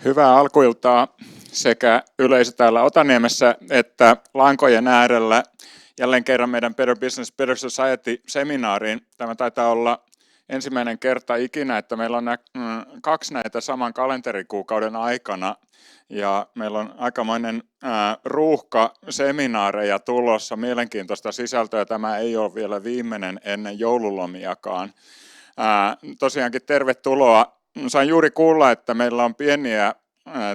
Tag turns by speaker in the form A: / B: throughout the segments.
A: Hyvää alkuiltaa sekä yleisö täällä Otaniemessä että lankojen äärellä. Jälleen kerran meidän Better Business, Better Society-seminaariin. Tämä taitaa olla ensimmäinen kerta ikinä, että meillä on kaksi näitä saman kalenterikuukauden aikana. Ja meillä on aikamoinen ruuhka seminaareja tulossa, mielenkiintoista sisältöä. Tämä ei ole vielä viimeinen ennen joululomiakaan. Tosiaankin tervetuloa. Sain juuri kuulla, että meillä on pieniä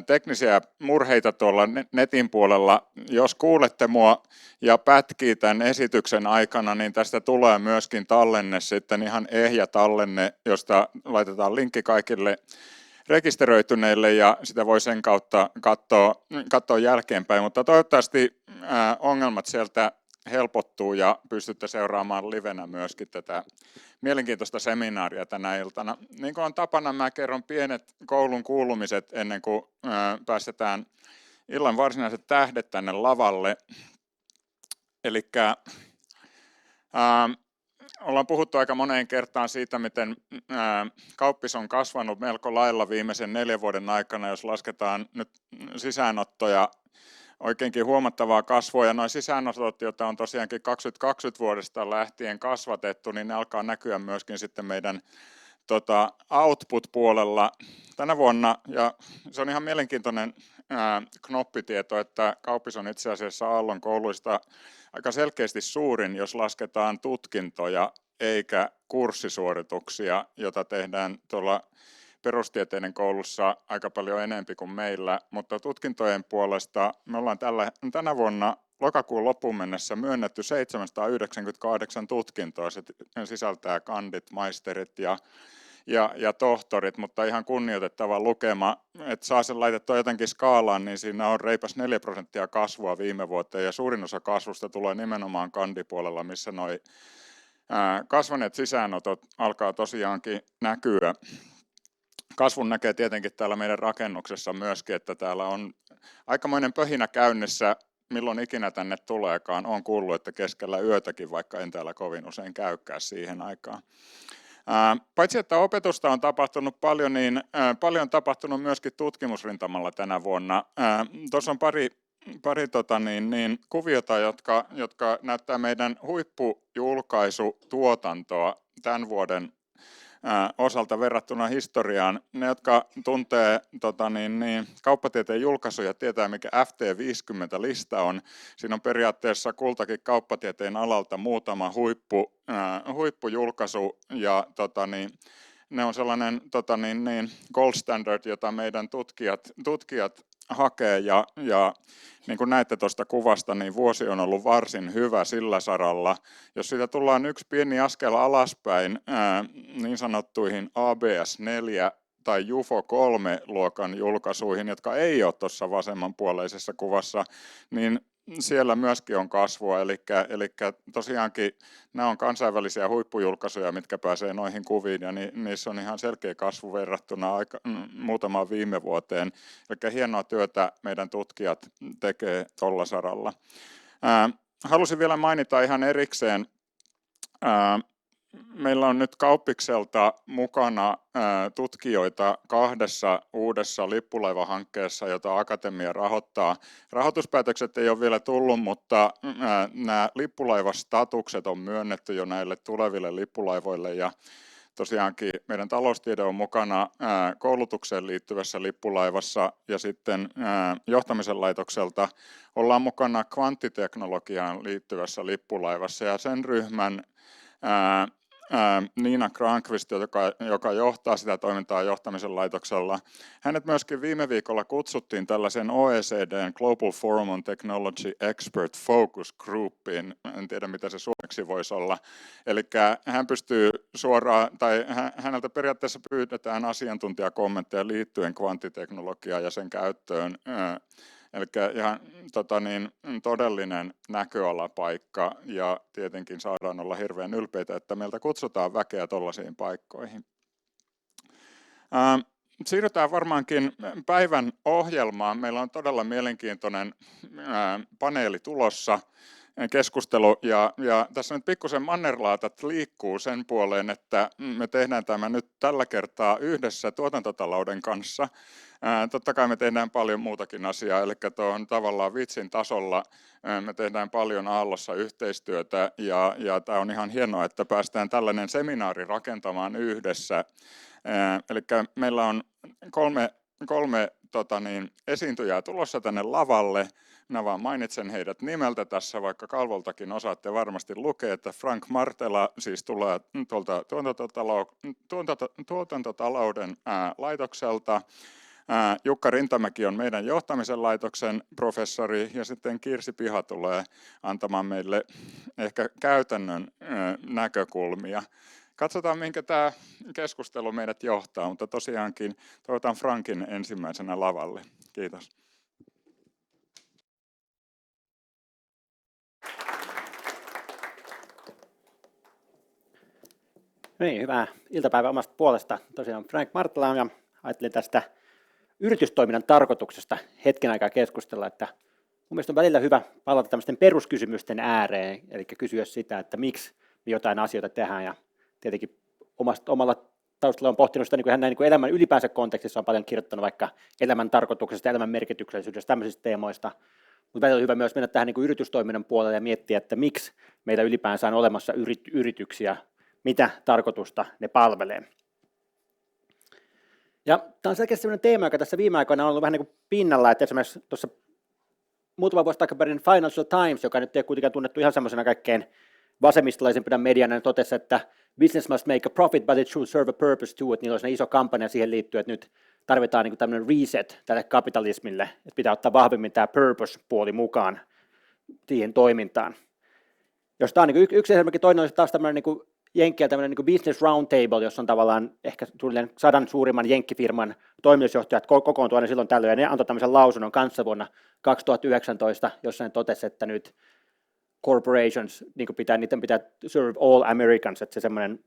A: teknisiä murheita tuolla netin puolella. Jos kuulette mua ja pätkii tämän esityksen aikana, niin tästä tulee myöskin tallenne, sitten ihan ehjä tallenne, josta laitetaan linkki kaikille rekisteröityneille ja sitä voi sen kautta katsoa jälkeenpäin, mutta toivottavasti ongelmat sieltä helpottuu ja pystytte seuraamaan livenä myöskin tätä mielenkiintoista seminaaria tänä iltana. Niin kuin on tapana, mä kerron pienet koulun kuulumiset ennen kuin päästetään illan varsinaiset tähdet tänne lavalle. Elikkä ollaan puhuttu aika moneen kertaan siitä, miten kauppis on kasvanut melko lailla viimeisen 4 vuoden aikana, jos lasketaan nyt sisäänottoja. Oikeinkin huomattavaa kasvua, ja nuo sisäänotot, joita on tosiaankin 2020 vuodesta lähtien kasvatettu, niin ne alkaa näkyä myöskin sitten meidän output-puolella tänä vuonna, ja se on ihan mielenkiintoinen knoppitieto, että kauppis on itse asiassa Aallon kouluista aika selkeästi suurin, jos lasketaan tutkintoja eikä kurssisuorituksia, jota tehdään tuolla perustieteiden koulussa aika paljon enempi kuin meillä, mutta tutkintojen puolesta me ollaan tänä vuonna lokakuun loppuun mennessä myönnetty 798 tutkintoa. Se sisältää kandit, maisterit ja tohtorit, mutta ihan kunnioitettava lukema. Että saa sen laitettua jotenkin skaalaan, niin siinä on reipas 4% kasvua viime vuoteen, ja suurin osa kasvusta tulee nimenomaan kandipuolella, missä noi kasvaneet sisäänotot alkaa tosiaankin näkyä. Kasvun näkee tietenkin täällä meidän rakennuksessa myöskin, että täällä on aikamoinen pöhinä käynnissä, milloin ikinä tänne tuleekaan. Olen kuullut, että keskellä yötäkin, vaikka en täällä kovin usein käykään siihen aikaan. Paitsi että opetusta on tapahtunut paljon, niin paljon on tapahtunut myöskin tutkimusrintamalla tänä vuonna. Tuossa on pari kuviota, jotka näyttää meidän huippujulkaisutuotantoa tämän vuoden osalta verrattuna historiaan. Ne, jotka tuntee kauppatieteen julkaisuja, tietää mikä FT50-lista on. Siinä on periaatteessa kultakin kauppatieteen alalta muutama huippujulkaisu, ja ne on sellainen gold standard, jota meidän tutkijat hakee, ja niin kuin näette tuosta kuvasta, niin vuosi on ollut varsin hyvä sillä saralla. Jos siitä tullaan yksi pieni askel alaspäin niin sanottuihin ABS4 tai UFO 3 luokan julkaisuihin, jotka ei ole tuossa vasemmanpuoleisessa kuvassa, niin siellä myöskin on kasvua, eli tosiaankin nämä on kansainvälisiä huippujulkaisuja, mitkä pääsee noihin kuviin, ja niissä on ihan selkeä kasvu verrattuna muutamaan viime vuoteen. Eli hienoa työtä meidän tutkijat tekee tuolla saralla. Halusin vielä mainita ihan erikseen, meillä on nyt Kauppikselta mukana tutkijoita 2 uudessa lippulaivahankkeessa, jota Akatemia rahoittaa. Rahoituspäätökset ei ole vielä tullut, mutta nämä lippulaivastatukset on myönnetty jo näille tuleville lippulaivoille, ja tosiaankin meidän taloustiede on mukana koulutukseen liittyvässä lippulaivassa, ja sitten johtamisen laitokselta ollaan mukana kvanttiteknologiaan liittyvässä lippulaivassa, ja sen ryhmän Nina Granqvist, joka johtaa sitä toimintaa johtamisen laitoksella. Hänet myöskin viime viikolla kutsuttiin tällaisen OECDn Global Forum on Technology Expert Focus Groupiin. En tiedä, mitä se suomeksi voisi olla. Eli hän pystyy suoraan, tai häneltä periaatteessa pyydetään asiantuntijakommentteja liittyen kvanttiteknologiaan ja sen käyttöön. Eli ihan todellinen näköalapaikka, ja tietenkin saadaan olla hirveän ylpeitä, että meiltä kutsutaan väkeä tuollaisiin paikkoihin. Siirrytään varmaankin päivän ohjelmaan. Meillä on todella mielenkiintoinen paneeli tulossa. keskustelu. Ja tässä nyt pikkusen mannerlaatat liikkuu sen puoleen, että me tehdään tämä nyt tällä kertaa yhdessä tuotantotalouden kanssa. Totta kai me tehdään paljon muutakin asiaa, eli tuohon tavallaan vitsin tasolla me tehdään paljon Aallossa yhteistyötä ja tämä on ihan hienoa, että päästään tällainen seminaari rakentamaan yhdessä. Eli meillä on kolme esiintyjää tulossa tänne lavalle. Minä vaan mainitsen heidät nimeltä tässä, vaikka kalvoltakin osaatte varmasti lukea, että Frank Martela siis tulee tuolta tuotantotalouden laitokselta. Jukka Rintamäki on meidän johtamisen laitoksen professori ja sitten Kirsi Piha tulee antamaan meille ehkä käytännön näkökulmia. Katsotaan, minkä tämä keskustelu meidät johtaa, mutta tosiaankin toivotan Frankin ensimmäisenä lavalle. Kiitos.
B: Niin, hyvää iltapäivää omasta puolesta. Tosiaan Frank Martela ja ajattelin tästä yritystoiminnan tarkoituksesta hetken aikaa keskustella, että mun mielestä on välillä hyvä palata tämmöisten peruskysymysten ääreen, eli kysyä sitä, että miksi me jotain asioita tehdään, ja tietenkin omalla taustalla on pohtinut sitä niin kuin elämän ylipäänsä kontekstissa, on paljon kirjoittanut vaikka elämän tarkoituksesta, elämän merkityksellisyydestä, tämmöisistä teemoista, mutta välillä on hyvä myös mennä tähän niin kuin yritystoiminnan puolelle ja miettiä, että miksi meillä ylipäänsä on olemassa yrityksiä, mitä tarkoitusta ne palvelee. Ja tämä on selkeästi sellainen teema, joka tässä viime aikoina on ollut vähän niin kuin pinnalla, että esimerkiksi tuossa muutama vuosi takaperin Financial Times, joka nyt ei kuitenkaan tunnettu ihan semmoisena kaikkein vasemmistolaisempana mediana, totesi, että business must make a profit, but it should serve a purpose too, että niillä on iso kampanja siihen liittyen, että nyt tarvitaan niin kuin tämmöinen reset tälle kapitalismille, että pitää ottaa vahvemmin tämä purpose-puoli mukaan siihen toimintaan. Jos tämä on niin yksi esimerkki, toinen olisi taas tämmöinen niin Jenkkiä tämmöinen niin business roundtable, jossa on tavallaan ehkä 100 suurimman jenkkifirman toimitusjohtajat kokoontuu aina silloin tällöin, ja ne antoi tämmöisen lausunnon kanssa vuonna 2019, jossa ne totesi, että nyt corporations, niiden pitää serve all Americans, että se semmoinen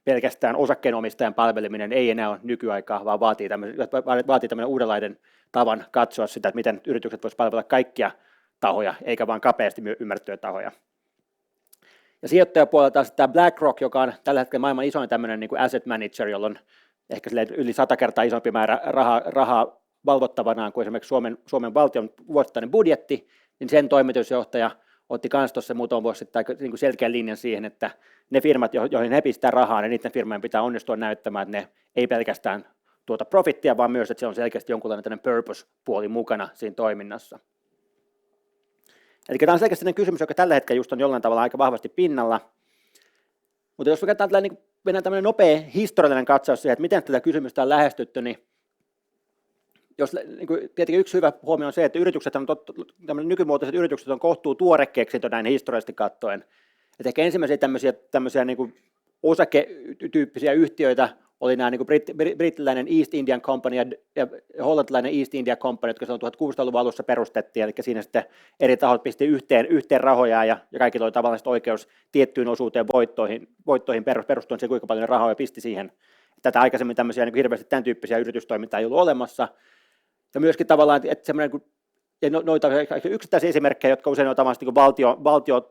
B: pelkästään osakkeenomistajan palveleminen ei enää ole nykyaikaa, vaan vaatii tämmöinen uudenlainen tavan katsoa sitä, että miten yritykset voisivat palvella kaikkia tahoja, eikä vain kapeasti ymmärrettyjä tahoja. Ja sijoittajapuolella taas tämä BlackRock, joka on tällä hetkellä maailman isoin tämmöinen niin kuin asset manager, jolla on ehkä yli 100 kertaa isompi määrä rahaa valvottavanaan kuin esimerkiksi Suomen valtion vuosittainen budjetti, niin sen toimitusjohtaja otti myös tuossa muutama vuosi sitten niin kuin selkeän linjan siihen, että ne firmat, joihin he pistää rahaa, niin niiden firmojen pitää onnistua näyttämään, että ne ei pelkästään tuota profittia, vaan myös, että se on selkeästi jonkunlainen purpose-puoli mukana siinä toiminnassa. Eli tämä on selkeästi sellainen kysymys, joka tällä hetkellä just on jollain tavalla aika vahvasti pinnalla. Mutta jos mennään tämmöinen nopea historiallinen katsaus siihen, että miten tätä kysymystä on lähestytty, niin tietenkin yksi hyvä huomio on se, että nykymuotoiset yritykset on kohtuu tuore keksintö näin historiallisesti katsoen. Että ehkä ensimmäisiä tämmöisiä niin kuin osaketyyppisiä yhtiöitä oli nämä niin brittiläinen East Indian Company ja hollantilainen East India Company, jotka silloin 1600-luvun alussa perustettiin, eli siinä sitten eri tahot pisti yhteen rahoja ja kaikilla oli tavallaan oikeus tiettyyn osuuteen voittoihin perustuen siihen, kuinka paljon rahoja pisti siihen. Tätä aikaisemmin tämmöisiä niin hirveästi tämän tyyppisiä yritystoimintaa ei ollut olemassa. Ja myöskin tavallaan, että semmoinen, ja noita yksittäisiä esimerkkejä, jotka usein on tavallaan niin valtio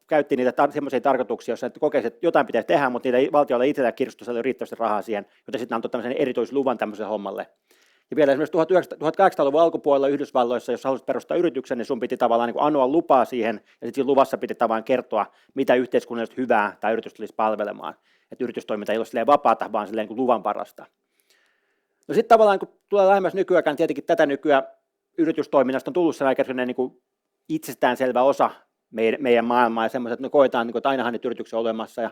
B: käytti niitä semmoisia tarkoituksia, joissa kokesi, että jotain pitäisi tehdä, mutta niitä valtiolla itsellään kirstussa ei ole riittävästi rahaa siihen, joten sitten antoi tämmöisen erityisluvan tämmöiselle hommalle. Ja vielä esimerkiksi 1800-luvun alkupuolella Yhdysvalloissa, jos halusit perustaa yrityksen, niin sun piti tavallaan niin anoa lupaa siihen, ja sitten siinä luvassa piti tavallaan kertoa, mitä yhteiskunnallisesti hyvää tämä yritys tulisi palvelemaan. Että yritystoiminta ei ole silleen vapaata, vaan silleen kuin luvan parasta. No sitten tavallaan, kun tulee lähemmäs nykyaikaan, tietenkin tätä nykyään yritystoiminnasta on tullut sellainen niin kuin itsestäänselvä osa meidän maailmaa ja semmoiset, että me koetaan, että ainahan niitä yrityksiä on olemassa.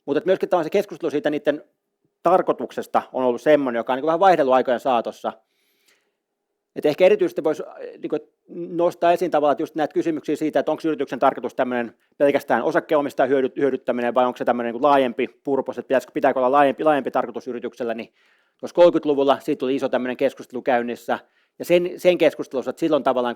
B: Mutta myöskin se keskustelu siitä niiden tarkoituksesta on ollut semmoinen, joka on niin vähän vaihdellut aikojen saatossa. Että ehkä erityisesti voisi niin nostaa esiin tavallaan just näitä kysymyksiä siitä, että onko yrityksen tarkoitus tämmöinen pelkästään osakkeenomistajan hyödyttäminen vai onko se tämmöinen niin laajempi purpose, että pitääkö olla laajempi tarkoitus yrityksellä, niin koska 30-luvulla siitä tuli iso tämmöinen keskustelu käynnissä, ja sen keskustelussa, että silloin tavallaan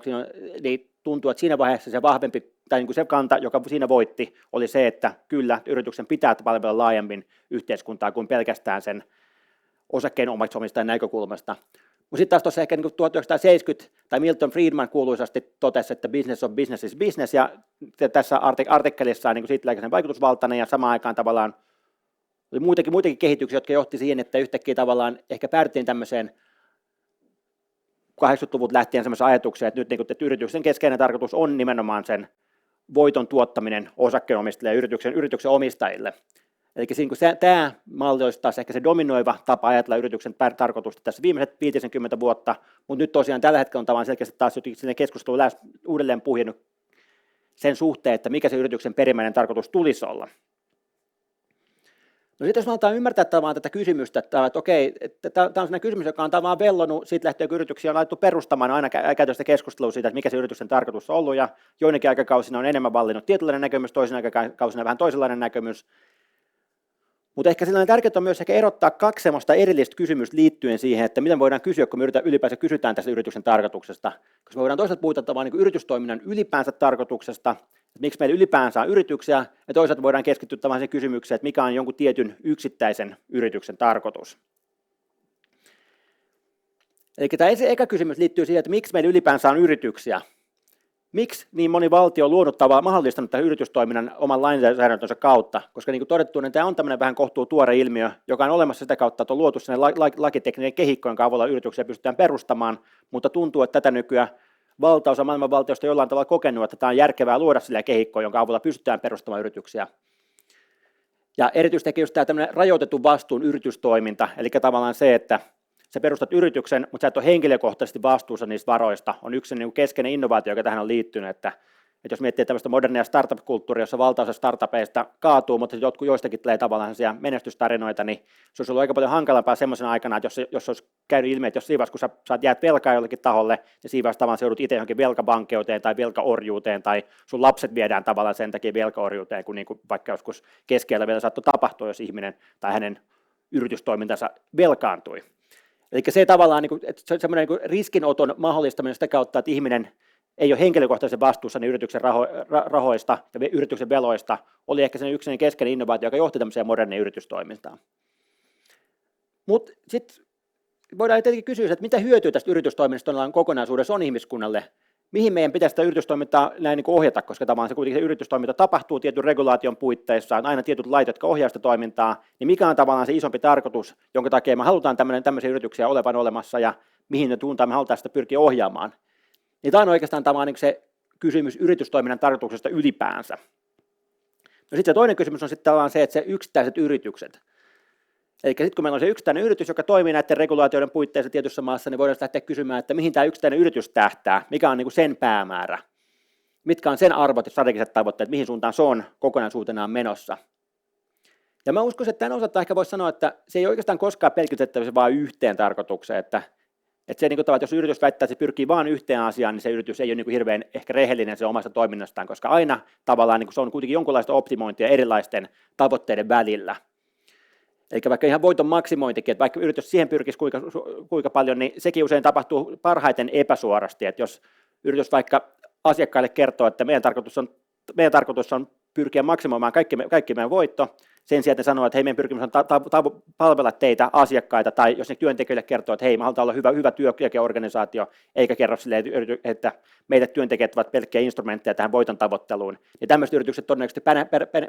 B: niin tuntuu, että siinä vaiheessa se vahvempi, tai niin kuin se kanta, joka siinä voitti, oli se, että kyllä yrityksen pitää palvella laajemmin yhteiskuntaa kuin pelkästään sen osakkeenomistajan näkökulmasta. Mutta sitten taas tuossa ehkä niin 1970, tai Milton Friedman kuuluisasti totesi, että business of business is business, ja tässä artikkelissa on niin siitä vaikutusvaltainen, ja samaan aikaan tavallaan oli muitakin kehityksiä, jotka johti siihen, että yhtäkkiä tavallaan ehkä päädyttiin tämmöiseen 80-luvulta lähtien semmoisen ajatukseen, että nyt niin kuin, että yrityksen keskeinen tarkoitus on nimenomaan sen voiton tuottaminen osakkeenomistajille ja yrityksen omistajille. Eli tämä malli olisi taas ehkä se dominoiva tapa ajatella yrityksen tarkoitusta tässä viimeiset 50 vuotta, mutta nyt tosiaan tällä hetkellä on tavallaan selkeästi taas jotenkin keskustelu uudelleen puhjennut sen suhteen, että mikä se yrityksen perimmäinen tarkoitus tulisi olla. No sitten jos me aletaan ymmärtää tätä kysymystä, että okei, tämä on sellainen kysymys, joka on tavallaan vellonut, siitä lähtien kun yrityksiä on laitettu perustamaan, on aina käyty sitä keskustelua siitä, että mikä se yrityksen tarkoitus on ollut, ja joinakin aikakausina on enemmän vallinnut tietynlainen näkemys, toisina aikakausina vähän toisenlainen näkemys. Mutta ehkä sellainen tärkeää on myös ehkä erottaa kaksi sellaista erillistä kysymystä liittyen siihen, että miten voidaan kysyä, kun me ylipäänsä kysytään tästä yrityksen tarkoituksesta. Koska me voidaan toisaalta puhua vaan niin yritystoiminnan ylipäänsä tarkoituksesta, että miksi meillä ylipäänsä on yrityksiä, ja toisaalta voidaan keskittyä tavallaan siihen kysymykseen, että mikä on jonkun tietyn yksittäisen yrityksen tarkoitus. Eli tämä eka kysymys liittyy siihen, että miksi meillä ylipäänsä on yrityksiä. Miksi niin moni valtio on luonut mahdollistanut tämän yritystoiminnan oman lainsäädäntönsä kautta? Koska niin kuin todettu, niin tämä on tämmöinen vähän kohtuu tuore ilmiö, joka on olemassa sitä kautta, että on luotu sellainen lakitekninen kehikko, jonka avulla yrityksiä pystytään perustamaan, mutta tuntuu, että tätä nykyään valtaosa maailman valtioista jollain tavalla kokenut, että tämä on järkevää luoda sillä kehikkoa, jonka avulla pystytään perustamaan yrityksiä. Ja erityisesti just tämä tämmöinen rajoitetun vastuun yritystoiminta, eli tavallaan se, että sä perustat yrityksen, mutta sä et ole henkilökohtaisesti vastuussa niistä varoista, on yksi niin keskeinen innovaatio, joka tähän on liittynyt, että jos miettii tämmöistä modernia startup-kulttuuria, jossa valtaosa startupeista kaatuu, mutta joistakin tulee tavallaan sellaisia menestystarinoita, niin se olisi ollut aika paljon hankalampaa semmoisena aikana, että jos olisi käynyt ilmi, että jos siinä vaiheessa, kun sä jäät velkaa jollekin taholle, niin siinä vaiheessa tavallaan joudut itse johonkin velkabankeuteen tai velkaorjuuteen, tai sun lapset viedään tavallaan sen takia velkaorjuuteen, kun niin kuin vaikka joskus keskellä vielä saattoi tapahtua, jos ihminen tai hänen yritystoimintansa velkaantui. Eli se tavallaan, että se semmoinen riskinoton mahdollistaminen sitä kautta, että ihminen ei ole henkilökohtaisen vastuussa niin yrityksen rahoista ja yrityksen veloista, oli ehkä sen yksi keskeinen innovaatio, joka johti tämmöiseen moderniin yritystoimintaan. Mutta sitten voidaan tietenkin kysyä, että mitä hyötyä tästä yritystoiminnasta kokonaisuudessa on ihmiskunnalle, mihin meidän pitäisi sitä yritystoimintaa näin niin ohjata, koska tavallaan se kuitenkin se yritystoiminta tapahtuu tietyn regulaation puitteissa, on aina tietyt lait, jotka ohjaavat sitä toimintaa, niin mikä on tavallaan se isompi tarkoitus, jonka takia me halutaan tämmöisiä yrityksiä olevan olemassa ja mihin ne suuntaan me halutaan sitä pyrkiä ohjaamaan. Niin tämä on oikeastaan tavallaan niin se kysymys yritystoiminnan tarkoituksesta ylipäänsä. No sitten se toinen kysymys on sitten tavallaan se, että se yksittäiset yritykset. Eli sitten kun meillä on se yksittäinen yritys, joka toimii näiden regulaatioiden puitteissa tietyssä maassa, niin voidaan lähteä kysymään, että mihin tämä yksittäinen yritys tähtää, mikä on niin kuin sen päämäärä, mitkä on sen arvot ja strategiset tavoitteet, mihin suuntaan se on kokonaisuutenaan menossa. Ja mä uskon, että tämän osalta ehkä voisi sanoa, että se ei oikeastaan koskaan pelkistettävissä vain yhteen tarkoitukseen, että se, niin kuin, että jos yritys väittää, että se pyrkii vain yhteen asiaan, niin se yritys ei ole niin kuin hirveän ehkä rehellinen se omasta toiminnastaan, koska aina tavallaan niin kuin se on kuitenkin jonkunlaista optimointia erilaisten tavoitteiden välillä. Eli vaikka ihan voiton maksimointikin, että vaikka yritys siihen pyrkisi kuinka paljon, niin sekin usein tapahtuu parhaiten epäsuorasti, että jos yritys vaikka asiakkaille kertoo, että meidän tarkoitus on pyrkiä maksimoimaan kaikki meidän voitto, sen sijaan, että sanoo, että hei, meidän pyrkimys on palvella teitä asiakkaita, tai jos ne työntekijöille kertoo, että hei, me halutaan olla hyvä työntekijäorganisaatio, eikä kerro silleen, että meidät työntekijät ovat pelkkiä instrumentteja tähän voiton tavoitteluun, niin tämmöiset yritykset todennäköisesti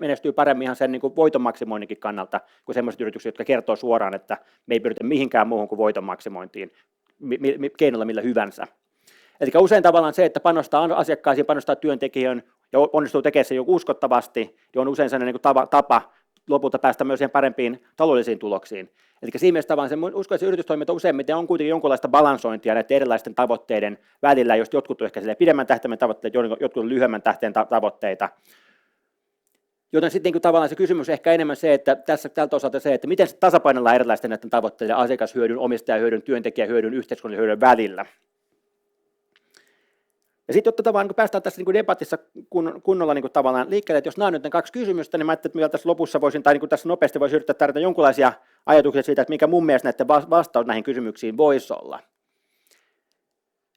B: menestyy paremmin ihan sen niin kuin voiton maksimoinninkin kannalta, kuin sellaiset yritykset, jotka kertoo suoraan, että me ei pyritä mihinkään muuhun kuin voiton maksimointiin, keinolla millä hyvänsä. Eli usein tavallaan se, että panostaa asiakkaisiin, panostaa työntekijöön ja onnistuu tekemään se joku uskottavasti, niin on usein sellainen niin tapa lopulta päästä myös siihen parempiin taloudellisiin tuloksiin. Eli siinä mielessä tavallaan se uskon, että se yritystoiminta useimmiten on kuitenkin jonkunlaista balansointia näiden erilaisten tavoitteiden välillä, jos jotkut on ehkä pidemmän tähtäimen tavoitteita, jotkut on lyhyemmän tähtäimen tavoitteita. Joten sitten niin tavallaan se kysymys ehkä enemmän se, että tältä osalta se, että miten se tasapainoillaan erilaisten näiden tavoitteiden asiakashyödyn, omistajahyödyn, työntekijähyödyn, yhteiskunnallisen hyödyn välillä. Ja sitten jotta tavallaan, kun päästään tässä niin kuin debatissa kunnolla niin kuin tavallaan liikkeelle, että jos nämä on nyt ne kaksi kysymystä, niin mä ajattelin, että vielä tässä lopussa voisin, tai niin kuin tässä nopeasti voisin yrittää tarjota jonkinlaisia ajatuksia siitä, että mikä mun mielestä näiden vastaus näihin kysymyksiin voisi olla.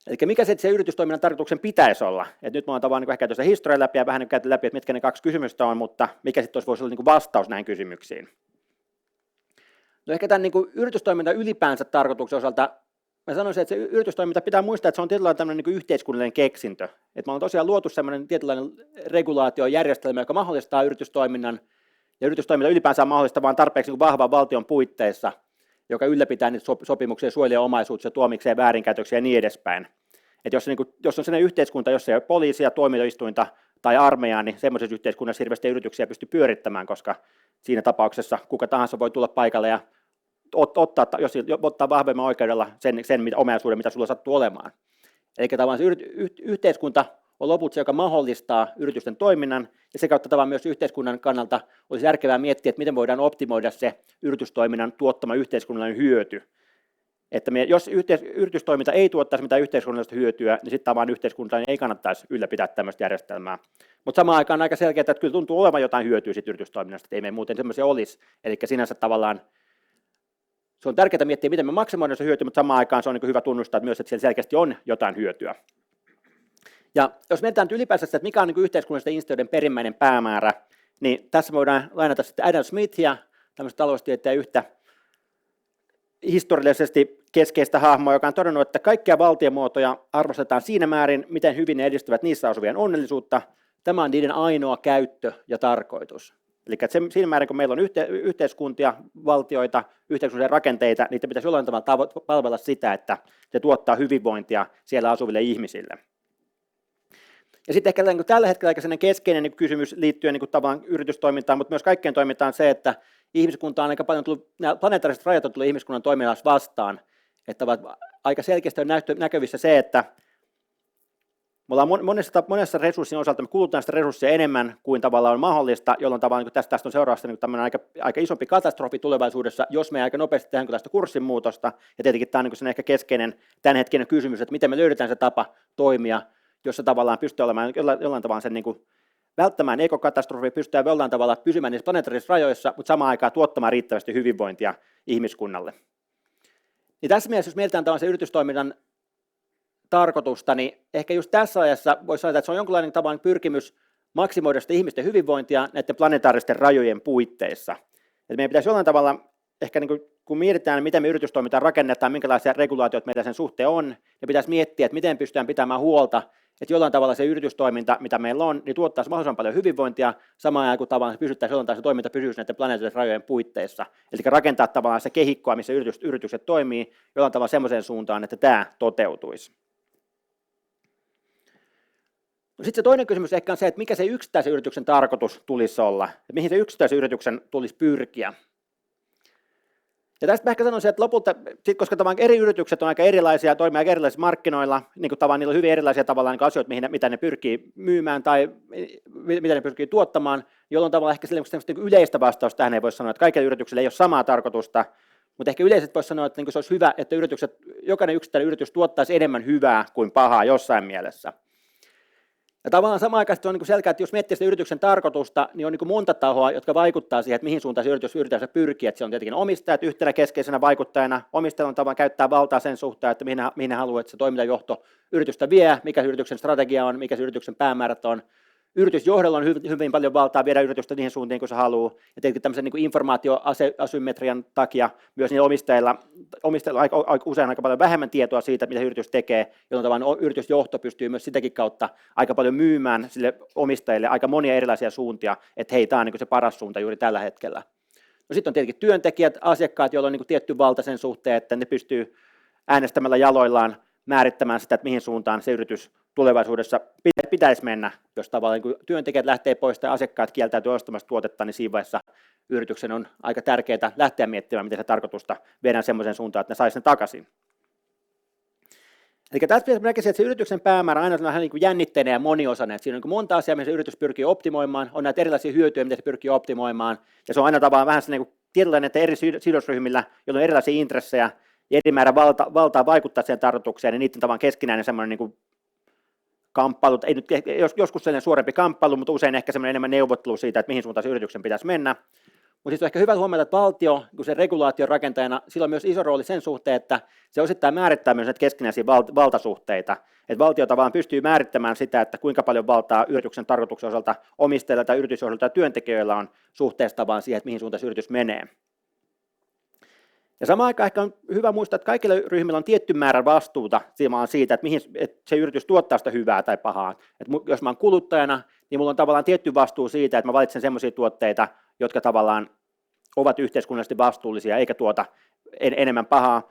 B: Eli mikä se yritystoiminnan tarkoituksen pitäisi olla? Et nyt me ollaan tavallaan niin käyty sitä historiaa läpi ja vähän niin käyty läpi, että mitkä ne kaksi kysymystä on, mutta mikä sitten voisi olla niin kuin vastaus näihin kysymyksiin. No ehkä tämän niin kuin yritystoiminnan ylipäänsä tarkoituksen osalta mä sanoisin, että se yritystoiminta pitää muistaa, että se on tietynlainen tämmöinen niin yhteiskunnallinen keksintö. Että me on tosiaan luotu semmoinen tietynlainen regulaatiojärjestelmä, joka mahdollistaa yritystoiminnan, ja yritystoiminta ylipäänsä on mahdollista vain tarpeeksi niin vahvan valtion puitteissa, joka ylläpitää niitä sopimuksia, suojelee omaisuutta, tuomikseen väärinkäytöksiä ja niin edespäin. Että jos on sellainen yhteiskunta, jossa ei ole poliisia, tuomioistuinta tai armeijaa, niin semmoisessa yhteiskunnassa hirveästi yrityksiä pystyy pyörittämään, koska siinä tapauksessa kuka tahansa voi tulla paikalle ja ottaa vahvemman oikeudella sen omaisuuden, mitä sulla sattuu olemaan. Eli tavallaan se yhteiskunta on lopulta se, joka mahdollistaa yritysten toiminnan, ja se kautta tavallaan myös yhteiskunnan kannalta olisi järkevää miettiä, että miten voidaan optimoida se yritystoiminnan tuottama yhteiskunnallinen hyöty. Että jos yritystoiminta ei tuottaisi mitään yhteiskunnallista hyötyä, niin sitten tavallaan yhteiskuntaan ei kannattaisi ylläpitää tämmöistä järjestelmää. Mutta samaan aikaan on aika selkeää, että kyllä tuntuu olevan jotain hyötyä siitä yritystoiminnasta, että ei me muuten semmoisia olisi. Eli sinänsä tavallaan se on tärkeää miettiä, miten me maksimoidaan se hyöty, mutta samaan aikaan se on niin hyvä tunnustaa myös, että siellä selkeästi on jotain hyötyä. Ja jos mietitään ylipäänsä sitä, että mikä on niin yhteiskunnallisten instituutioiden perimmäinen päämäärä, niin tässä voidaan lainata sitten Adam Smithia, tämmöistä taloustieteen yhtä historiallisesti keskeistä hahmoa, joka on todennut, että kaikkia valtiomuotoja arvostetaan siinä määrin, miten hyvin ne edistävät niissä asuvien onnellisuutta. Tämä on niiden ainoa käyttö ja tarkoitus. Eli siinä määrin, kun meillä on yhteiskuntia, valtioita, yhteiskunnallisia rakenteita, niitä pitäisi jollain tavalla palvella sitä, että se tuottaa hyvinvointia siellä asuville ihmisille. Ja sitten ehkä tällä hetkellä aika keskeinen kysymys liittyen tavallaan yritystoimintaan, mutta myös kaikkeen toimintaan se, että ihmiskunta on aika paljon tullut, nämä planetaariset rajat on tullut ihmiskunnan toiminnassa vastaan, että aika selkeästi on näkyvissä se, että me ollaan monessa resurssin osalta, me kulutetaan sitä resursseja enemmän kuin tavallaan on mahdollista, jolloin tavallaan tästä on seuraavasta tämmöinen aika isompi katastrofi tulevaisuudessa, jos me aika nopeasti tehdään tästä kurssinmuutosta, ja tietenkin tämä on ehkä keskeinen tämänhetkinen kysymys, että miten me löydetään se tapa toimia, jossa tavallaan pystyy olemaan jollain tavalla sen välttämään ekokatastrofi, pystytään jollain tavalla pysymään niissä planetaarisissa rajoissa, mutta samaan aikaan tuottamaan riittävästi hyvinvointia ihmiskunnalle. Niin tässä mielessä, jos mietitään tavallaan se yritystoiminnan tarkoitusta, niin ehkä just tässä ajassa voisi sanoa, että se on jonkinlainen tavallaan pyrkimys maksimoida sitä ihmisten hyvinvointia näiden planetaaristen rajojen puitteissa. Että meidän pitäisi jollain tavalla, ehkä kun mietitään, miten me yritystoimintaa rakennetaan, minkälaisia regulaatioita meillä sen suhteen on, niin pitäisi miettiä, että miten pystytään pitämään huolta, että jollain tavalla se yritystoiminta, mitä meillä on, niin tuottaisi mahdollisimman paljon hyvinvointia, samaan aikaan kun tavallaan se toiminta pysyisi näiden planetaaristen rajojen puitteissa. Eli rakentaa tavallaan se kehikkoa, missä yritykset toimii, jollain tavalla semmoiseen suuntaan, että tämä toteutuisi. Sitten se toinen kysymys ehkä on se, että mikä se yksittäisen yrityksen tarkoitus tulisi olla, ja mihin se yksittäisen yrityksen tulisi pyrkiä. Ja tästä mä ehkä sanoisin, että lopulta, koska eri yritykset on aika erilaisia, toimii aika erilaisilla markkinoilla, niin kuin niillä on hyvin erilaisia tavallaan niin asioita, mitä ne pyrkii myymään tai mitä ne pyrkii tuottamaan, jolloin tavallaan ehkä niin yleistä vastausta tähän ei voi sanoa, että kaikilla yrityksillä ei ole samaa tarkoitusta, mutta ehkä yleisesti voisi sanoa, että se olisi hyvä, että jokainen yksittäinen yritys tuottaisi enemmän hyvää kuin pahaa jossain mielessä. Ja tavallaan samaan aikaan se on selkeä, että jos miettii sitä yrityksen tarkoitusta, niin on monta tahoa, jotka vaikuttaa siihen, että mihin suuntaan se yritys yritetään pyrkiä. Että se on tietenkin omistajat yhtenä keskeisenä vaikuttajana. Omistajat on tavallaan käyttää valtaa sen suhteen, että mihin ne haluaa, että se toimintajohto yritystä vie, mikä se yrityksen strategia on, mikä se yrityksen päämäärät on. Yritysjohdolla on hyvin paljon valtaa viedä yritystä niihin suuntiin, kun se haluaa. Ja tietenkin tämmöisen informaatioasymmetrian takia myös niillä omistajilla on usein aika paljon vähemmän tietoa siitä, mitä yritys tekee, jolloin tavallaan yritysjohto pystyy myös sitäkin kautta aika paljon myymään sille omistajille aika monia erilaisia suuntia, että hei, tämä on se paras suunta juuri tällä hetkellä. No sitten on tietenkin työntekijät, asiakkaat, joilla on tietty valta sen suhteen, että ne pystyy äänestämällä jaloillaan määrittämään sitä, että mihin suuntaan se yritys tulevaisuudessa pitäisi mennä, jos tavallaan kun työntekijät lähtee pois tai asiakkaat kieltäytyy ostamasta tuotetta, niin siinä vaiheessa yrityksen on aika tärkeää lähteä miettimään, miten se tarkoitusta viedään semmoiseen suuntaan, että ne saisi ne takaisin. Eli tässä näkisin, että se yrityksen päämäärä on aina vähän niin kuin jännitteinen ja moniosainen, että siinä on monta asiaa, mihin se yritys pyrkii optimoimaan, on näitä erilaisia hyötyjä, mitä se pyrkii optimoimaan, ja se on aina tavallaan vähän sellainen tietynlainen, että eri sidosryhmillä, joilla on erilaisia intressejä ja eri määrä valtaa vaikuttaa siihen tarkoitukseen, niin niiden tavallaan keskinäinen semmoinen niin kuin kamppailu, ei nyt, joskus sellainen suorempi kamppailu, mutta usein ehkä semmoinen enemmän neuvottelu siitä, että mihin suuntaan se yrityksen pitäisi mennä. Mutta sitten on ehkä hyvä huomata, että valtio, kun se regulaation rakentajana, sillä on myös iso rooli sen suhteen, että se osittain määrittää myös näitä keskinäisiä valtasuhteita. Että valtio tavallaan pystyy määrittämään sitä, että kuinka paljon valtaa yrityksen tarkoituksen osalta omistajilla tai yritysjohdolla tai työntekijöillä on suhteessa vaan siihen, että mihin suuntaan se yritys menee. Ja samaan aikaan ehkä on hyvä muistaa, että kaikilla ryhmillä on tietty määrä vastuuta siitä, että mihin että se yritys tuottaa sitä hyvää tai pahaa. Että jos mä oon kuluttajana, niin mulla on tavallaan tietty vastuu siitä, että mä valitsen sellaisia tuotteita, jotka tavallaan ovat yhteiskunnallisesti vastuullisia eikä tuota enemmän pahaa.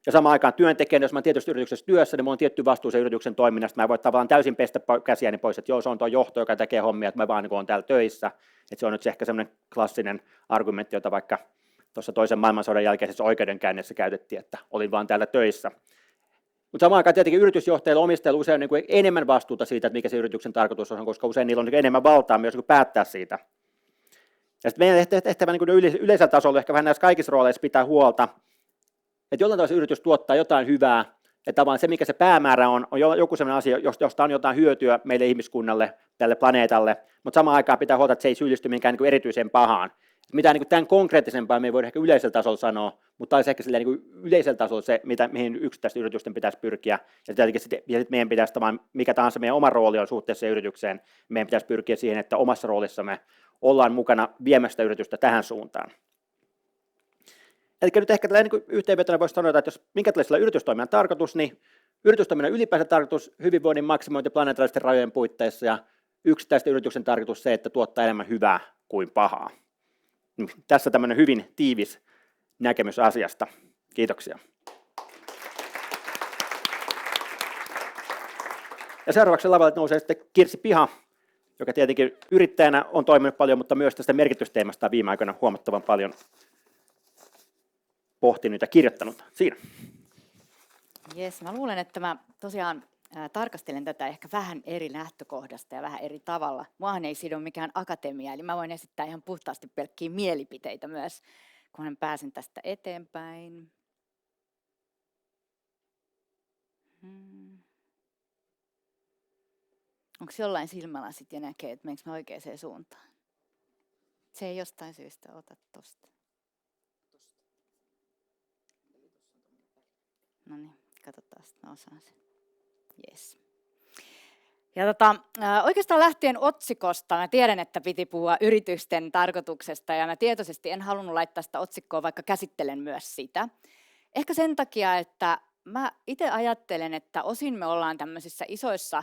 B: Ja samaan aikaan työntekijänä, jos mä oon tietysti yrityksessä työssä, niin mulla on tietty vastuu sen yrityksen toiminnasta. Mä en voi tavallaan täysin pestä käsiäni pois, että joo, se on tuo johto, joka tekee hommia, että mä vaan niin oon täällä töissä. Että se on nyt ehkä semmoinen klassinen argumentti, jota vaikka tuossa toisen maailmansodan jälkeisessä oikeudenkäynnissä käytettiin, että olin vaan täällä töissä. Mutta samaan aikaan tietenkin yritysjohtajilla omistajilla usein on niin kuin enemmän vastuuta siitä, että mikä se yrityksen tarkoitus on, koska usein niillä on niin enemmän valtaa myös niin päättää siitä. Ja sitten meidän tehtävä niin yleisellä tasolla ehkä vähän näissä kaikissa rooleissa pitää huolta, että jollain tavalla se yritys tuottaa jotain hyvää, että tavallaan se, mikä se päämäärä on joku sellainen asia, josta on jotain hyötyä meille ihmiskunnalle, tälle planeetalle, mutta samaan aikaan pitää huolta, että se ei syyllisty minkään niin erityiseen pahaan. Mitään niin tämän konkreettisempaa me ei voida ehkä yleisellä tasolla sanoa, mutta olisi ehkä niin yleisellä tasolla se, mihin yksittäisten yritysten pitäisi pyrkiä. Ja sitten meidän pitäisi, mikä tahansa meidän oma rooli on suhteessa yritykseen, meidän pitäisi pyrkiä siihen, että omassa roolissamme ollaan mukana viemästä yritystä tähän suuntaan. Eli nyt ehkä niin yhteenvetona voisi sanoa, että jos minkälaisella yritystoiminnan tarkoitus, niin yritystoiminnan ylipäänsä tarkoitus hyvinvoinnin maksimointi planeetallisten rajojen puitteissa ja yksittäisten yrityksen tarkoitus se, että tuottaa enemmän hyvää kuin pahaa. Tässä tämmöinen hyvin tiivis näkemys asiasta. Kiitoksia. Ja seuraavaksi lavalle nousee sitten Kirsi Piha, joka tietenkin yrittäjänä on toiminut paljon, mutta myös tästä merkitysteemasta viime aikoina huomattavan paljon pohtinut ja kirjoittanut. Siinä.
C: Jes, mä luulen, että mä tosiaan tarkastelen tätä ehkä vähän eri lähtökohdasta ja vähän eri tavalla. Muahan ei sido mikään akatemia, eli mä voin esittää ihan puhtaasti pelkkiä mielipiteitä myös, kun pääsen tästä eteenpäin. Onko jollain silmällä sitten ja näkee, että meneekö mä oikeaan suuntaan? Se ei jostain syystä ota tosta. No niin, katsotaan, että mä osaan sen. Yes. Ja oikeastaan lähtien otsikosta, mä tiedän, että piti puhua yritysten tarkoituksesta ja mä tietoisesti en halunnut laittaa sitä otsikkoa, vaikka käsittelen myös sitä. Ehkä sen takia, että mä itse ajattelen, että osin me ollaan tämmöisissä isoissa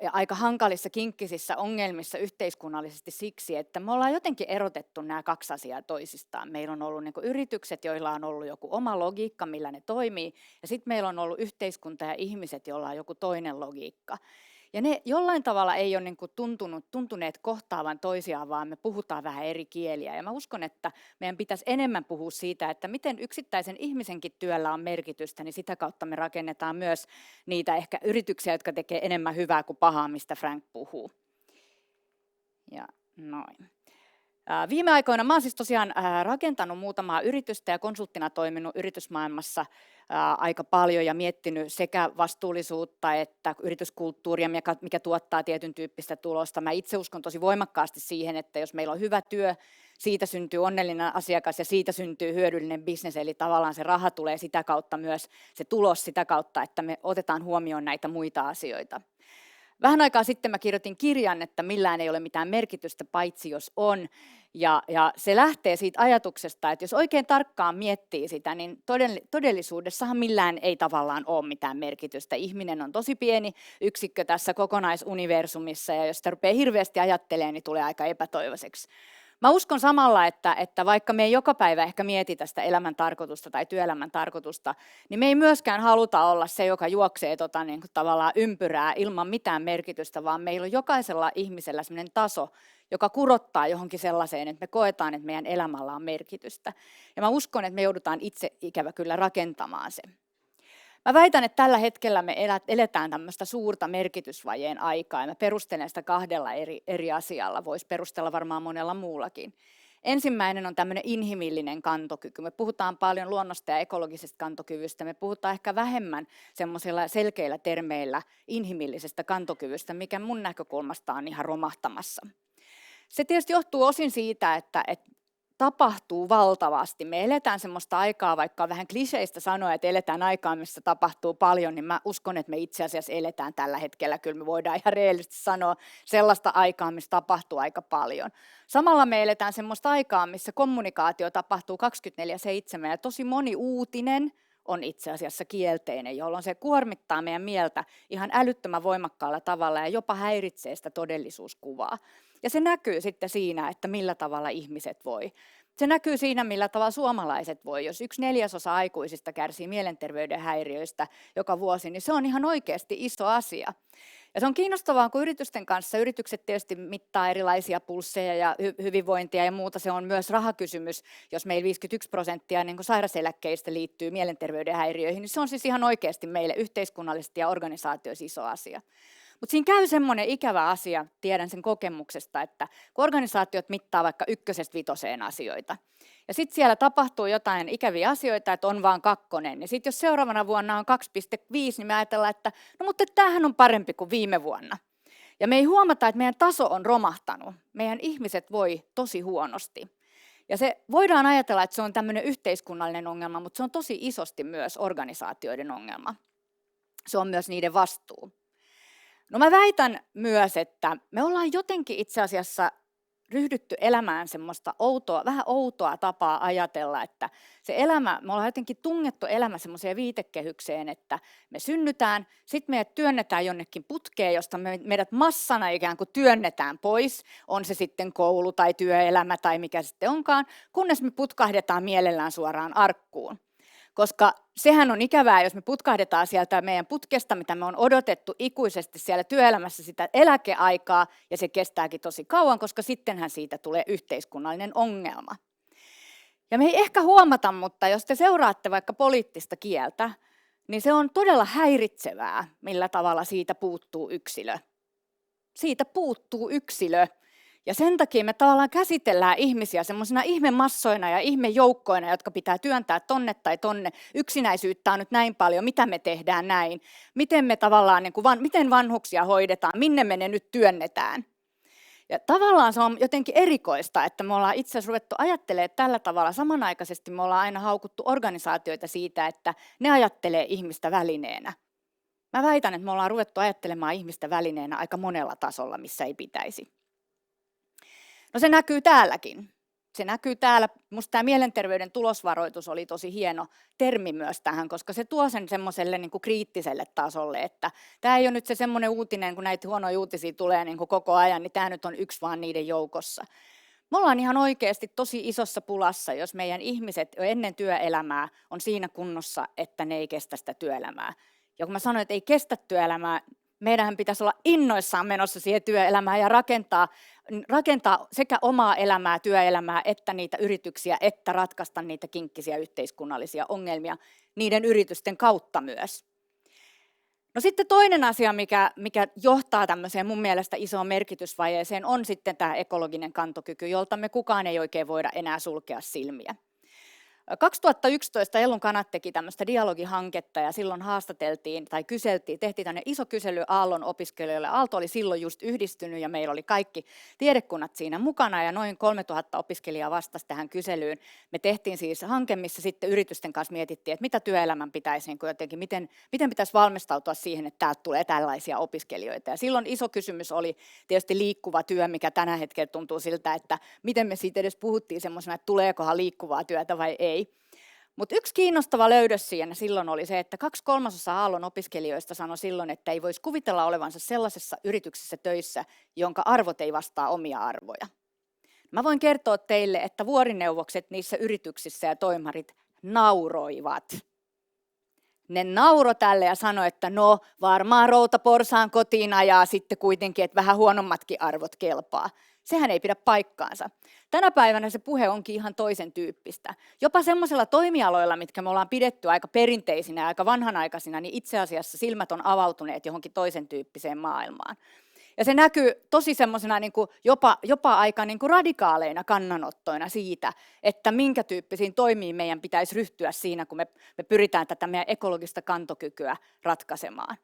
C: ja aika hankalissa kinkkisissä ongelmissa yhteiskunnallisesti siksi, että me ollaan jotenkin erotettu nämä kaksi asiaa toisistaan. Meillä on ollut niin kuin yritykset, joilla on ollut joku oma logiikka, millä ne toimii, ja sitten meillä on ollut yhteiskunta ja ihmiset, joilla on joku toinen logiikka. Ja ne jollain tavalla ei ole niin kuin tuntuneet kohtaavan toisiaan, vaan me puhutaan vähän eri kieliä. Ja mä uskon, että meidän pitäisi enemmän puhua siitä, että miten yksittäisen ihmisenkin työllä on merkitystä, niin sitä kautta me rakennetaan myös niitä ehkä yrityksiä, jotka tekee enemmän hyvää kuin pahaa, mistä Frank puhuu. Ja noin. Viime aikoina mä oon siis tosiaan rakentanut muutamaa yritystä ja konsulttina toiminut yritysmaailmassa aika paljon ja miettinyt sekä vastuullisuutta että yrityskulttuuria, mikä tuottaa tietyn tyyppistä tulosta. Mä itse uskon tosi voimakkaasti siihen, että jos meillä on hyvä työ, siitä syntyy onnellinen asiakas ja siitä syntyy hyödyllinen bisnes, eli tavallaan se raha tulee sitä kautta myös, se tulos sitä kautta, että me otetaan huomioon näitä muita asioita. Vähän aikaa sitten mä kirjoitin kirjan, että millään ei ole mitään merkitystä, paitsi jos on. Ja se lähtee siitä ajatuksesta, että jos oikein tarkkaan miettii sitä, niin todellisuudessahan millään ei tavallaan ole mitään merkitystä. Ihminen on tosi pieni yksikkö tässä kokonaisuniversumissa, ja jos sitä rupeaa hirveästi ajattelemaan, niin tulee aika epätoivoiseksi. Mä uskon samalla, että vaikka me ei joka päivä ehkä mietitä sitä elämän tarkoitusta tai työelämän tarkoitusta, niin me ei myöskään haluta olla se, joka juoksee niin kuin tavallaan ympyrää ilman mitään merkitystä, vaan meillä on jokaisella ihmisellä sellainen taso, joka kurottaa johonkin sellaiseen, että me koetaan, että meidän elämällä on merkitystä. Ja mä uskon, että me joudutaan itse ikävä kyllä rakentamaan se. Mä väitän, että tällä hetkellä me eletään tämmöistä suurta merkitysvajeen aikaa, ja mä perustelen sitä kahdella eri asialla, voisi perustella varmaan monella muullakin. Ensimmäinen on tämmöinen inhimillinen kantokyky. Me puhutaan paljon luonnosta ja ekologisesta kantokyvystä, me puhutaan ehkä vähemmän semmoisilla selkeillä termeillä inhimillisestä kantokyvystä, mikä mun näkökulmasta on ihan romahtamassa. Se tietysti johtuu osin siitä, että tapahtuu valtavasti. Me eletään semmoista aikaa, vaikka on vähän kliseistä sanoa, että eletään aikaa, missä tapahtuu paljon, niin mä uskon, että me itse asiassa eletään tällä hetkellä. Kyllä me voidaan ihan reellisesti sanoa sellaista aikaa, missä tapahtuu aika paljon. Samalla me eletään semmoista aikaa, missä kommunikaatio tapahtuu 24/7 ja tosi moni uutinen on itse asiassa kielteinen, jolloin se kuormittaa meidän mieltä ihan älyttömän voimakkaalla tavalla ja jopa häiritsee sitä todellisuuskuvaa. Ja se näkyy sitten siinä, että millä tavalla ihmiset voi. Se näkyy siinä, millä tavalla suomalaiset voi. Jos 1/4 aikuisista kärsii mielenterveyden häiriöistä joka vuosi, niin se on ihan oikeasti iso asia. Ja se on kiinnostavaa, kun yritysten kanssa, yritykset tietysti mittaa erilaisia pulsseja ja hyvinvointia ja muuta, se on myös rahakysymys, jos meillä 51% niin kuin sairauseläkkeistä liittyy mielenterveyden häiriöihin, niin se on siis ihan oikeasti meille yhteiskunnallisesti ja organisaatioissa iso asia. Mutta siinä käy semmoinen ikävä asia, tiedän sen kokemuksesta, että kun organisaatiot mittaa vaikka 1–5 asioita, ja sitten siellä tapahtuu jotain ikäviä asioita, että on vaan 2, niin sitten jos seuraavana vuonna on 2,5, niin me ajatellaan, että no mutta tämähän on parempi kuin viime vuonna. Ja me ei huomata, että meidän taso on romahtanut, meidän ihmiset voi tosi huonosti. Ja se voidaan ajatella, että se on tämmöinen yhteiskunnallinen ongelma, mutta se on tosi isosti myös organisaatioiden ongelma. Se on myös niiden vastuu. No mä väitän myös, että me ollaan jotenkin itse asiassa ryhdytty elämään semmoista vähän outoa tapaa ajatella, että se elämä, me ollaan jotenkin tungettu elämä semmoiseen viitekehykseen, että me synnytään, sitten meidät työnnetään jonnekin putkeen, josta meidät massana ikään kuin työnnetään pois, on se sitten koulu tai työelämä tai mikä sitten onkaan, kunnes me putkahdetaan mielellään suoraan arkkuun. Koska sehän on ikävää, jos me putkahdetaan sieltä meidän putkesta, mitä me on odotettu ikuisesti siellä työelämässä sitä eläkeaikaa, ja se kestääkin tosi kauan, koska sittenhän siitä tulee yhteiskunnallinen ongelma. Ja me ei ehkä huomata, mutta jos te seuraatte vaikka poliittista kieltä, niin se on todella häiritsevää, millä tavalla siitä puuttuu yksilö. Siitä puuttuu yksilö. Ja sen takia me tavallaan käsitellään ihmisiä semmoisina ihmemassoina ja ihmejoukkoina, jotka pitää työntää tonne tai tonne. Yksinäisyyttä on nyt näin paljon, mitä me tehdään näin, miten me tavallaan, miten vanhuksia hoidetaan, minne me ne nyt työnnetään. Ja tavallaan se on jotenkin erikoista, että me ollaan itse asiassa ruvettu ajattelemaan tällä tavalla. Samanaikaisesti me ollaan aina haukuttu organisaatioita siitä, että ne ajattelee ihmistä välineenä. Mä väitän, että me ollaan ruvettu ajattelemaan ihmistä välineenä aika monella tasolla, missä ei pitäisi. No se näkyy täälläkin. Se näkyy täällä. Minusta tämä mielenterveyden tulosvaroitus oli tosi hieno termi myös tähän, koska se tuo sen semmoiselle niin kuin kriittiselle tasolle, että tämä ei ole nyt se semmoinen uutinen, kun näitä huonoja uutisia tulee niin kuin koko ajan, niin tämä nyt on yksi vaan niiden joukossa. Me ollaan ihan oikeasti tosi isossa pulassa, jos meidän ihmiset jo ennen työelämää on siinä kunnossa, että ne ei kestä sitä työelämää. Ja kun mä sanoin, että ei kestä työelämää, meidän pitäisi olla innoissaan menossa siihen työelämään ja rakentaa sekä omaa elämää, työelämää, että niitä yrityksiä, että ratkaista niitä kinkkisiä yhteiskunnallisia ongelmia niiden yritysten kautta myös. No sitten toinen asia, mikä johtaa tämmöiseen mun mielestä isoon merkitysvajeeseen, on sitten tämä ekologinen kantokyky, jolta me kukaan ei oikein voida enää sulkea silmiä. 2011 Ellun Kanat teki tämmöistä dialogihanketta ja silloin haastateltiin tai tehtiin tämmöinen iso kysely Aallon opiskelijoille. Aalto oli silloin just yhdistynyt ja meillä oli kaikki tiedekunnat siinä mukana ja noin 3000 opiskelijaa vastasi tähän kyselyyn. Me tehtiin siis hanke, missä sitten yritysten kanssa mietittiin, että mitä työelämän pitäisi, niin jotenkin, miten pitäisi valmistautua siihen, että täältä tulee tällaisia opiskelijoita. Ja silloin iso kysymys oli tietysti liikkuva työ, mikä tänä hetkellä tuntuu siltä, että miten me siitä edes puhuttiin semmoisena, että tuleekohan liikkuvaa työtä vai ei. Mutta yksi kiinnostava löydös siinä silloin oli se, että 2/3 Aallon opiskelijoista sanoi silloin, että ei voisi kuvitella olevansa sellaisessa yrityksessä töissä, jonka arvot ei vastaa omia arvoja. Mä voin kertoa teille, että vuorineuvokset niissä yrityksissä ja toimarit nauroivat. Ne nauroi tälle ja sanoi, että no varmaan routa porsaan kotiin ajaa sitten kuitenkin, että vähän huonommatkin arvot kelpaa. Sehän ei pidä paikkaansa. Tänä päivänä se puhe onkin ihan toisen tyyppistä. Jopa semmoisilla toimialoilla, mitkä me ollaan pidetty aika perinteisinä ja aika vanhanaikaisina, niin itse asiassa silmät on avautuneet johonkin toisen tyyppiseen maailmaan. Ja se näkyy tosi semmoisena niin kuin jopa aika niin kuin radikaaleina kannanottoina siitä, että minkä tyyppisiin toimiin meidän pitäisi ryhtyä siinä, kun me pyritään tätä meidän ekologista kantokykyä ratkaisemaan.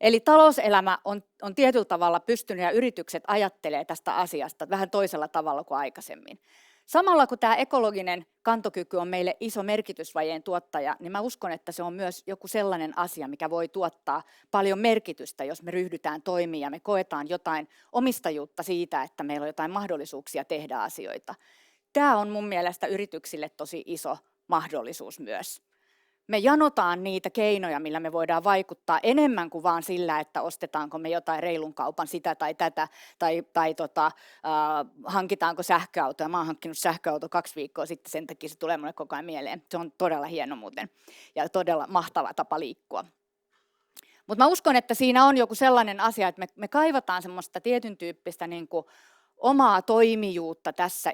C: Eli talouselämä on tietyllä tavalla pystynyt ja yritykset ajattelee tästä asiasta vähän toisella tavalla kuin aikaisemmin. Samalla kun tämä ekologinen kantokyky on meille iso merkitysvajeen tuottaja, niin mä uskon, että se on myös joku sellainen asia, mikä voi tuottaa paljon merkitystä, jos me ryhdytään toimimaan ja me koetaan jotain omistajuutta siitä, että meillä on jotain mahdollisuuksia tehdä asioita. Tämä on mun mielestä yrityksille tosi iso mahdollisuus myös. Me janotaan niitä keinoja, millä me voidaan vaikuttaa enemmän kuin vaan sillä, että ostetaanko me jotain reilun kaupan sitä tai tätä, tai hankitaanko sähköautoja. Mä oon hankkinut sähköauto 2 viikkoa sitten, sen takia se tulee mulle koko ajan mieleen. Se on todella hieno muuten ja todella mahtava tapa liikkua. Mutta mä uskon, että siinä on joku sellainen asia, että me kaivataan semmoista tietyn tyyppistä niin kuin omaa toimijuutta tässä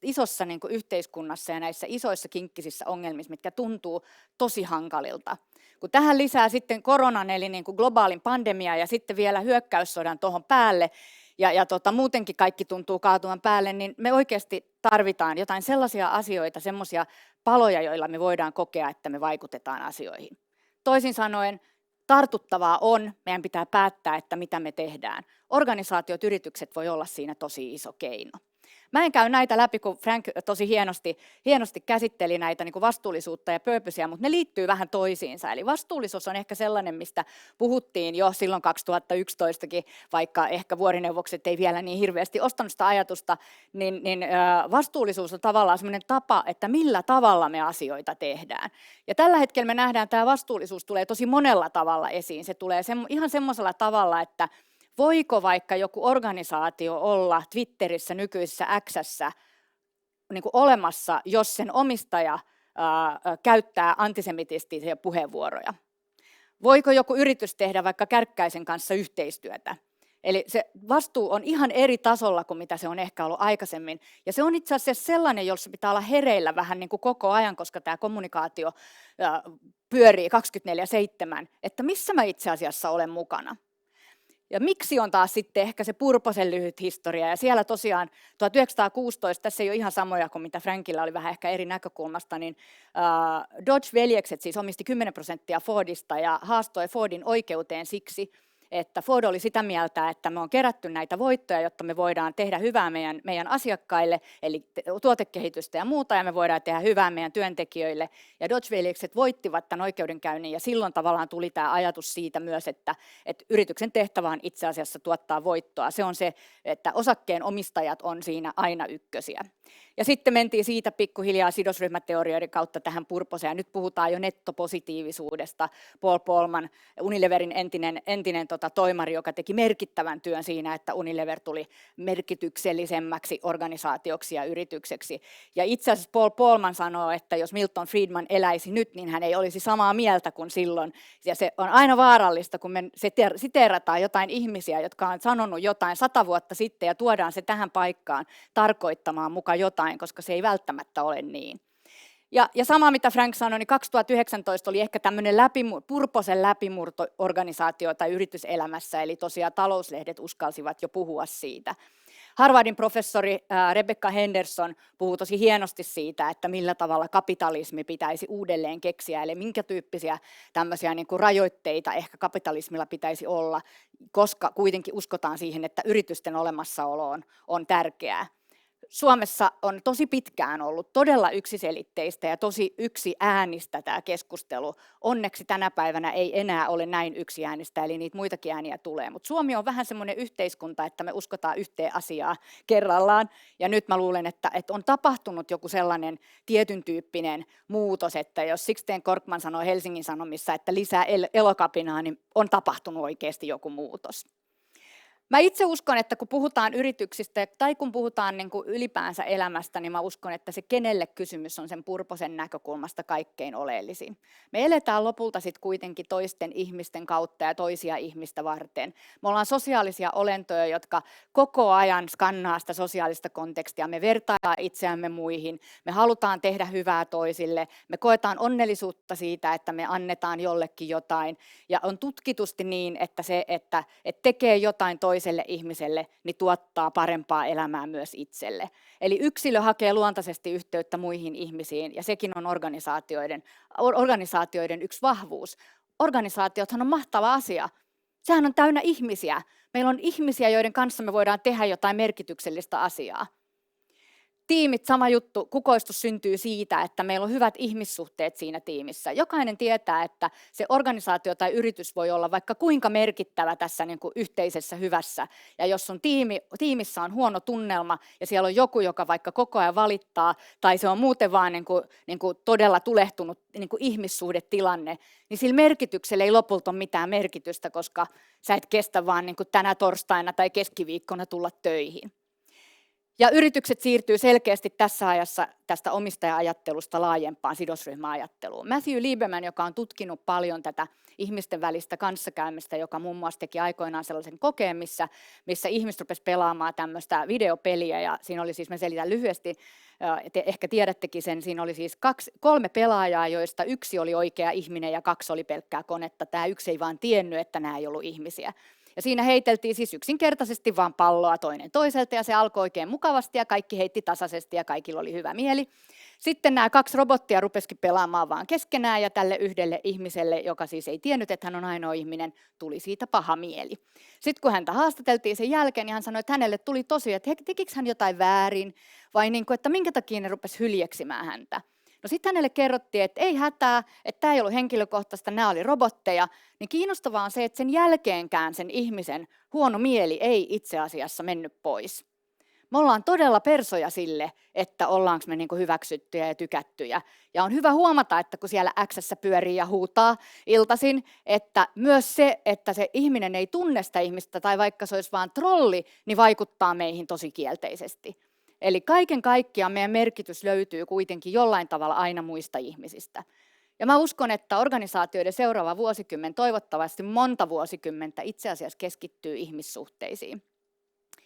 C: isossa niin kuin yhteiskunnassa ja näissä isoissa kinkkisissä ongelmissa, mitkä tuntuu tosi hankalilta. Kun tähän lisää sitten koronan eli niin kuin globaalin pandemia ja sitten vielä hyökkäyssodan tuohon päälle ja muutenkin kaikki tuntuu kaatuvan päälle, niin me oikeasti tarvitaan jotain sellaisia asioita, semmoisia paloja, joilla me voidaan kokea, että me vaikutetaan asioihin. Toisin sanoen, tartuttavaa on, meidän pitää päättää, että mitä me tehdään. Organisaatiot, yritykset voi olla siinä tosi iso keino. Mä en käy näitä läpi, kun Frank tosi hienosti käsitteli näitä niin kuin vastuullisuutta ja purposea, mutta ne liittyy vähän toisiinsa. Eli vastuullisuus on ehkä sellainen, mistä puhuttiin jo silloin 2011kin, vaikka ehkä vuorineuvokset ei vielä niin hirveästi ostanut sitä ajatusta, niin vastuullisuus on tavallaan sellainen tapa, että millä tavalla me asioita tehdään. Ja tällä hetkellä me nähdään, että tämä vastuullisuus tulee tosi monella tavalla esiin. Se tulee ihan semmoisella tavalla, että voiko vaikka joku organisaatio olla Twitterissä, nykyisessä X:ssä niin kuin olemassa, jos sen omistaja käyttää antisemitistisiä puheenvuoroja? Voiko joku yritys tehdä vaikka Kärkkäisen kanssa yhteistyötä? Eli se vastuu on ihan eri tasolla kuin mitä se on ehkä ollut aikaisemmin. Ja se on itse asiassa sellainen, jossa pitää olla hereillä vähän niin kuin koko ajan, koska tämä kommunikaatio pyörii 24/7, että missä mä itse asiassa olen mukana. Ja miksi on taas sitten ehkä se Purposen lyhyt historia, ja siellä tosiaan 1916, tässä ei ole ihan samoja kuin mitä Frankilla oli vähän ehkä eri näkökulmasta, niin Dodge-veljekset siis omisti 10% Fordista ja haastoi Fordin oikeuteen siksi, että Ford oli sitä mieltä, että me on kerätty näitä voittoja, jotta me voidaan tehdä hyvää meidän asiakkaille, eli tuotekehitystä ja muuta, ja me voidaan tehdä hyvää meidän työntekijöille. Ja Dodge-veljekset voittivat tämän oikeudenkäynnin, ja silloin tavallaan tuli tämä ajatus siitä myös, että yrityksen tehtävä on itse asiassa tuottaa voittoa. Se on se, että osakkeen omistajat on siinä aina ykkösiä. Ja sitten mentiin siitä pikkuhiljaa sidosryhmäteorioiden kautta tähän Purposeen, ja nyt puhutaan jo nettopositiivisuudesta. Paul Polman, Unileverin entinen toimari, joka teki merkittävän työn siinä, että Unilever tuli merkityksellisemmäksi organisaatioksi ja yritykseksi. Ja itse asiassa Paul Polman sanoo, että jos Milton Friedman eläisi nyt, niin hän ei olisi samaa mieltä kuin silloin. Ja se on aina vaarallista, kun me siteerataan jotain ihmisiä, jotka on sanonut jotain 100 vuotta sitten ja tuodaan se tähän paikkaan tarkoittamaan muka jotain, koska se ei välttämättä ole niin. Ja sama mitä Frank sanoi, niin 2019 oli ehkä tämmöinen Purposen läpimurto-organisaatio tai yrityselämässä, eli tosiaan talouslehdet uskalsivat jo puhua siitä. Harvardin professori Rebecca Henderson puhuu tosi hienosti siitä, että millä tavalla kapitalismi pitäisi uudelleen keksiä, eli minkä tyyppisiä tämmöisiä niin kuin rajoitteita ehkä kapitalismilla pitäisi olla, koska kuitenkin uskotaan siihen, että yritysten olemassaolo on tärkeää. Suomessa on tosi pitkään ollut todella yksiselitteistä ja tosi yksiäänistä tämä keskustelu. Onneksi tänä päivänä ei enää ole näin yksiäänistä, eli niitä muitakin ääniä tulee. Mutta Suomi on vähän semmoinen yhteiskunta, että me uskotaan yhteen asiaan kerrallaan. Ja nyt mä luulen, että on tapahtunut joku sellainen tietyn tyyppinen muutos, että jos Sixten Korkman sanoi Helsingin Sanomissa, että lisää elokapinaa, niin on tapahtunut oikeasti joku muutos. Mä itse uskon, että kun puhutaan yrityksistä tai kun puhutaan niin kuin ylipäänsä elämästä, niin mä uskon, että se kenelle kysymys on sen Purposen näkökulmasta kaikkein oleellisin. Me eletään lopulta sitten kuitenkin toisten ihmisten kautta ja toisia ihmistä varten. Me ollaan sosiaalisia olentoja, jotka koko ajan skannaa sitä sosiaalista kontekstia. Me vertaillaan itseämme muihin, me halutaan tehdä hyvää toisille, me koetaan onnellisuutta siitä, että me annetaan jollekin jotain. Ja on tutkitusti niin, että se, että tekee jotain toiselle ihmiselle, niin tuottaa parempaa elämää myös itselle. Eli yksilö hakee luontaisesti yhteyttä muihin ihmisiin, ja sekin on organisaatioiden yksi vahvuus. Organisaatiothan on mahtava asia. Sehän on täynnä ihmisiä. Meillä on ihmisiä, joiden kanssa me voidaan tehdä jotain merkityksellistä asiaa. tiimit, sama juttu, kukoistus syntyy siitä, että meillä on hyvät ihmissuhteet siinä tiimissä. Jokainen tietää, että se organisaatio tai yritys voi olla vaikka kuinka merkittävä tässä niin kuin yhteisessä hyvässä. Ja jos on tiimissä on huono tunnelma ja siellä on joku, joka vaikka koko ajan valittaa, tai se on muuten vaan niin kuin todella tulehtunut niin kuin ihmissuhdetilanne, niin sillä merkityksellä ei lopulta ole mitään merkitystä, koska sä et kestä vaan niin kuin tänä torstaina tai keskiviikkona tulla töihin. Ja yritykset siirtyy selkeästi tässä ajassa tästä omistaja-ajattelusta laajempaan sidosryhmäajatteluun. Matthew Lieberman, joka on tutkinut paljon tätä ihmisten välistä kanssakäymistä, joka muun muassa teki aikoinaan sellaisen kokeen, missä ihmiset rupesivat pelaamaan tämmöistä videopeliä. Ja siinä oli siis, mä selitän lyhyesti, te ehkä tiedättekin sen, siinä oli siis 3 pelaajaa, joista 1 oli oikea ihminen ja 2 oli pelkkää konetta. Tämä 1 ei vaan tiennyt, että nämä ei ollut ihmisiä. Ja siinä heiteltiin siis yksinkertaisesti vaan palloa toinen toiselta ja se alkoi oikein mukavasti ja kaikki heitti tasaisesti ja kaikilla oli hyvä mieli. Sitten nämä 2 robottia rupesikin pelaamaan vaan keskenään ja tälle yhdelle ihmiselle, joka siis ei tiennyt, että hän on ainoa ihminen, tuli siitä paha mieli. Sitten kun häntä haastateltiin sen jälkeen, niin hän sanoi, että hänelle tuli tosi, että tekikö hän jotain väärin vai niin kuin, että minkä takia ne rupesi hyljeksimään häntä. No sitten hänelle kerrottiin, että ei hätää, että tämä ei ollut henkilökohtaista, nämä oli robotteja. Niin kiinnostavaa on se, että sen jälkeenkään sen ihmisen huono mieli ei itse asiassa mennyt pois. Me ollaan todella persoja sille, että ollaanko me niinku hyväksyttyjä ja tykättyjä. Ja on hyvä huomata, että kun siellä X:ssä pyörii ja huutaa iltaisin, että myös se, että se ihminen ei tunne sitä ihmistä tai vaikka se olisi vaan trolli, niin vaikuttaa meihin tosi kielteisesti. Eli kaiken kaikkiaan meidän merkitys löytyy kuitenkin jollain tavalla aina muista ihmisistä. Ja mä uskon, että organisaatioiden seuraava vuosikymmen, toivottavasti monta vuosikymmentä, itse asiassa keskittyy ihmissuhteisiin.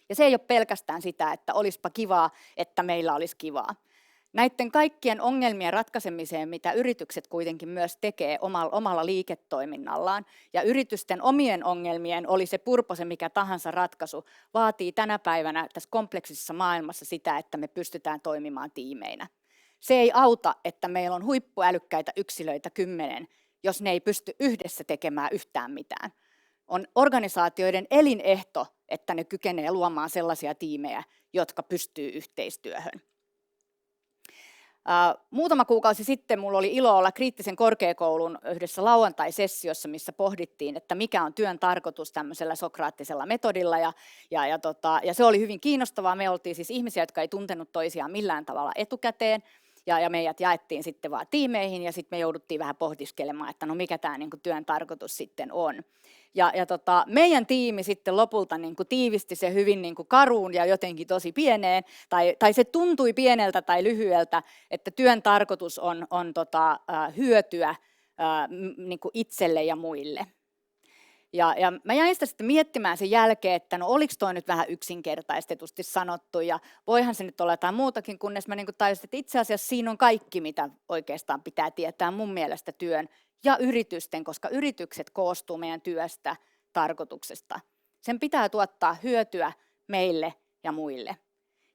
C: Ja se ei ole pelkästään sitä, että olisipa kivaa, että meillä olisi kivaa. Näiden kaikkien ongelmien ratkaisemiseen, mitä yritykset kuitenkin myös tekee omalla liiketoiminnallaan, ja yritysten omien ongelmien, oli se purpose mikä tahansa ratkaisu, vaatii tänä päivänä tässä kompleksisessa maailmassa sitä, että me pystytään toimimaan tiimeinä. Se ei auta, että meillä on huippuälykkäitä yksilöitä 10, jos ne ei pysty yhdessä tekemään yhtään mitään. On organisaatioiden elinehto, että ne kykenee luomaan sellaisia tiimejä, jotka pystyy yhteistyöhön. Muutama kuukausi sitten minulla oli ilo olla Kriittisen korkeakoulun yhdessä lauantai-sessiossa, missä pohdittiin, että mikä on työn tarkoitus tämmöisellä sokraattisella metodilla. Ja se oli hyvin kiinnostavaa. Me oltiin siis ihmisiä, jotka ei tuntenut toisiaan millään tavalla etukäteen. Ja meidät jaettiin sitten vaan tiimeihin ja sitten me jouduttiin vähän pohdiskelemaan, että no mikä tämä niinku työn tarkoitus sitten on. Meidän tiimi sitten lopulta niinku tiivisti se hyvin niinku karuun ja jotenkin tosi pieneen, tai se tuntui pieneltä tai lyhyeltä, että työn tarkoitus on hyötyä niinku itselle ja muille. Ja mä jäin sitä sitten miettimään sen jälkeen, että no oliko toi nyt vähän yksinkertaistetusti sanottu ja voihan se nyt olla jotain muutakin, kunnes mä niin tajusin, että itse asiassa siinä on kaikki, mitä oikeastaan pitää tietää mun mielestä työn ja yritysten, koska yritykset koostuu meidän työstä, tarkoituksesta. Sen pitää tuottaa hyötyä meille ja muille.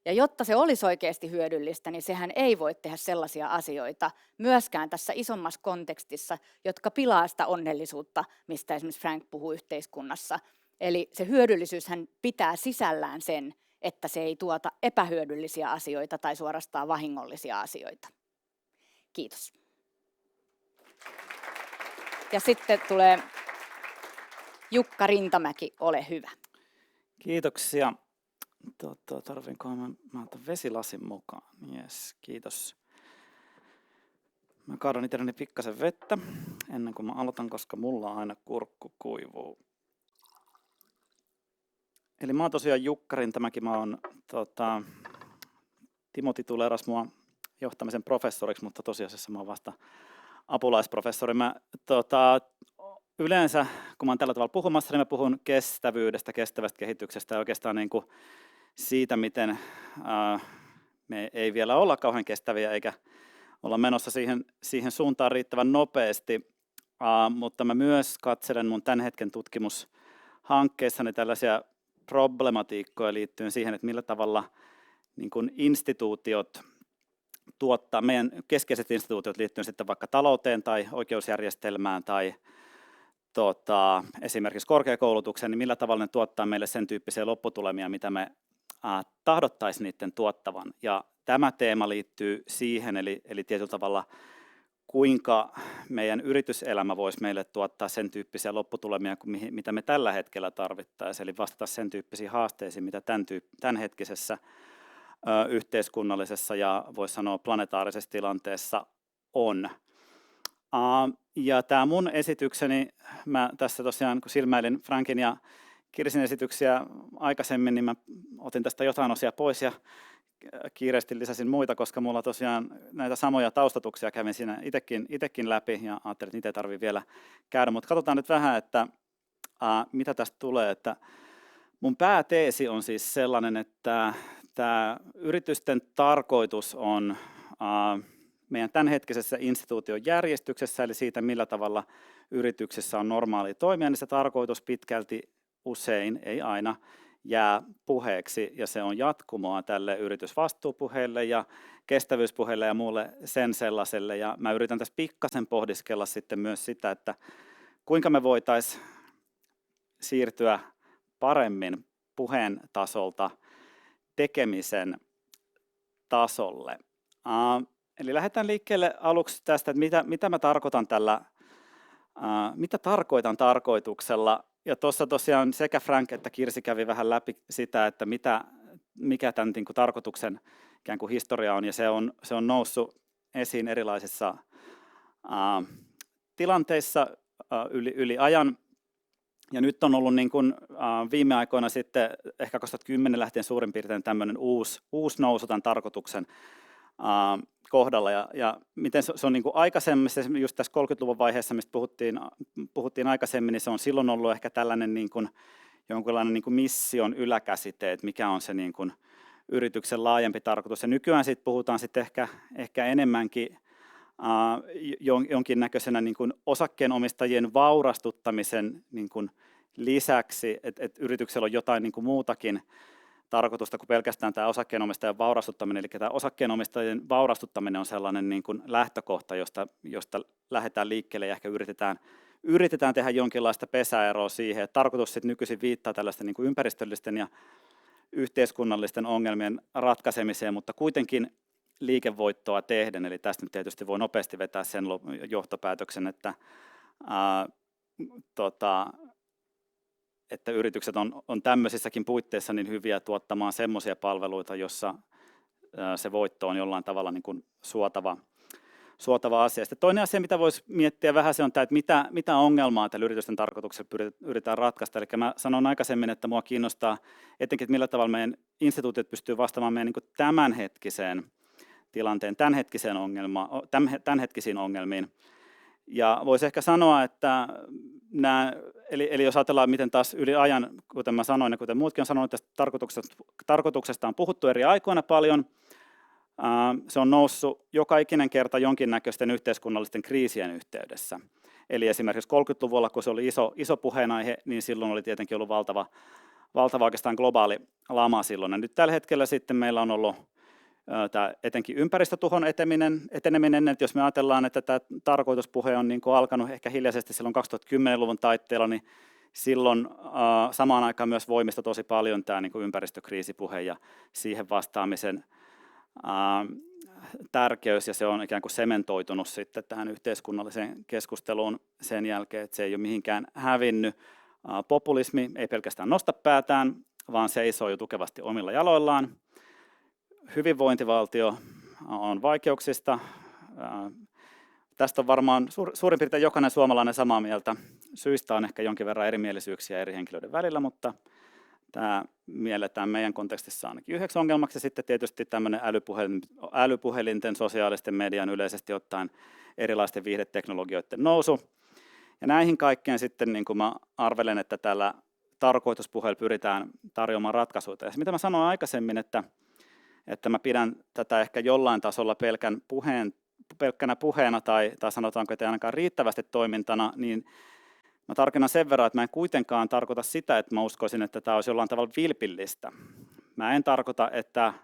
C: Ja jotta se olisi oikeasti hyödyllistä, niin sehän ei voi tehdä sellaisia asioita myöskään tässä isommassa kontekstissa, jotka pilaa sitä onnellisuutta, mistä esimerkiksi Frank puhuu yhteiskunnassa. Eli se hyödyllisyyshän pitää sisällään sen, että se ei tuota epähyödyllisiä asioita tai suorastaan vahingollisia asioita. Kiitos. Ja sitten tulee Jukka Rintamäki, ole hyvä.
D: Kiitoksia. Tarvinkohan mä otan vesilasin mukaan? Yes, kiitos. Mä kaadan itselleni pikkasen vettä ennen kuin mä aloitan, koska mulla aina kurkku kuivuu. Eli mä oon tosiaan Jukka Rintamäki, mä oon Timo tituleerasi mua johtamisen professoriksi, mutta tosiasiassa mä oon vasta apulaisprofessori. Mä yleensä, kun mä oon tällä tavalla puhumassa, niin mä puhun kestävyydestä, kestävästä kehityksestä ja oikeastaan niin kuin siitä, miten me ei vielä olla kauhean kestäviä eikä olla menossa siihen suuntaan riittävän nopeasti, mutta mä myös katselen mun tämän hetken tutkimushankkeissani tällaisia problematiikkoja liittyen siihen, että millä tavalla niin kuin instituutiot tuottaa, meidän keskeiset instituutiot liittyen sitten vaikka talouteen tai oikeusjärjestelmään tai esimerkiksi korkeakoulutukseen, niin millä tavalla ne tuottaa meille sen tyyppisiä lopputulemia, mitä me tahdottaisiin niiden tuottavan. Ja tämä teema liittyy siihen, eli tietyllä tavalla kuinka meidän yrityselämä voisi meille tuottaa sen tyyppisiä lopputulemia, mitä me tällä hetkellä tarvittaisiin, eli vastata sen tyyppisiin haasteisiin, mitä tämänhetkisessä yhteiskunnallisessa ja voisi sanoa planetaarisessa tilanteessa on. Ja tämä mun esitykseni, mä tässä tosiaan kun silmäilin Frankin ja Kirsin esityksiä aikaisemmin, niin mä otin tästä jotain osia pois ja kiireesti lisäsin muita, koska mulla tosiaan näitä samoja taustatuksia kävin siinä itsekin läpi ja ajattelin, että niitä ei tarvitse vielä käydä, mutta katsotaan nyt vähän, että mitä tästä tulee. Että mun pääteesi on siis sellainen, että tämä yritysten tarkoitus on meidän tämänhetkisessä instituution järjestyksessä, eli siitä millä tavalla yrityksessä on normaali toimia, niin se tarkoitus pitkälti usein, ei aina, jää puheeksi ja se on jatkumoa tälle yritysvastuupuheelle ja kestävyyspuheelle ja muulle sen sellaiselle. Ja mä yritän tässä pikkasen pohdiskella sitten myös sitä, että kuinka me voitaisiin siirtyä paremmin puheen tasolta tekemisen tasolle. Eli lähdetään liikkeelle aluksi tästä, että mitä mä tarkoitan tällä, mitä tarkoitan tarkoituksella. Ja tuossa tosiaan sekä Frank että Kirsi kävi vähän läpi sitä, että mikä tämän niin kuin tarkoituksen ikään kuin historia on, ja se on noussut esiin erilaisissa tilanteissa yli ajan. Ja nyt on ollut niin kuin, viime aikoina sitten, ehkä 2010 lähtien suurin piirtein tämmöinen uusi nousu tämän tarkoituksen kohdalla. Ja miten se on niin kuin aikaisemmin, just tässä 30-luvun vaiheessa, mistä puhuttiin aikaisemmin, niin se on silloin ollut ehkä tällainen niin kuin, jonkinlainen niin kuin mission yläkäsite, että mikä on se niin kuin yrityksen laajempi tarkoitus. Ja nykyään sitten puhutaan sitten ehkä enemmänkin jonkinnäköisenä niin kuin osakkeenomistajien vaurastuttamisen niin kuin lisäksi, että yrityksellä on jotain niin kuin muutakin tarkoitusta kuin pelkästään tämä osakkeenomistajan vaurastuttaminen. Eli tämä osakkeenomistajien vaurastuttaminen on sellainen niin kuin lähtökohta, josta lähdetään liikkeelle ja ehkä yritetään tehdä jonkinlaista pesäeroa siihen. Että tarkoitus sitten nykyisin viittaa tällaisten niin kuin ympäristöllisten ja yhteiskunnallisten ongelmien ratkaisemiseen, mutta kuitenkin liikevoittoa tehden. Eli tästä nyt tietysti voi nopeasti vetää sen johtopäätöksen, että yritykset on tämmöisissäkin puitteissa niin hyviä tuottamaan semmoisia palveluita, jossa se voitto on jollain tavalla niin kuin suotava asia. Sitten toinen asia, mitä voisi miettiä vähän, se on tämä, että mitä ongelmaa tällä yritysten tarkoituksella yritetään ratkaista. Eli mä sanoin aikaisemmin, että mua kiinnostaa etenkin, että millä tavalla meidän instituutiot pystyy vastaamaan meidän niin kuin tämänhetkiseen tilanteen, tämänhetkisiin ongelmiin. Ja voisi ehkä sanoa, että eli jos ajatellaan, miten taas yli ajan, kuten mä sanoin ja kuten muutkin on sanonut, tästä tarkoituksesta on puhuttu eri aikoina paljon. Se on noussut joka ikinen kerta jonkinnäköisten yhteiskunnallisten kriisien yhteydessä. Eli esimerkiksi 30-luvulla, kun se oli iso puheenaihe, niin silloin oli tietenkin ollut valtava oikeastaan globaali lama silloin. Ja nyt tällä hetkellä sitten meillä on ollut tämä etenkin ympäristötuhon eteneminen, että jos me ajatellaan, että tämä tarkoituspuhe on niin kuin alkanut ehkä hiljaisesti silloin 2010-luvun taitteella, niin silloin samaan aikaan myös voimistui tosi paljon tämä niin kuin ympäristökriisipuhe ja siihen vastaamisen tärkeys, ja se on ikään kuin sementoitunut sitten tähän yhteiskunnalliseen keskusteluun sen jälkeen, että se ei ole mihinkään hävinnyt. Populismi ei pelkästään nosta päätään, vaan seisoo jo tukevasti omilla jaloillaan. Hyvinvointivaltio on vaikeuksista. Tästä on varmaan suurin piirtein jokainen suomalainen samaa mieltä. Syistä on ehkä jonkin verran erimielisyyksiä eri henkilöiden välillä, mutta tämä mielletään meidän kontekstissa ainakin yhdeksi ongelmaksi. Sitten tietysti tämmöinen älypuhelinten, sosiaalisten median yleisesti ottaen erilaisten viihdeteknologioiden nousu. Ja näihin kaikkeen sitten niin kuin mä arvelen, että tällä tarkoituspuheella pyritään tarjoamaan ratkaisuja. Ja mitä mä sanoin aikaisemmin, että mä pidän tätä ehkä jollain tasolla pelkkänä puheena tai sanotaanko, että ei ainakaan riittävästi toimintana, niin mä tarkennan sen verran, että mä en kuitenkaan tarkoita sitä, että mä uskoisin, että tämä olisi jollain tavalla vilpillistä. Mä en tarkoita, että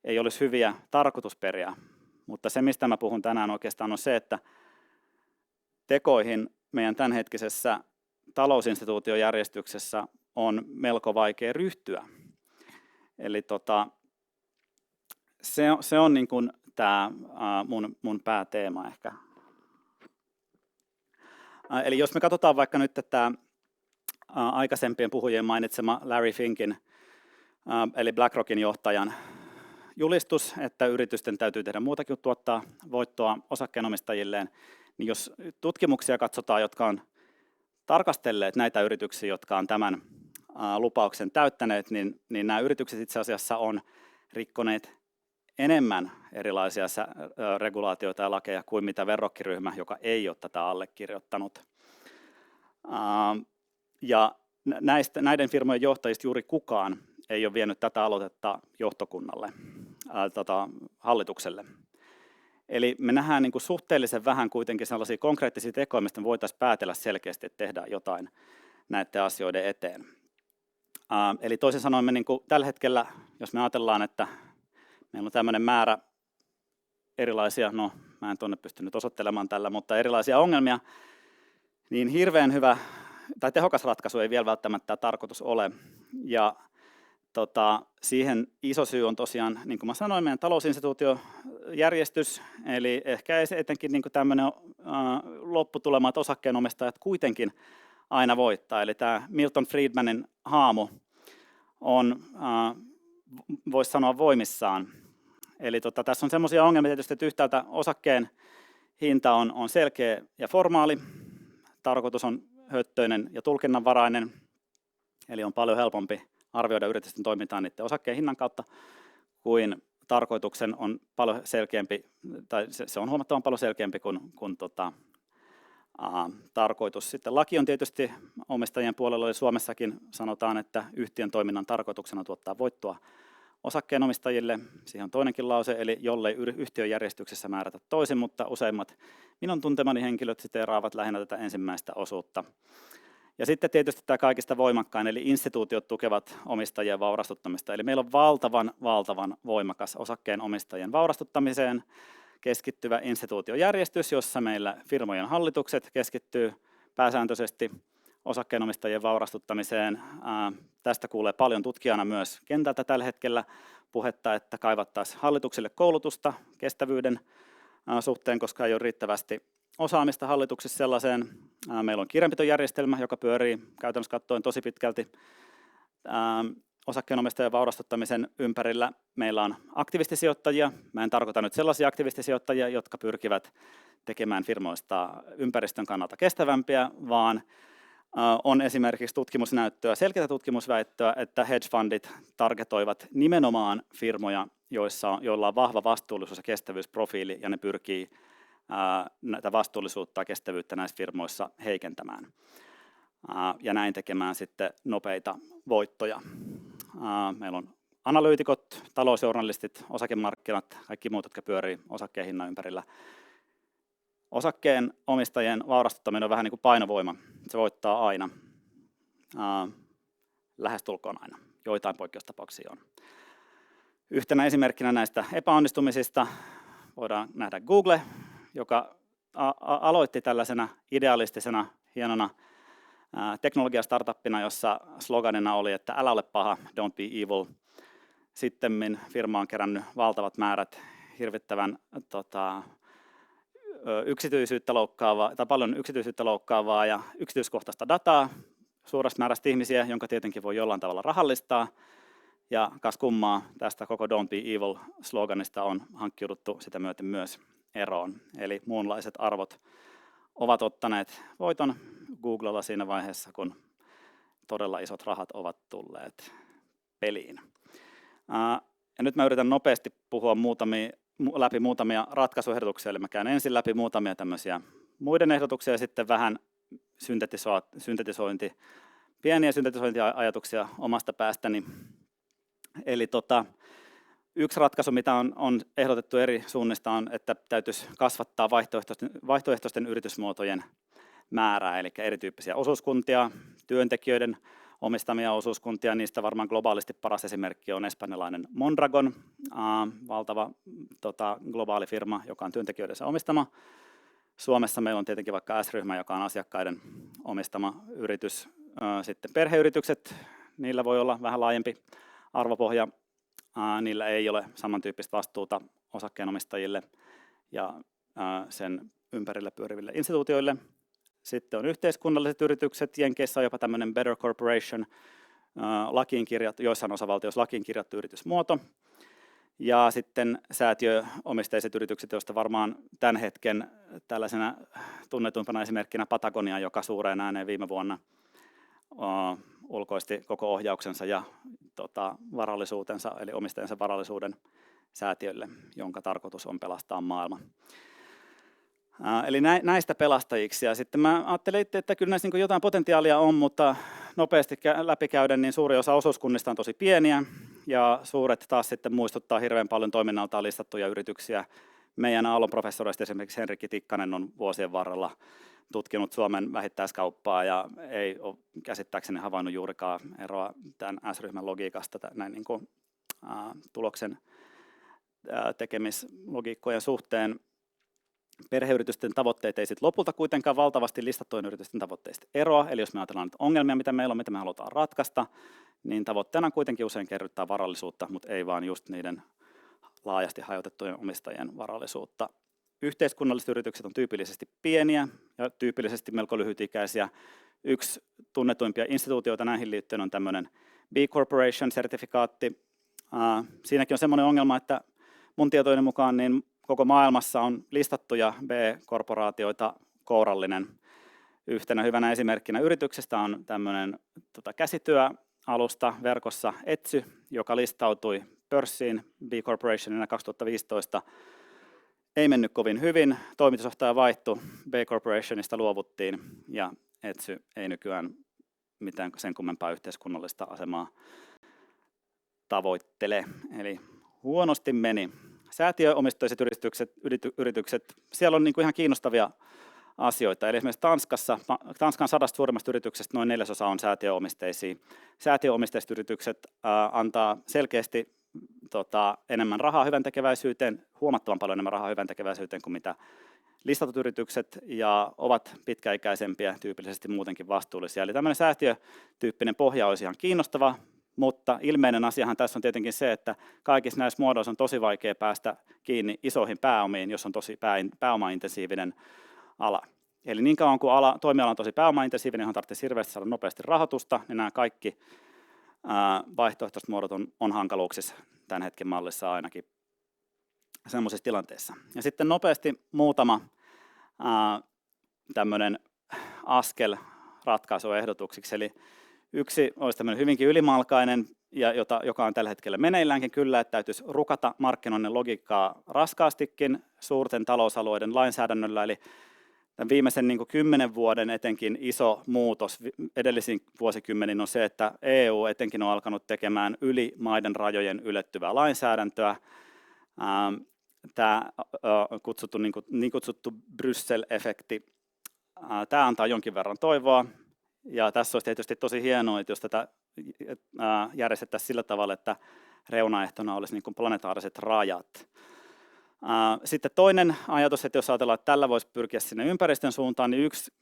D: ei olisi hyviä tarkoitusperiä, mutta se, mistä mä puhun tänään oikeastaan on se, että tekoihin meidän tämänhetkisessä talousinstituutiojärjestyksessä on melko vaikea ryhtyä. Eli se on niin kuin tämä mun pääteema ehkä. Eli jos me katsotaan vaikka nyt tätä aikaisempien puhujien mainitsema Larry Finkin, eli BlackRockin johtajan julistus, että yritysten täytyy tehdä muutakin kuin tuottaa voittoa osakkeenomistajilleen, niin jos tutkimuksia katsotaan, jotka on tarkastelleet näitä yrityksiä, jotka on tämän lupauksen täyttäneet, niin nämä yritykset itse asiassa on rikkoneet enemmän erilaisia regulaatioita ja lakeja kuin mitä verrokkiryhmä, joka ei ole tätä allekirjoittanut. Ja näiden firmojen johtajista juuri kukaan ei ole vienyt tätä aloitetta johtokunnalle, hallitukselle. Eli me nähdään niin kuin suhteellisen vähän kuitenkin sellaisia konkreettisia tekoja, mistä me voitaisiin päätellä selkeästi, että tehdään jotain näiden asioiden eteen. Eli toisin sanoen me niin kuin tällä hetkellä, jos me ajatellaan, että meillä on tämmöinen määrä erilaisia, no mä en tuonne pystynyt osoittelemaan tällä, mutta erilaisia ongelmia, niin hirveän hyvä tai tehokas ratkaisu ei vielä välttämättä tarkoitus ole. Ja siihen iso syy on tosiaan, niin kuin mä sanoin, meidän talousinstituutiojärjestys, eli ehkä etenkin niin kuin tämmöinen lopputulema, että osakkeenomistajat kuitenkin aina voittaa. Eli tämä Milton Friedmanin haamu on, voisi sanoa, voimissaan. Eli tässä on semmoisia ongelmia tietysti, että yhtäältä osakkeen hinta on selkeä ja formaali, tarkoitus on höttöinen ja tulkinnanvarainen, eli on paljon helpompi arvioida yritysten toimintaa niiden osakkeen hinnan kautta, kuin tarkoituksen on paljon selkeämpi, tai se on huomattavan paljon selkeämpi kuin tarkoitus. Sitten laki on tietysti omistajien puolella, eli Suomessakin sanotaan, että yhtiön toiminnan tarkoituksena tuottaa voittoa osakkeenomistajille. Siihen on toinenkin lause, eli jollei yhtiöjärjestyksessä määrätä toisin, mutta useimmat minun tuntemani henkilöt siteeraavat lähinnä tätä ensimmäistä osuutta. Ja sitten tietysti tämä kaikista voimakkain, eli instituutiot tukevat omistajien vaurastuttamista. Eli meillä on valtavan voimakas osakkeen omistajien vaurastuttamiseen keskittyvä instituutiojärjestys, jossa meillä firmojen hallitukset keskittyy pääsääntöisesti osakkeenomistajien vaurastuttamiseen. Tästä kuulee paljon tutkijana myös kentältä tällä hetkellä puhetta, että kaivattaisiin hallituksille koulutusta kestävyyden suhteen, koska ei ole riittävästi osaamista hallituksessa sellaiseen. Meillä on kirjanpitojärjestelmä, joka pyörii käytännössä katsoen tosi pitkälti osakkeenomistajien vaurastuttamisen ympärillä. Meillä on aktivistisijoittajia. Mä en tarkoita nyt sellaisia aktivistisijoittajia, jotka pyrkivät tekemään firmoista ympäristön kannalta kestävämpiä, vaan on esimerkiksi tutkimusnäyttöä, selkeää tutkimusväittöä, että hedge fundit targetoivat nimenomaan firmoja, joilla on vahva vastuullisuus- ja kestävyysprofiili, ja ne pyrkii näitä vastuullisuutta ja kestävyyttä näissä firmoissa heikentämään ja näin tekemään sitten nopeita voittoja. Meillä on analyytikot, talousjournalistit, osakemarkkinat, kaikki muut, jotka pyörii osakkeen hinnan ympärillä. Osakkeen omistajien vaurastuttaminen on vähän niin kuin painovoima. Se voittaa aina, lähestulkoon aina. Joitain poikkeustapauksia on. Yhtenä esimerkkinä näistä epäonnistumisista voidaan nähdä Google, joka aloitti tällaisena idealistisena, hienona teknologiastartuppina, jossa sloganina oli, että älä ole paha, don't be evil. Sittemmin firma on kerännyt valtavat määrät hirvittävän paljon yksityisyyttä loukkaavaa ja yksityiskohtaista dataa suuresta määrästä ihmisiä, jonka tietenkin voi jollain tavalla rahallistaa. Ja kas kummaa, tästä koko Don't be evil -sloganista on hankkiuduttu sitä myöten myös eroon. Eli muunlaiset arvot ovat ottaneet voiton Googlella siinä vaiheessa, kun todella isot rahat ovat tulleet peliin. Ja nyt mä yritän nopeasti puhua läpi muutamia ratkaisuehdotuksia, eli mä käyn ensin läpi muutamia tämmöisiä muiden ehdotuksia ja sitten vähän pieniä syntetisointiajatuksia omasta päästäni. Eli yksi ratkaisu, mitä on ehdotettu eri suunnista, on, että täytyisi kasvattaa vaihtoehtoisten yritysmuotojen määrää, eli erityyppisiä osuuskuntia, työntekijöiden omistamia osuuskuntia. Niistä varmaan globaalisti paras esimerkki on espanjalainen Mondragon, valtava globaali firma, joka on työntekijöidensä omistama. Suomessa meillä on tietenkin vaikka S-ryhmä, joka on asiakkaiden omistama yritys. Sitten perheyritykset, niillä voi olla vähän laajempi arvopohja. niillä ei ole samantyyppistä vastuuta osakkeenomistajille ja sen ympärillä pyöriville instituutioille. Sitten on yhteiskunnalliset yritykset. Jenkeissä on jopa tämmöinen Better Corporation, joissain osavaltioissa lakiin kirjattu yritysmuoto. Ja sitten säätiöomisteiset yritykset, joista varmaan tämän hetken tällaisena tunnetuimpana esimerkkinä Patagonia, joka suureen ääneen viime vuonna ulkoisti koko ohjauksensa ja varallisuutensa, eli omistajansa varallisuuden säätiölle, jonka tarkoitus on pelastaa maailma. Eli näistä pelastajiksi. Ja sitten mä ajattelin itse, että kyllä näissä niin jotain potentiaalia on, mutta nopeasti läpikäyden, niin suuri osa osuuskunnista on tosi pieniä, ja suuret taas sitten muistuttaa hirveän paljon toiminnaltaan listattuja yrityksiä. Meidän Aallon professoreista esimerkiksi Henrikki Tikkanen on vuosien varrella tutkinut Suomen vähittäiskauppaa ja ei ole käsittääkseni havainnut juurikaan eroa tämän S-ryhmän logiikasta näin niin kuin, tuloksen tekemislogiikkojen suhteen. Perheyritysten tavoitteet ei sitten lopulta kuitenkaan valtavasti listattujen yritysten tavoitteista eroa, eli jos me ajatellaan nyt ongelmia, mitä meillä on, mitä me halutaan ratkaista, niin tavoitteena on kuitenkin usein kerryttää varallisuutta, mutta ei vaan just niiden laajasti hajotettujen omistajien varallisuutta. Yhteiskunnalliset yritykset on tyypillisesti pieniä ja tyypillisesti melko lyhytikäisiä. Yksi tunnetuimpia instituutioita näihin liittyen on tämmöinen B Corporation-sertifikaatti. Siinäkin on semmoinen ongelma, että mun tietojen mukaan niin koko maailmassa on listattuja B-korporaatioita kourallinen. Yhtenä hyvänä esimerkkinä yrityksestä on tämmöinen käsityöalusta verkossa Etsy, joka listautui pörssiin B Corporationina 2015. Ei mennyt kovin hyvin, toimitusjohtaja vaihtui, B Corporationista luovuttiin ja Etsy ei nykyään mitään sen kummempaa yhteiskunnallista asemaa tavoittele. Eli huonosti meni. Säätiöomisteiset yritykset, siellä on niin kuin ihan kiinnostavia asioita. Eli esimerkiksi Tanskan 100 suurimmasta yrityksestä noin 4% on säätiöomisteisia. Säätiöomisteiset yritykset antaa selkeästi enemmän rahaa hyväntekeväisyyteen, huomattavan paljon enemmän rahaa hyväntekeväisyyteen kuin mitä listatut yritykset, ja ovat pitkäikäisempiä, tyypillisesti muutenkin vastuullisia. Eli tämmöinen säätiötyyppinen pohja olisi ihan kiinnostava, mutta ilmeinen asiahan tässä on tietenkin se, että kaikissa näissä muodoissa on tosi vaikea päästä kiinni isoihin pääomiin, jos on tosi pääomaintensiivinen ala. Eli niin kauan kuin toimiala on tosi pääomaintensiivinen, johon tarvitsee hirveästi saada nopeasti rahoitusta, niin nämä kaikki vaihtoehtoiset muodot on hankaluuksissa tämän hetken mallissa ainakin semmoisissa tilanteissa. Ja sitten nopeasti muutama tämmöinen askel ratkaisuehdotuksiksi. Eli yksi olisi tämmöinen hyvinkin ylimalkainen, joka on tällä hetkellä meneilläänkin kyllä, että täytyisi rukata markkinoinnin logiikkaa raskaastikin suurten talousalueiden lainsäädännöllä. Eli tämän viimeisen 10 vuoden etenkin iso muutos edellisiin vuosikymmeniin on se, että EU etenkin on alkanut tekemään yli maiden rajojen ylettyvää lainsäädäntöä. Tämä niin kutsuttu Bryssel-efekti, tämä antaa jonkin verran toivoa. Ja tässä olisi tietysti tosi hienoa, että jos tätä järjestettäisiin sillä tavalla, että reunaehtona olisi niin kuin planetaariset rajat. Sitten toinen ajatus, että jos ajatellaan, että tällä voisi pyrkiä sinne ympäristön suuntaan, niin yksi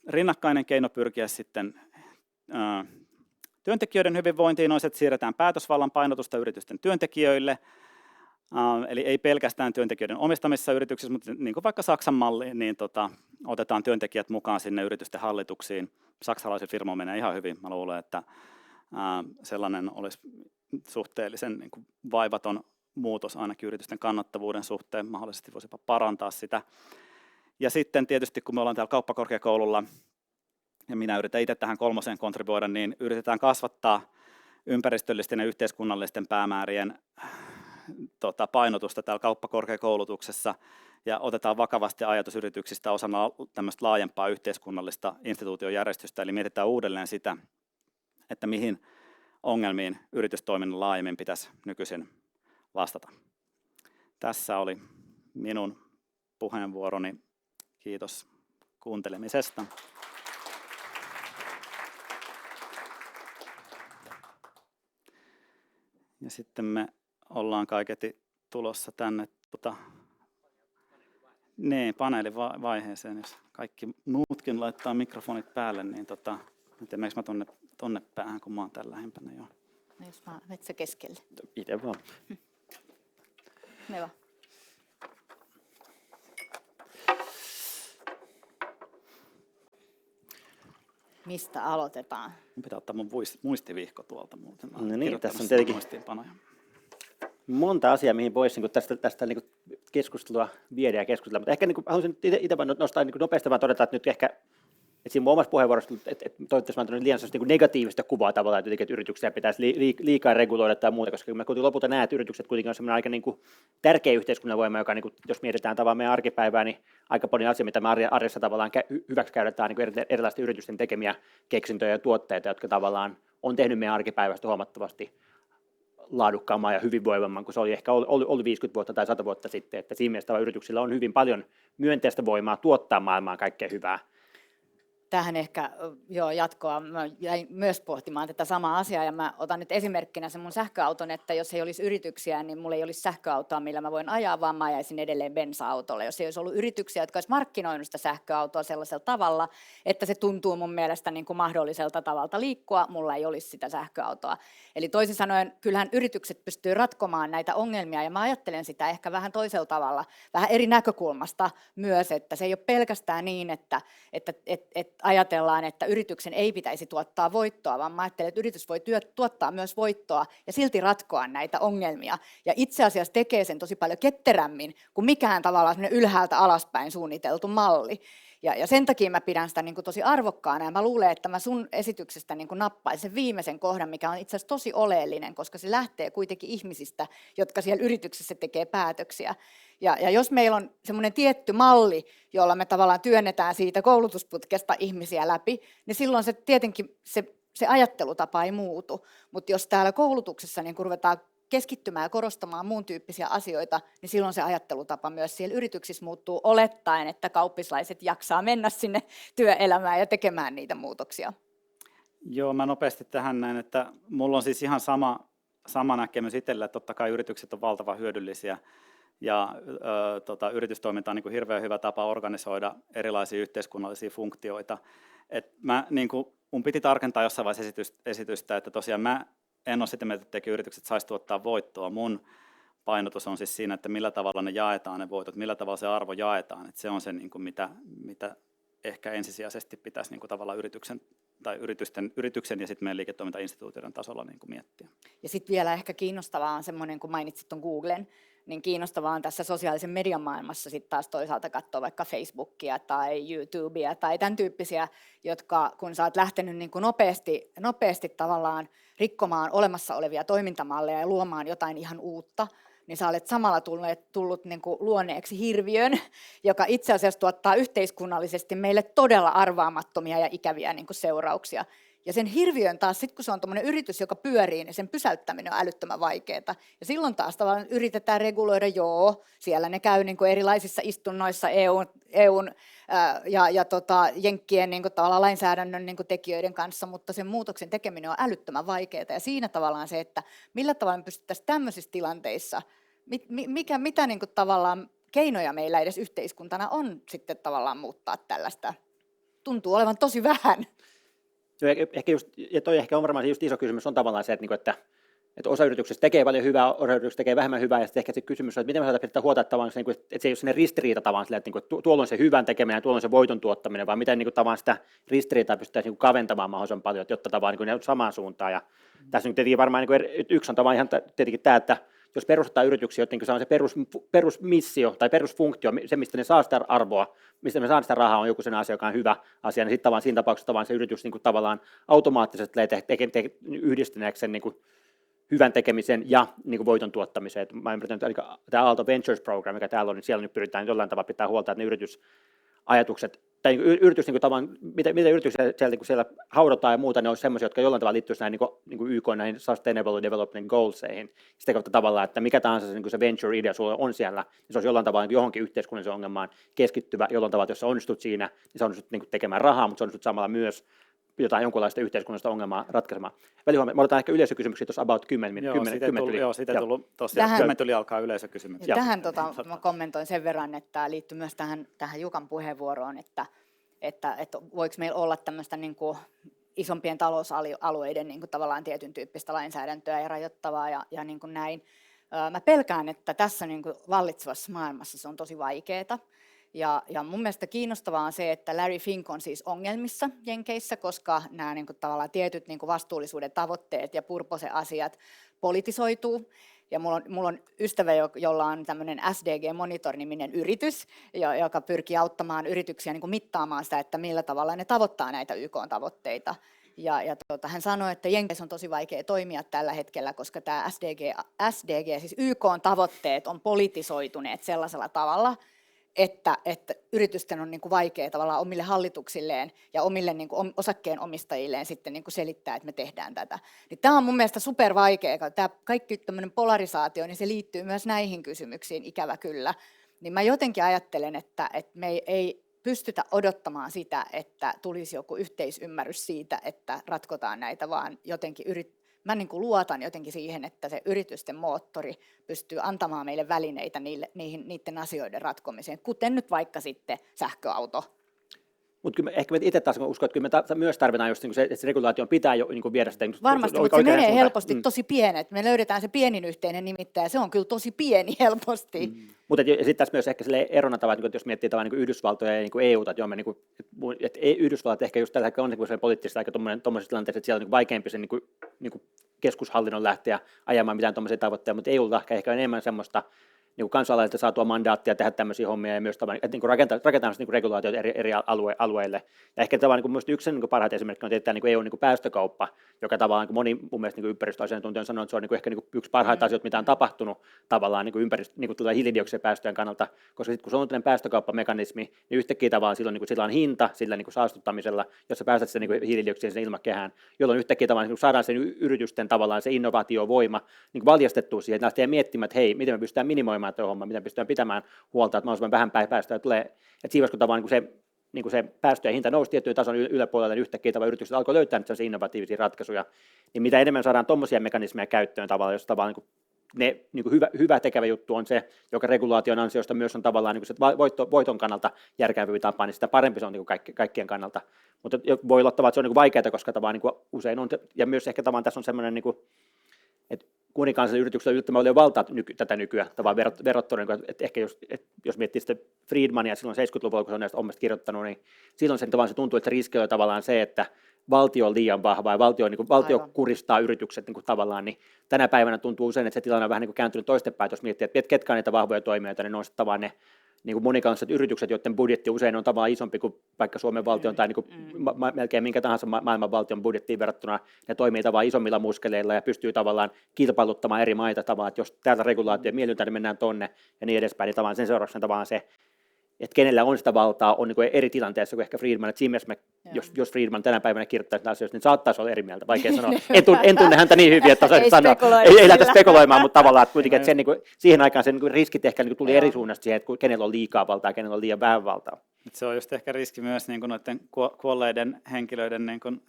D: rinnakkainen keino pyrkiä sitten työntekijöiden hyvinvointiin olisi, että siirretään päätösvallan painotusta yritysten työntekijöille. Eli ei pelkästään työntekijöiden omistamissa yrityksissä, mutta niin kuin vaikka Saksan malliin, niin otetaan työntekijät mukaan sinne yritysten hallituksiin. Saksalaisen firmoon menee ihan hyvin. Mä luulen, että sellainen olisi suhteellisen niin kuin vaivaton muutos ainakin yritysten kannattavuuden suhteen. Mahdollisesti voisi parantaa sitä. Ja sitten tietysti, kun me ollaan täällä kauppakorkeakoululla, ja minä yritän itse tähän 3. kontribuoida, niin yritetään kasvattaa ympäristöllisten ja yhteiskunnallisten päämäärien painotusta täällä kauppakorkeakoulutuksessa ja otetaan vakavasti ajatus yrityksistä osana tämmöistä laajempaa yhteiskunnallista instituutiojärjestystä, eli mietitään uudelleen sitä, että mihin ongelmiin yritystoiminnan laajemmin pitäisi nykyisin vastata. Tässä oli minun puheenvuoroni. Kiitos kuuntelemisesta. Ja sitten me ollaan kaiketi tulossa tänne paneelivaiheeseen, jos kaikki muutkin laittaa mikrofonit päälle, niin meneekö mä tonne päähän, kun mä oon täällä lähempänä jo.
C: Jos mä menet se keskelle.
B: Itse vaan.
C: Neva. Mistä aloitetaan?
D: Mun pitää ottaa mun muistivihko tuolta muuten. Mä oon
B: No niin,
D: kirjoittanut
B: tässä on
D: sinne
B: tietenkin
D: muistiinpanoja.
B: monta asiaa, mihin voisi niin tästä niin keskustelua viedä ja keskustella, mutta ehkä niin haluaisin itse vaan nostaa niin nopeasti vaan todeta, että nyt ehkä, että siinä mun omassa puheenvuorossa, että toivottavasti mä antanut liian niin negatiivista kuvaa tavallaan, että, jotenkin, että yrityksiä pitäisi liikaa reguloida tai muuta, koska mä kuitenkin lopulta näen, että yritykset kuitenkin on sellainen aika niin kuin tärkeä yhteiskunnan voima, joka niin kuin, jos mietitään tavallaan meidän arkipäivää, niin aika paljon asioita, mitä me arjessa tavallaan hyväksi käytetään niin erilaisten yritysten tekemiä keksintöjä ja tuotteita, jotka tavallaan on tehnyt meidän arkipäivästä huomattavasti laadukkaamman ja hyvinvoivamman kuin se oli ehkä ollut 50 vuotta tai 100 vuotta sitten, että siinä mielessä yrityksillä on hyvin paljon myönteistä voimaa tuottaa maailmaan kaikkea hyvää.
C: Tähän ehkä jatkoa. Mä jäin myös pohtimaan tätä samaa asiaa ja mä otan nyt esimerkkinä sen mun sähköauton, että jos ei olisi yrityksiä, niin mulla ei olisi sähköautoa, millä mä voin ajaa, vaan mä ajaisin edelleen bensa-autolla. Jos ei olisi ollut yrityksiä, jotka olisi markkinoinut sitä sähköautoa sellaisella tavalla, että se tuntuu mun mielestä niin kuin mahdolliselta tavalta liikkua, mulla ei olisi sitä sähköautoa. Eli toisin sanoen, kyllähän yritykset pystyy ratkomaan näitä ongelmia ja mä ajattelen sitä ehkä vähän toisella tavalla, vähän eri näkökulmasta myös, että se ei ole pelkästään niin, että ajatellaan, että yrityksen ei pitäisi tuottaa voittoa, vaan mä ajattelen, että yritys voi tuottaa myös voittoa ja silti ratkoa näitä ongelmia. Ja itse asiassa tekee sen tosi paljon ketterämmin kuin mikään tavallaan ylhäältä alaspäin suunniteltu malli. Ja sen takia mä pidän sitä niin kuin tosi arvokkaana ja mä luulen, että mä sun esityksestä niin kuin nappaisin sen viimeisen kohdan, mikä on itse asiassa tosi oleellinen, koska se lähtee kuitenkin ihmisistä, jotka siellä yrityksessä tekee päätöksiä. Ja jos meillä on semmoinen tietty malli, jolla me tavallaan työnnetään siitä koulutusputkesta ihmisiä läpi, niin silloin se tietenkin se ajattelutapa ei muutu. Mutta jos täällä koulutuksessa niin kun ruvetaan keskittymään ja korostamaan muun tyyppisiä asioita, niin silloin se ajattelutapa myös siellä yrityksissä muuttuu olettaen, että kauppislaiset jaksaa mennä sinne työelämään ja tekemään niitä muutoksia.
D: Joo, mä nopeasti tähän näin, että mulla on siis ihan sama näkemys itsellä, että totta kai yritykset on valtavan hyödyllisiä ja yritystoiminta on niin kuin hirveän hyvä tapa organisoida erilaisia yhteiskunnallisia funktioita. Mun piti tarkentaa jossain vaiheessa esitystä, että tosiaan mä en ole sitä mieltä, että yritykset saisi tuottaa voittoa. Mun painotus on siis siinä, että millä tavalla ne jaetaan ne voitot, millä tavalla se arvo jaetaan. Että se on se, niin kuin mitä ehkä ensisijaisesti pitäisi niin kuin tavallaan yrityksen ja sitten meidän liiketoimintainstituutioiden tasolla niin kuin miettiä.
C: Ja sitten vielä ehkä kiinnostavaa on semmoinen, kun mainitsit tuon Googlen, niin kiinnostavaa on tässä sosiaalisen median maailmassa sitten taas toisaalta katsoa vaikka Facebookia tai YouTubea tai tämän tyyppisiä, jotka kun sä oot lähtenyt niin kuin nopeasti tavallaan rikkomaan olemassa olevia toimintamalleja ja luomaan jotain ihan uutta, niin sä olet samalla tullut niin kuin luoneeksi hirviön, joka itse asiassa tuottaa yhteiskunnallisesti meille todella arvaamattomia ja ikäviä niin kuin seurauksia. Ja sen hirviön taas, sit kun se on tuommoinen yritys, joka pyörii, niin sen pysäyttäminen on älyttömän vaikeaa. Ja silloin taas tavallaan yritetään reguloida, siellä ne käy niin kuin erilaisissa istunnoissa EUn ja jenkkien niin kuin tavallaan lainsäädännön niin kuin tekijöiden kanssa, mutta sen muutoksen tekeminen on älyttömän vaikeaa. Ja siinä tavallaan se, että millä tavalla me pystyttäisiin tämmöisissä tilanteissa, mitä niin kuin tavallaan keinoja meillä edes yhteiskuntana on sitten tavallaan muuttaa tällaista. Tuntuu olevan tosi vähän.
B: Ehkä just, ja toi ehkä on varmaan just iso kysymys on tavallaan se, että osa yrityksistä tekee paljon hyvää, osa yrityksistä tekee vähemmän hyvää, ja sitten ehkä se kysymys on, että miten me saadaan pitää huolta, että se ei ole sellainen ristiriita tavallaan sillä, että tuolla on se hyvän tekeminen ja tuolla on se voiton tuottaminen, vaan miten tavallaan sitä ristiriitaa pystytään kaventamaan mahdollisimman paljon, jotta tavallaan ne on samaan suuntaan. Ja tässä nyt tietenkin varmaan yksi on tavallaan ihan tietenkin tämä, että jos perustetaan yrityksiä, jotenkin se on se perusmissio tai perusfunktio, se mistä ne saa sitä arvoa, mistä me saadaan sitä rahaa, on joku sen asia, joka on hyvä asia, niin sitten tavallaan siinä tapauksessa tavallaan se yritys niin kuin tavallaan automaattisesti yhdistäneeksi sen niin kuin hyvän tekemisen ja niin kuin voiton tuottamiseen. Mä ymmärrän, että tämä Aalto Ventures Program, mikä täällä on, niin siellä nyt pyritään jollain tavalla pitää huolta, että ne yritysajatukset, tai yritys, niin kuin tavallaan, mitä yrityksiä siellä haudotaan ja muuta, ne on sellaisia, jotka jollain tavalla liittyisivät niin kuin YK näihin Sustainable Development Goalseihin. Sitä kautta tavallaan, että mikä tahansa se, niin kuin se venture-idea sulla on siellä, niin se olisi jollain tavalla niin johonkin yhteiskunnalliseen ongelmaan keskittyvä, jollain tavalla, jos sä onnistut siinä, niin sä onnistut niin kuin tekemään rahaa, mutta sä onnistut samalla myös jonkunlaista yhteiskunnallista ongelmaa ratkaisemaan. Mä otetaan ehkä yleisökysymyksiä tuossa about 10 yli.
D: Joo, siitä ei tullut tosiaan 10 yli alkaa yleisökysymyksiä.
C: Tähän mä kommentoin sen verran, että liittyy myös tähän Jukan puheenvuoroon, että voiko meillä olla tämmöistä niin kuin isompien talousalueiden niin kuin tavallaan tietyn tyyppistä lainsäädäntöä ja rajoittavaa ja niin kuin näin. Mä pelkään, että tässä niin kuin vallitsevassa maailmassa se on tosi vaikeaa. Ja mun mielestä kiinnostavaa on se, että Larry Fink on siis ongelmissa Jenkeissä, koska nämä niin kuin tavallaan tietyt niin kuin vastuullisuuden tavoitteet ja purpose-asiat politisoituu. Ja mulla on ystävä, jolla on tämmöinen SDG Monitor-niminen yritys, joka pyrkii auttamaan yrityksiä niin kuin mittaamaan sitä, että millä tavalla ne tavoittaa näitä YK-tavoitteita. Hän sanoi, että Jenkeissä on tosi vaikea toimia tällä hetkellä, koska tämä SDG, siis YK-tavoitteet on politisoituneet sellaisella tavalla, että yritysten on niin kuin vaikea tavallaan omille hallituksilleen ja omille niin kuin osakkeenomistajilleen sitten niin kuin selittää, että me tehdään tätä. Niin tämä on mun mielestä super vaikea. Tämä kaikki tämmöinen polarisaatio, niin se liittyy myös näihin kysymyksiin, ikävä kyllä. Niin mä jotenkin ajattelen, että me ei pystytä odottamaan sitä, että tulisi joku yhteisymmärrys siitä, että ratkotaan näitä, vaan jotenkin mä niin kuin luotan jotenkin siihen, että se yritysten moottori pystyy antamaan meille välineitä niiden asioiden ratkomiseen, kuten nyt vaikka sitten sähköauto.
B: Mutta ehkä me itse taas uskon, että kyllä me myös tarvitaan just niin se, että se regulaation pitää jo niin viedä sitä.
C: Varmasti, mutta se menee helposti tosi pienet. Me löydetään se pienin yhteinen nimittäjä, se on kyllä tosi pieni helposti.
B: Mutta sitten tässä myös ehkä erona tavalla, että jos miettii tavallaan niin Yhdysvaltoja ja niin EUta, että Yhdysvallat ehkä just tällä hetkellä on niin poliittisesti aika tuommoisessa tilanteessa, että siellä on niin vaikeampi sen niin keskushallinnon lähteä ajamaan mitään tuommoisia tavoitteita, mutta EUlla ehkä on enemmän semmoista niin kansalaisilta saatua mandaattia tehdä tämmöisiä hommia ja myös että niin rakentaa niin regulaatioita eri alueille. Ja ehkä tavallaan niin yksi niin parhaita esimerkkejä on tietysti niin EUn niin päästökauppa, joka tavallaan niin moni mun mielestä niin ympäristöasiantuntija on sanonut, että se on niin ehkä niin yksi parhaita asioita, mitä on tapahtunut tavallaan niin hiilidioksidipäästöjen kannalta, koska sitten kun se on tämmöinen päästökauppamekanismi, niin yhtäkkiä tavallaan sillä on hinta sillä niin saastuttamisella, jossa päästät sen niin hiilidioksidin sen ilmakehään, jolloin yhtäkkiä tavallaan niin saadaan sen yritysten tavallaan se innovaatiovoima niin valjastettua siihen, että lähtee miettimään, että hei, miten me pystytään minimoimaan tuo homma, miten pystytään pitämään huolta, että mahdollisimman vähän päästöjä tulee, että siinä vaiheessa, kun tavallaan se päästöjen hinta nousi tiettyyn tason yläpuolelle, niin yhtäkkiä yritykset alkoi löytää sellaisia innovatiivisia ratkaisuja, niin mitä enemmän saadaan tuommoisia mekanismeja käyttöön tavallaan, jos tavallaan ne hyvä tekevä juttu on se, joka regulaation ansiosta myös on tavallaan niin se voiton kannalta järkevä tapa, niin sitä parempi se on niin kaikkien kannalta. Mutta voi olla tavallaan, että se on niin vaikeaa, koska tavallaan niin usein on, ja myös ehkä tavallaan tässä on semmoinen, niin että monikansallisilla yrityksillä yllättävän paljon valtaa tätä nykyään tavallaan verrattuna, että ehkä jos miettii sitten Friedmania silloin 70-luvulla, kun se on näistä hommista kirjoittanut, niin silloin se tuntuu, että se riski on tavallaan se, että valtio on liian vahva ja valtio kuristaa yritykset tavallaan, niin tänä päivänä tuntuu usein, että se tilanne on vähän kääntynyt toistepäin, jos miettii, että ketkä on niitä vahvoja toimijoita, niin ne on sitten tavallaan ne niin monikansalliset yritykset, joiden budjetti usein on tavallaan isompi kuin vaikka Suomen valtion tai melkein minkä tahansa maailman valtion budjettiin verrattuna. Ne toimii tavallaan isommilla muskeleilla ja pystyy tavallaan kilpailuttamaan eri maita tavallaan, että jos täältä regulaatio miellytään, niin mennään tonne ja niin edespäin, niin tavallaan sen seurauksena tavallaan se, että kenellä on sitä valtaa, on niin eri tilanteessa kuin ehkä Friedman. Että siinä mielessä jos Friedman tänä päivänä kirjoittaisi asioista, niin saattaisi olla eri mieltä, vaikea sanoa. En tunne häntä niin hyvin, että osaisin sanoa. Ei lähdetä spekuloimaan, mutta tavallaan että kuitenkin, että sen, siihen aikaan sen riskit ehkä tuli eri suunnasta siihen, että kenellä on liikaa valtaa ja kenellä on liian vähän valtaa.
D: Se on just ehkä riski myös niin kuin noiden kuolleiden henkilöiden niin kuin,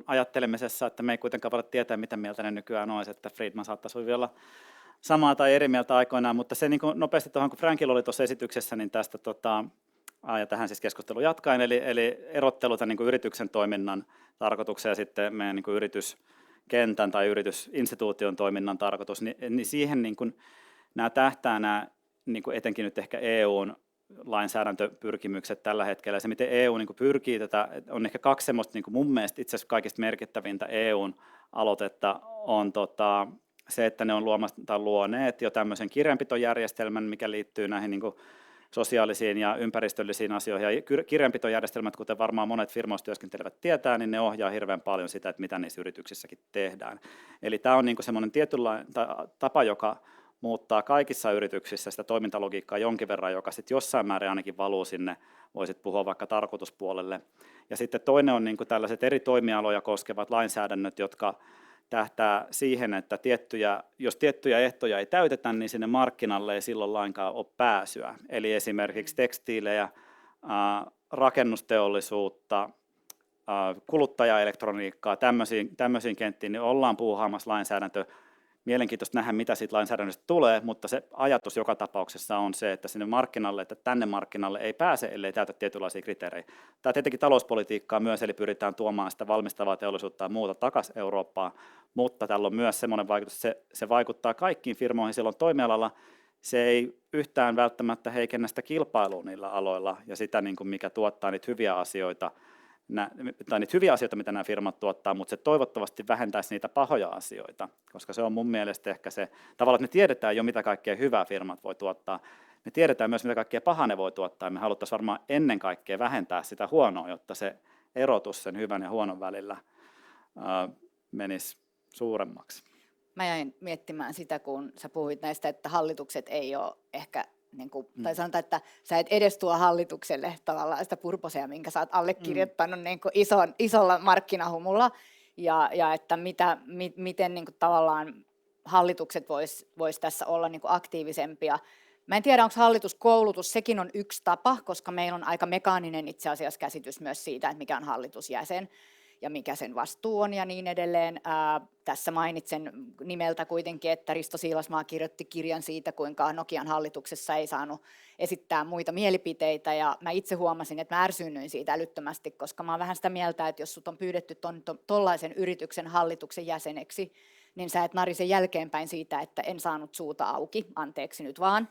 D: ajattelemisessa, että me ei kuitenkaan voida tietää, mitä mieltä ne nykyään olisi, että Friedman saattaisi vielä samaa tai eri mieltä aikoinaan, mutta se niin kuin nopeasti tuohon, kun Frankilla oli tuossa esityksessä, niin tästä, ja tähän siis keskustelu jatkaen, eli erottelu tämän niin kuin yrityksen toiminnan tarkoituksen ja sitten meidän niin kuin yrityskentän tai yritysinstituution toiminnan tarkoitus, niin siihen niin kuin nämä tähtää nämä, niin kuin etenkin nyt ehkä EUn lainsäädäntöpyrkimykset tällä hetkellä. Ja se, miten EU niin kuin pyrkii tätä, on ehkä kaksi semmoista niin kuin mun mielestä itse asiassa kaikista merkittävintä EUn aloitetta on se, että ne on luoneet jo tämmöisen kirjanpitojärjestelmän, mikä liittyy näihin niin kuin sosiaalisiin ja ympäristöllisiin asioihin. Ja kirjanpitojärjestelmät, kuten varmaan monet firmoissa työskentelevät tietää, niin ne ohjaa hirveän paljon sitä, että mitä niissä yrityksissäkin tehdään. Eli tämä on niin kuin semmoinen tietynlainen tapa, joka muuttaa kaikissa yrityksissä sitä toimintalogiikkaa jonkin verran, joka sitten jossain määrin ainakin valuu sinne, voisit puhua vaikka tarkoituspuolelle. Ja sitten toinen on niin kuin tällaiset eri toimialoja koskevat lainsäädännöt, jotka tähtää siihen, että jos tiettyjä ehtoja ei täytetä, niin sinne markkinalle ei silloin lainkaan ole pääsyä. Eli esimerkiksi tekstiilejä, rakennusteollisuutta, kuluttajaelektroniikkaa, tämmöisiin kenttiin, niin ollaan puuhaamassa lainsäädäntö mielenkiintoista nähdä, mitä siitä lainsäädännöstä tulee, mutta se ajatus joka tapauksessa on se, että sinne markkinalle, että tänne markkinalle ei pääse, ellei täytä tietynlaisia kriteerejä. Tämä tietenkin talouspolitiikkaa myös, eli pyritään tuomaan sitä valmistavaa teollisuutta ja muuta takaisin Eurooppaan, mutta tällä on myös semmoinen vaikutus, että se vaikuttaa kaikkiin firmoihin silloin toimialalla. Se ei yhtään välttämättä heikennä sitä kilpailua niillä aloilla ja sitä, niin kuin mikä tuottaa niitä hyviä asioita, mitä nämä firmat tuottaa, mutta se toivottavasti vähentäisi niitä pahoja asioita, koska se on mun mielestä ehkä se, tavallaan, että me tiedetään jo, mitä kaikkea hyvää firmat voi tuottaa, me tiedetään myös, mitä kaikkea pahaa ne voi tuottaa, ja me haluttaisiin varmaan ennen kaikkea vähentää sitä huonoa, jotta se erotus sen hyvän ja huonon välillä menisi suuremmaksi.
C: Mä jäin miettimään sitä, kun sä puhuit näistä, että hallitukset ei ole ehkä, niin kuin, tai sanotaan, että sä et edes tuo hallitukselle tavallaan sitä purposea, minkä sä oot allekirjoittanut niin kuin isolla markkinahumulla, ja että miten niin kuin, tavallaan hallitukset vois tässä olla niin kuin aktiivisempia. Mä en tiedä, onko hallituskoulutus, sekin on yksi tapa, koska meillä on aika mekaaninen itse asiassa käsitys myös siitä, että mikä on hallitusjäsen ja mikä sen vastuu on ja niin edelleen. Tässä mainitsen nimeltä kuitenkin, että Risto Siilasmaa kirjoitti kirjan siitä, kuinka Nokian hallituksessa ei saanut esittää muita mielipiteitä, ja mä itse huomasin, että mä ärsyynnyin siitä älyttömästi, koska mä oon vähän sitä mieltä, että jos sut on pyydetty tollaisen yrityksen hallituksen jäseneksi, niin sä et narise jälkeenpäin siitä, että en saanut suuta auki, anteeksi nyt vaan.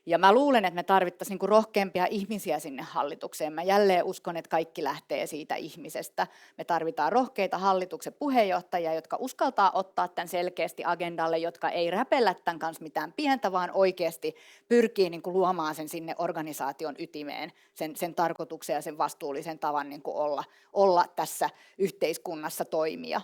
C: Ja mä luulen, että me tarvittaisiin niinku rohkeampia ihmisiä sinne hallitukseen. Mä jälleen uskon, että kaikki lähtee siitä ihmisestä. Me tarvitaan rohkeita hallituksen puheenjohtajia, jotka uskaltaa ottaa tämän selkeästi agendalle, jotka ei räpellä tämän kanssa mitään pientä, vaan oikeasti pyrkii niinku luomaan sen sinne organisaation ytimeen, sen tarkoituksen ja sen vastuullisen tavan niinku olla tässä yhteiskunnassa toimia.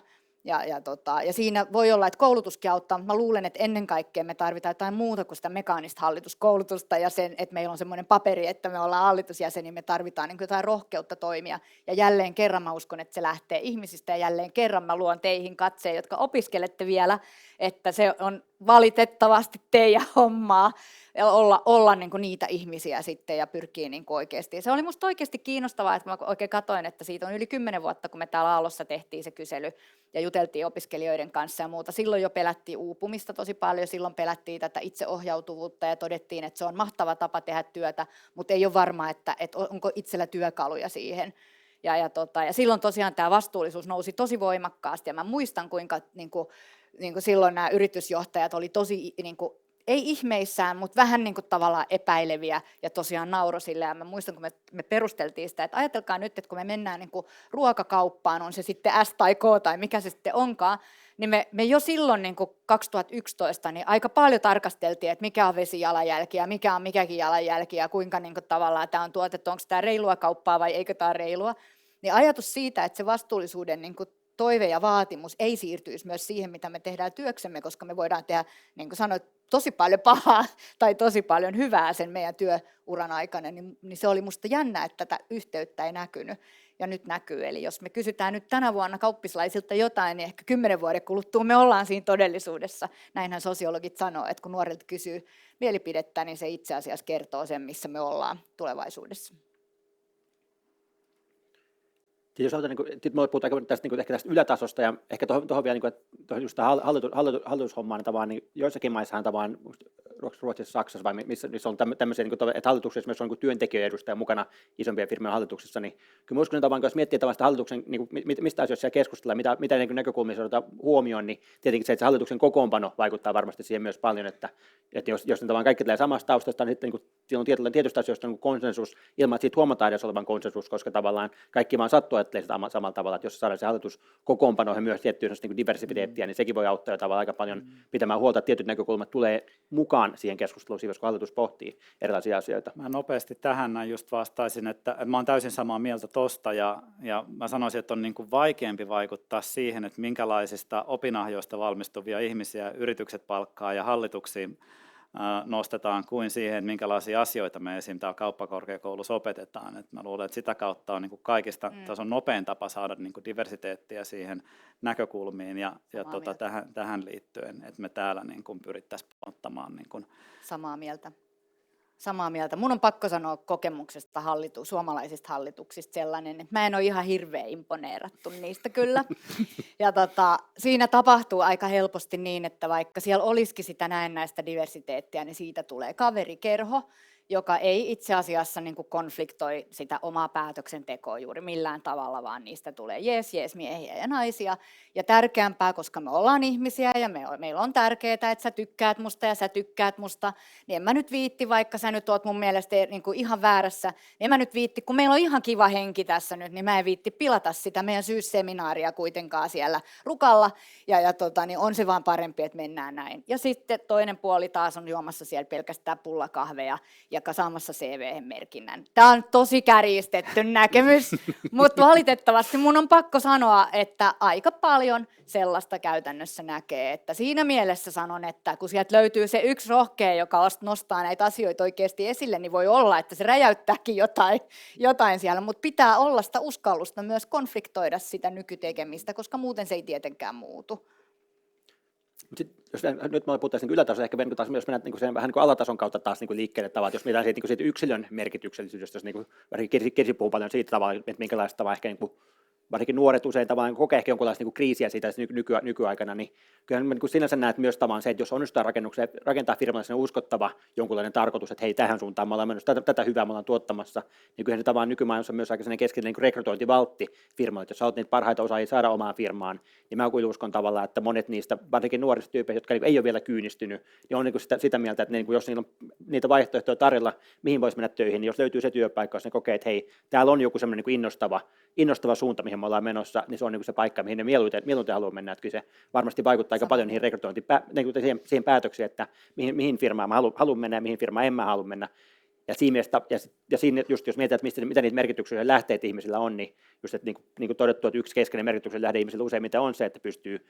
C: Ja siinä voi olla, että koulutuskin auttaa, mutta mä luulen, että ennen kaikkea me tarvitaan jotain muuta kuin sitä mekaanista hallituskoulutusta ja sen, että meillä on semmoinen paperi, että me ollaan hallitusjäseniä, me tarvitaan niin kuin jotain rohkeutta toimia. Ja jälleen kerran mä uskon, että se lähtee ihmisistä, ja jälleen kerran mä luon teihin katseen, jotka opiskelette vielä, että se on valitettavasti teidän hommaa olla niin kuin niitä ihmisiä sitten ja pyrkii niin kuin oikeasti. Se oli musta oikeasti kiinnostavaa, että mä oikein katsoin, että siitä on yli 10 vuotta, kun me täällä Aallossa tehtiin se kysely ja juteltiin opiskelijoiden kanssa ja muuta. Silloin jo pelättiin uupumista tosi paljon, silloin pelättiin tätä itseohjautuvuutta ja todettiin, että se on mahtava tapa tehdä työtä, mutta ei ole varma, että onko itsellä työkaluja siihen. Ja silloin tosiaan tämä vastuullisuus nousi tosi voimakkaasti, ja mä muistan, kuinka niin kuin silloin nämä yritysjohtajat oli tosi, niin kuin, ei ihmeissään, mutta vähän niin kuin tavallaan epäileviä ja tosiaan nauroi sille. Ja mä muistan, kun me perusteltiin sitä, että ajatelkaa nyt, että kun me mennään niin kuin ruokakauppaan, on se sitten S tai K tai mikä se sitten onkaan, niin me jo silloin niin kuin 2011 niin aika paljon tarkasteltiin, että mikä on vesijalanjälki ja mikä on mikäkin jalanjälki ja kuinka niin kuin tavallaan tämä on tuotettu, onko tämä reilua kauppaa vai eikö tämä reilua. Niin ajatus siitä, että se vastuullisuuden niin kuin toive ja vaatimus ei siirtyisi myös siihen, mitä me tehdään työksemme, koska me voidaan tehdä, niin kuin sanoit, tosi paljon pahaa tai tosi paljon hyvää sen meidän työuran aikana, niin se oli musta jännä, että tätä yhteyttä ei näkynyt, ja nyt näkyy. Eli jos me kysytään nyt tänä vuonna kauppislaisilta jotain, niin ehkä 10 vuoden kuluttua me ollaan siinä todellisuudessa. Näinhän sosiologit sanoo, että kun nuorilta kysyy mielipidettä, niin se itse asiassa kertoo sen, missä me ollaan tulevaisuudessa.
B: Jos me puhutaan ehkä tästä ylätasosta ja ehkä tuohon vielä tuohon just hallitushommaan, niin joissakin maissahan Ruotsissa, Saksassa vai missä on tämmöisiä, että hallituksessa myös on työntekijöiden edustaja mukana isompien firmojen hallituksessa, niin kyllä uskon, että jos miettii sitä hallituksen, mistä asioista siellä keskustellaan, mitä näkökulmia otetaan huomioon, niin tietenkin se, että se hallituksen kokoonpano vaikuttaa varmasti siihen myös paljon, että jos ne kaikki tulee samasta taustasta, niin sitten siellä on tietystä asioista konsensus, ilman että siitä huomataan edes olevan konsensus, koska tavallaan kaikki vaan sattuu ajattelemaan samalla tavalla, että jos saadaan se hallitus kokoonpanoihin myös tiettyä diversiteettiä, niin sekin voi auttaa jo tavallaan aika paljon pitämään huolta, että tietyt näkökulmat tulee mukaan siihen keskusteluun, jos hallitus pohtii erilaisia asioita.
D: Mä nopeasti tähän näin just vastaisin, että mä oon täysin samaa mieltä tosta, ja mä sanoisin, että on niin kuin vaikeampi vaikuttaa siihen, että minkälaisista opinahjoista valmistuvia ihmisiä yritykset palkkaa ja hallituksiin nostetaan kuin siihen, minkälaisia asioita me esim. Täällä kauppakorkeakoulussa opetetaan. Et mä luulen, että sitä kautta on niin kuin kaikista, tässä on nopein tapa saada niin kuin diversiteettiä siihen näkökulmiin ja tähän liittyen, että me täällä niin kuin pyrittäisiin ottamaan. Niin kuin.
C: Samaa mieltä. samaa mieltä. Mun on pakko sanoa kokemuksesta suomalaisista hallituksista sellainen, että mä en ole ihan hirveän imponeerattu niistä kyllä. Ja siinä tapahtuu aika helposti niin, että vaikka siellä olisikin sitä näennäistä diversiteettiä, niin siitä tulee kaverikerho, joka ei itse asiassa niin kuin konfliktoi sitä omaa päätöksentekoa juuri millään tavalla, vaan niistä tulee jees miehiä ja naisia. Ja tärkeämpää, koska me ollaan ihmisiä ja meillä on tärkeää, että sä tykkäät musta ja sä tykkäät musta, niin en mä nyt viitti, vaikka sä nyt oot mun mielestä niin kuin ihan väärässä, niin en mä nyt viitti, kun meillä on ihan kiva henki tässä nyt, niin mä en viitti pilata sitä meidän syysseminaaria kuitenkaan siellä rukalla. Niin on se vaan parempi, että mennään näin. Ja sitten toinen puoli taas on juomassa siellä pelkästään pullakahveja ja saamassa CV-merkinnän. Tämä on tosi kärjistetty näkemys, mutta valitettavasti mun on pakko sanoa, että aika paljon sellaista käytännössä näkee. Että siinä mielessä sanon, että kun sieltä löytyy se yksi rohkea, joka nostaa näitä asioita oikeasti esille, niin voi olla, että se räjäyttääkin jotain siellä, mutta pitää olla sitä uskallusta myös konfliktoida sitä nykytekemistä, koska muuten se ei tietenkään muutu.
B: Jos nyt me puhutaan niin ylätasolla, ehkä jos mennään niin vähän niin alatason kautta taas niin liikkeelle tavalla, jos mietitään siitä yksilön merkityksellisyydestä, jos niin varsinkin Kirsi puhuu paljon siitä tavalla, että minkälaista tavalla ehkä niin varsinkin nuoret usein tavallaan kokee ehkä jonkinlaista niin kriisiä siitä nykyaikana, niin kyllähän niin sinänsä näet myös tavallaan se, että jos onnistutaan rakentaa firmalle uskottava jonkunlainen tarkoitus, että hei, tähän suuntaan me ollaan menossa, tätä hyvää me ollaan tuottamassa, niin kyllähän se tavallaan nykymaailmassa myös aika keskellinen niin rekrytointivaltti firmalle, että jos haluat niitä parhaita osaajia saada omaan firmaan, niin mä kyllä uskon tavallaan, että monet niistä, varsinkin nuorista tyypeistä, jotka ei ole vielä kyynistynyt, niin on niin sitä mieltä, että jos niillä on niitä vaihtoehtoja tarjolla, mihin voisi mennä töihin, niin jos löytyy se työpaikka, jos ne kokee, että hei, täällä on joku semmoinen niin innostava suunta, mihin me ollaan menossa, niin se on niin se paikka, mihin ne mieluiten haluaa mennä. Että kyllä se varmasti vaikuttaa aika paljon niihin siihen päätöksiin, että mihin firmaan mä haluan mennä ja mihin firmaan en mä halua mennä. Ja siinä just jos mietitään, että mitä niitä merkityksiä lähteitä ihmisillä on, niin just, että niin kuin todettu, että yksi keskeinen merkityksen lähde ihmisillä useimmiten on se, että pystyy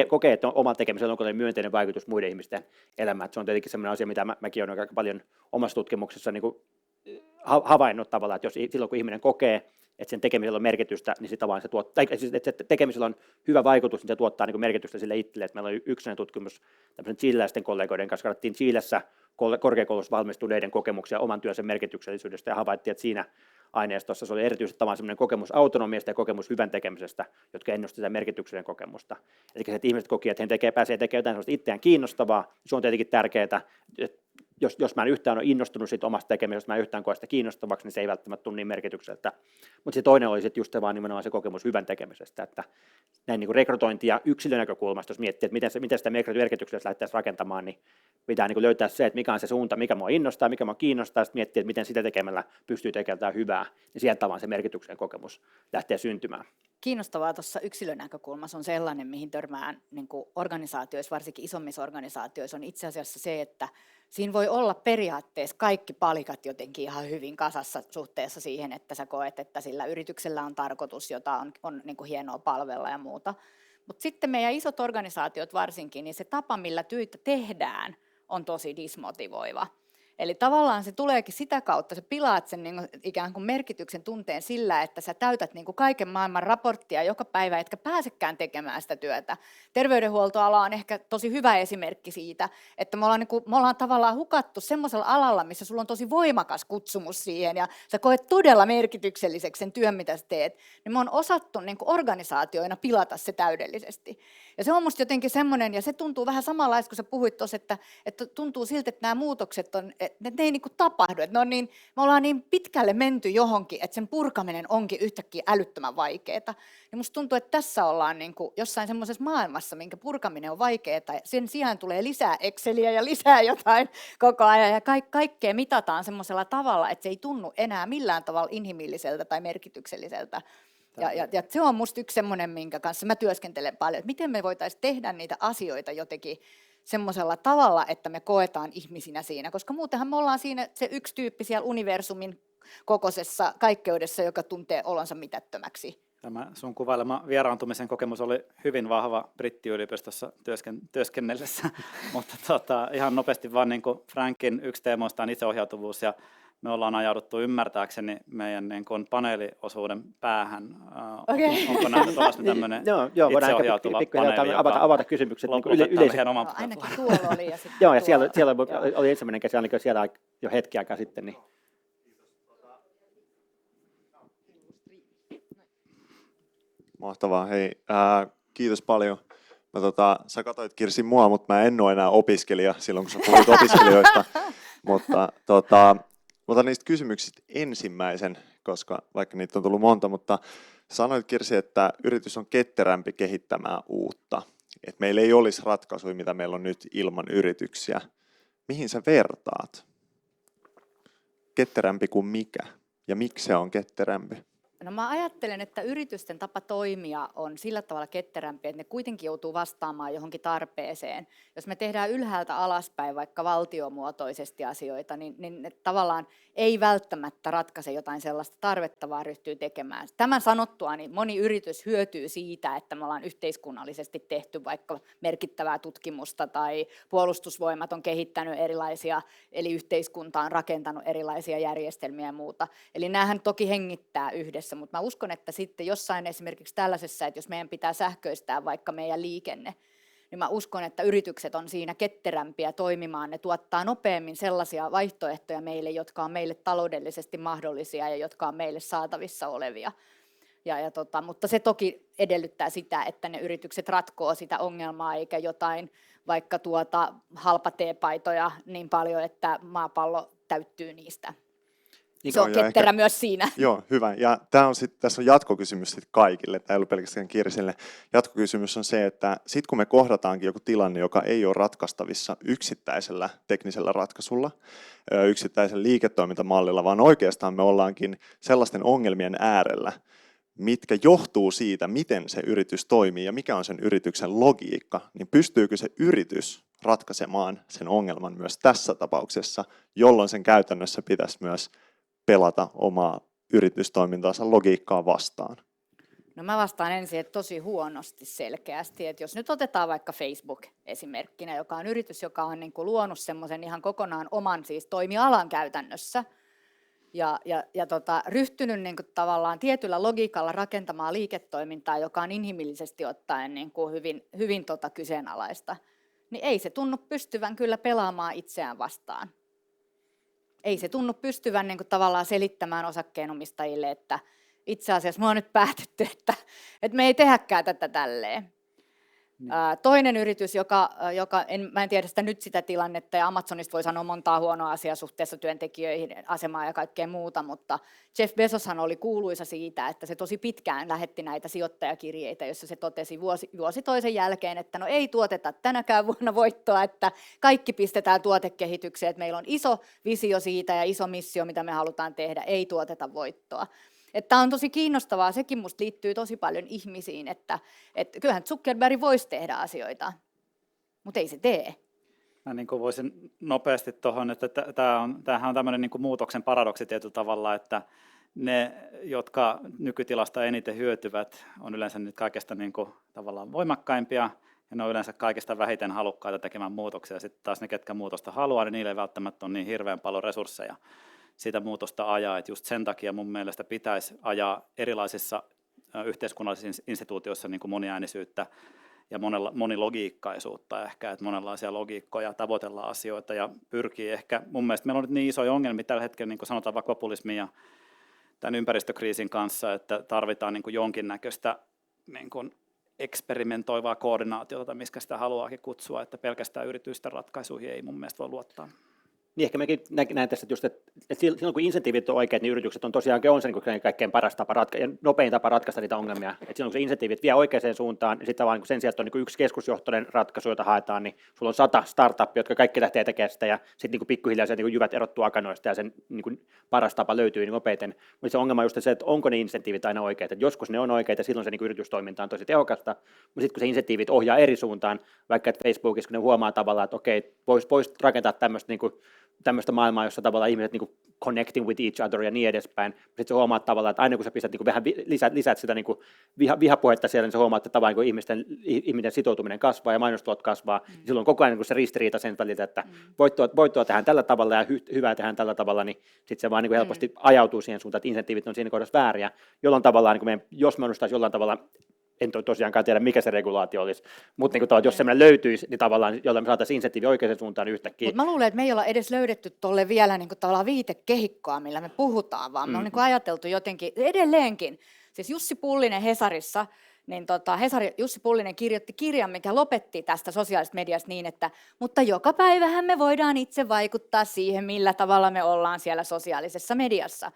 B: kokee, että oman tekemisellä on myönteinen vaikutus muiden ihmisten elämään. Että se on tietenkin sellainen asia, mitä mäkin olen aika paljon omassa tutkimuksessa niin kuin havainnut tavallaan, että silloin kun ihminen kokee, että sen tekemisellä on merkitystä, niin sitä vaan se tuottaa, että se tekemisellä on hyvä vaikutus, niin se tuottaa niin kuin merkitystä sille itselle. Että meillä oli yksi tutkimus tämmöisen chileläisten kollegoiden kanssa, katsottiin Chilessä korkeakoulussa valmistuneiden kokemuksia oman työnsä merkityksellisyydestä ja havaittiin, että siinä aineistossa se oli erityisesti tavallaan semmoinen kokemus autonomiasta ja kokemus hyvän tekemisestä, jotka ennusti sitä merkityksellisen kokemusta. Eli se, että ihmiset koki, että he pääsee tekemään jotain sellaista itseään kiinnostavaa, se on tietenkin tärkeää, että jos mä en yhtään ole innostunut siitä omasta tekemisestä, jos mä en yhtään koe sitä kiinnostavaksi, niin se ei välttämättä tule niin merkitykseltä. Mutta se toinen oli sitten just vaan nimenomaan se kokemus hyvän tekemisestä, että näin niin kuin rekrytointi ja yksilön näkökulmasta, jos miettii, että miten sitä merkityksellä lähdettäisiin rakentamaan, niin pitää niin kuin löytää se, että mikä on se suunta, mikä mua innostaa, mikä mua kiinnostaa, sitten miettiä, että miten sitä tekemällä pystyy tekemään hyvää, niin sieltä tavallaan se merkityksen kokemus lähtee syntymään.
C: Kiinnostavaa tuossa yksilön näkökulmassa on sellainen, mihin törmään niin kuin organisaatioissa, varsinkin isommissa organisaatioissa, on itse asiassa se, että siinä voi olla periaatteessa kaikki palikat jotenkin ihan hyvin kasassa suhteessa siihen, että sä koet, että sillä yrityksellä on tarkoitus, jota on niin kuin hienoa palvella ja muuta. Mutta sitten meidän isot organisaatiot varsinkin, niin se tapa, millä työtä tehdään, on tosi dismotivoiva. Eli tavallaan se tuleekin sitä kautta, sä pilaat sen niin kuin ikään kuin merkityksen tunteen sillä, että sä täytät niin kuin kaiken maailman raporttia joka päivä, etkä pääsekään tekemään sitä työtä. Terveydenhuoltoala on ehkä tosi hyvä esimerkki siitä, että me ollaan tavallaan hukattu semmoisella alalla, missä sulla on tosi voimakas kutsumus siihen ja sä koet todella merkitykselliseksi sen työn, mitä sä teet. Niin me on osattu niin kuin organisaatioina pilata se täydellisesti. Ja se on musta jotenkin semmoinen, ja se tuntuu vähän samanlaista, kun sä puhuit tuossa, että tuntuu siltä, että nämä muutokset on, että ne ei niin kuin tapahdu, että me ollaan niin pitkälle menty johonkin, että sen purkaminen onkin yhtäkkiä älyttömän vaikeaa. Ja musta tuntuu, että tässä ollaan niin kuin jossain semmoisessa maailmassa, minkä purkaminen on vaikeaa, sen sijaan tulee lisää Exceliä ja lisää jotain koko ajan, ja kaikkea mitataan semmoisella tavalla, että se ei tunnu enää millään tavalla inhimilliseltä tai merkitykselliseltä. Ja se on musta yksi semmoinen, minkä kanssa mä työskentelen paljon, että miten me voitaisiin tehdä niitä asioita jotenkin semmoisella tavalla, että me koetaan ihmisinä siinä, koska muutenhan me ollaan siinä se yksi tyyppi siellä universumin kokoisessa kaikkeudessa, joka tuntee olonsa mitättömäksi.
D: Tämä sun kuvailema vieraantumisen kokemus oli hyvin vahva brittiyliopistossa työskennellessä, mutta ihan nopeasti vaan niin kuin Frankin yksi teemoista on itseohjautuvuus ja me ollaan ajauduttu ymmärtääkseni meidän niin kuin paneeliosuuden päähän.
C: Okei.
D: Onko näitä tuollaista tämmöinen
B: Joo, voidaan
D: itseohjautuva
B: pikkuhiljaa
D: paneeli,
B: avata kysymykset niin
D: lopettaa
B: yleisesti.
D: meidän oman
C: No, ainakin
D: puheenvuoron?
C: tuolla oli ja sitten
B: Joo, ja
C: tuolla.
B: siellä
C: Joo.
B: oli ensimmäinen kesä, ainakin siellä jo hetki aikaa sitten. Niin.
E: Mahtavaa, hei, kiitos paljon. Sä katsoit Kirsi mua, mutta mä en ole enää opiskelija silloin, kun sä puhuit opiskelijoista. Mutta otan niistä kysymyksistä ensimmäisen, koska vaikka niitä on tullut monta, mutta sanoit Kirsi, että yritys on ketterämpi kehittämään uutta. Että meillä ei olisi ratkaisuja, mitä meillä on nyt ilman yrityksiä. Mihin sä vertaat? Ketterämpi kuin mikä? Ja miksi se on ketterämpi?
C: No mä ajattelen, että yritysten tapa toimia on sillä tavalla ketterämpi, että ne kuitenkin joutuu vastaamaan johonkin tarpeeseen. Jos me tehdään ylhäältä alaspäin vaikka valtiomuotoisesti asioita, niin ne tavallaan ei välttämättä ratkaise jotain sellaista tarvetta, vaan ryhtyy tekemään. Tämän sanottua, niin moni yritys hyötyy siitä, että me ollaan yhteiskunnallisesti tehty vaikka merkittävää tutkimusta tai puolustusvoimat on kehittänyt erilaisia, eli yhteiskunta on rakentanut erilaisia järjestelmiä ja muuta. Eli näähän toki hengittää yhdessä. Mutta mä uskon, että sitten jossain esimerkiksi tällaisessa, että jos meidän pitää sähköistää vaikka meidän liikenne, niin mä uskon, että yritykset on siinä ketterämpiä toimimaan. Ne tuottaa nopeammin sellaisia vaihtoehtoja meille, jotka on meille taloudellisesti mahdollisia ja jotka on meille saatavissa olevia. Mutta se toki edellyttää sitä, että ne yritykset ratkoo sitä ongelmaa, eikä jotain vaikka halpateepaitoja niin paljon, että maapallo täyttyy niistä. Se on ketterä myös siinä.
E: Joo, hyvä. Ja tässä on jatkokysymys sit kaikille, tämä ei ollut pelkästään Kirsille. Jatkokysymys on se, että sitten kun me kohdataankin joku tilanne, joka ei ole ratkaistavissa yksittäisellä teknisellä ratkaisulla, yksittäisellä liiketoimintamallilla, vaan oikeastaan me ollaankin sellaisten ongelmien äärellä, mitkä johtuu siitä, miten se yritys toimii ja mikä on sen yrityksen logiikka, niin pystyykö se yritys ratkaisemaan sen ongelman myös tässä tapauksessa, jolloin sen käytännössä pitäisi myös pelata omaa yritystoimintaansa logiikkaa vastaan?
C: No mä vastaan ensin, että tosi huonosti selkeästi. Että jos nyt otetaan vaikka Facebook esimerkkinä, joka on yritys, joka on niin kuin luonut semmoisen ihan kokonaan oman siis toimialan käytännössä ja ryhtynyt niin kuin tavallaan tietyllä logiikalla rakentamaan liiketoimintaa, joka on inhimillisesti ottaen niin kuin hyvin kyseenalaista, niin ei se tunnu pystyvän kyllä pelaamaan itseään vastaan. Ei se tunnu pystyvän niin kuin tavallaan selittämään osakkeenomistajille, että itse asiassa me on nyt päätetty, että me ei tehdäkään tätä tälleen. Toinen yritys, mä en tiedä sitä tilannetta, ja Amazonista voi sanoa montaa huonoa asiaa suhteessa työntekijöihin, asemaan ja kaikkea muuta, mutta Jeff Bezoshan oli kuuluisa siitä, että se tosi pitkään lähetti näitä sijoittajakirjeitä, jossa se totesi vuosi toisen jälkeen, että no ei tuoteta tänäkään vuonna voittoa, että kaikki pistetään tuotekehitykseen, että meillä on iso visio siitä ja iso missio, mitä me halutaan tehdä, ei tuoteta voittoa. Tämä on tosi kiinnostavaa, sekin musta liittyy tosi paljon ihmisiin, että kyllähän Zuckerberg voisi tehdä asioita, mutta ei se tee.
D: Mä niin kuin voisin nopeasti tuohon, että tämähän on tämmöinen niin kuin muutoksen paradoksi tietyllä tavalla, että ne, jotka nykytilasta eniten hyötyvät, on yleensä nyt kaikesta niin kuin tavallaan voimakkaimpia, ja ne on yleensä kaikista vähiten halukkaita tekemään muutoksia. Sitten taas ne, ketkä muutosta haluaa, niin niille ei välttämättä ole niin hirveän paljon resursseja sitä muutosta ajaa. Että just sen takia mun mielestä pitäisi ajaa erilaisissa yhteiskunnallisissa instituutioissa niin kuin moniäänisyyttä ja monilogiikkaisuutta ehkä, että monenlaisia logiikkoja, tavoitellaan asioita ja pyrkii ehkä, mun mielestä meillä on nyt niin isoja ongelmia tällä hetkellä, niin kuin sanotaan vaikka populismin ja tämän ympäristökriisin kanssa, että tarvitaan niin kuin jonkinnäköistä niin kuin eksperimentoivaa koordinaatiota, miskä sitä haluaakin kutsua, että pelkästään yritysten ratkaisuihin ei mun mielestä voi luottaa.
B: Niin ehkä mekin näen tässä, että silloin kun insentiivit on oikeat, niin yritykset on tosiaankin on se niin kaikkein paras tapa ja nopein tapa ratkaista niitä ongelmia. Et silloin kun se insentiivit vie oikeaan suuntaan, niin sitten vaan sen sijaan, että on niin yksi keskusjohtoinen ratkaisu, jota haetaan, niin sulla on 100 startuppia, jotka kaikki lähtee tekemään sitä ja sitten niin pikkuhiljaa se niin jyvät erottuu akanoista ja sen niin paras tapa löytyy niin nopeiten. Mutta se ongelma on just se, että onko ne insentiivit aina oikeat. Et joskus ne on oikeita, silloin se niin yritystoiminta on tosi tehokasta, mutta sitten kun se insentiivit ohjaa eri suuntaan, vaikka että Facebookissa kun ne huomaa tavallaan, että okei, voisi rakentaa tämmöistä niin tämmöistä maailmaa, jossa tavallaan ihmiset niin kuin connecting with each other ja niin edespäin. Sitten sä huomaat tavallaan, että aina kun sä pistät niin kuin vähän lisät sitä niin kuin vihapuhetta siellä, niin sä huomaat, että tavallaan niin ihmisten sitoutuminen kasvaa ja mainostulot kasvaa. Silloin on koko ajan niin kuin se ristiriita sen välillä, että voittoa tehdään tällä tavalla ja hyvää tehdään tällä tavalla, niin sitten se vaan niin kuin helposti ajautuu siihen suuntaan, että insentiivit on siinä kohdassa vääriä. Jollain tavallaan, niin kuin jos me onnistutaan jollain tavalla, en tosiaankaan tiedä, mikä se regulaatio olisi, mutta niin jos semmoinen löytyisi, niin tavallaan, jolla me saataisiin insentiivi oikeaan suuntaan niin yhtäkkiä.
C: Mutta mä luulen, että me ei olla edes löydetty tuolle vielä niin kuin tavallaan viitekehikkoa, millä me puhutaan, vaan me on niin kuin ajateltu jotenkin, edelleenkin, siis Jussi Pullinen Hesarissa, niin Jussi Pullinen kirjoitti kirjan, mikä lopetti tästä sosiaalisesta mediasta niin, että mutta joka päivähän me voidaan itse vaikuttaa siihen, millä tavalla me ollaan siellä sosiaalisessa mediassa.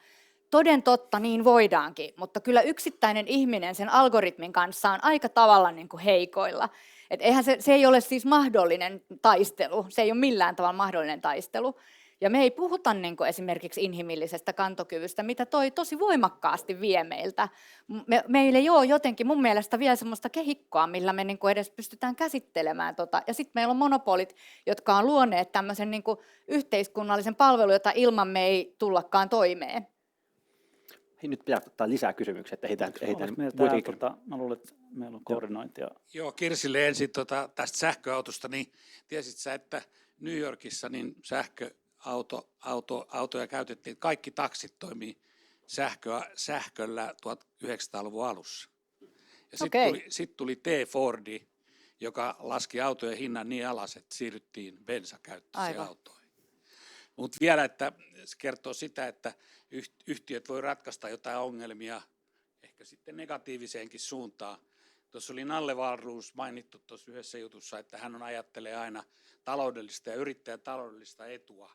C: Toden totta, niin voidaankin, mutta kyllä yksittäinen ihminen sen algoritmin kanssa on aika tavalla niin kuin heikoilla. Et eihän se ei ole siis mahdollinen taistelu, se ei ole millään tavalla mahdollinen taistelu. Ja me ei puhuta niin kuin esimerkiksi inhimillisestä kantokyvystä, mitä toi tosi voimakkaasti vie meiltä. Meillä ei ole jotenkin mun mielestä vielä semmoista kehikkoa, millä me niin kuin edes pystytään käsittelemään tota. Ja sitten meillä on monopolit, jotka on luoneet tämmöisen niin kuin yhteiskunnallisen palvelun, jota ilman me ei tullakaan toimeen.
B: Nyt pitää ottaa lisää kysymyksiä, että ehditään
D: mä luulen, että meillä on koordinointia.
F: Joo, Kirsille ensin tästä sähköautosta, niin tiesit sä, että New Yorkissa niin sähköautoja käytettiin, kaikki taksit toimii sähköllä 1900-luvun alussa. Ja sitten tuli T-Fordi, joka laski autojen hinnan niin alas, että siirryttiin bensakäyttöisiin autoihin. Mutta vielä, että se kertoo sitä, että yhtiöt voi ratkaista jotain ongelmia, ehkä sitten negatiiviseenkin suuntaan. Tuossa oli Nalle Wahlroos mainittu tuossa yhdessä jutussa, että hän ajattelee aina taloudellista ja yrittäjän taloudellista etua.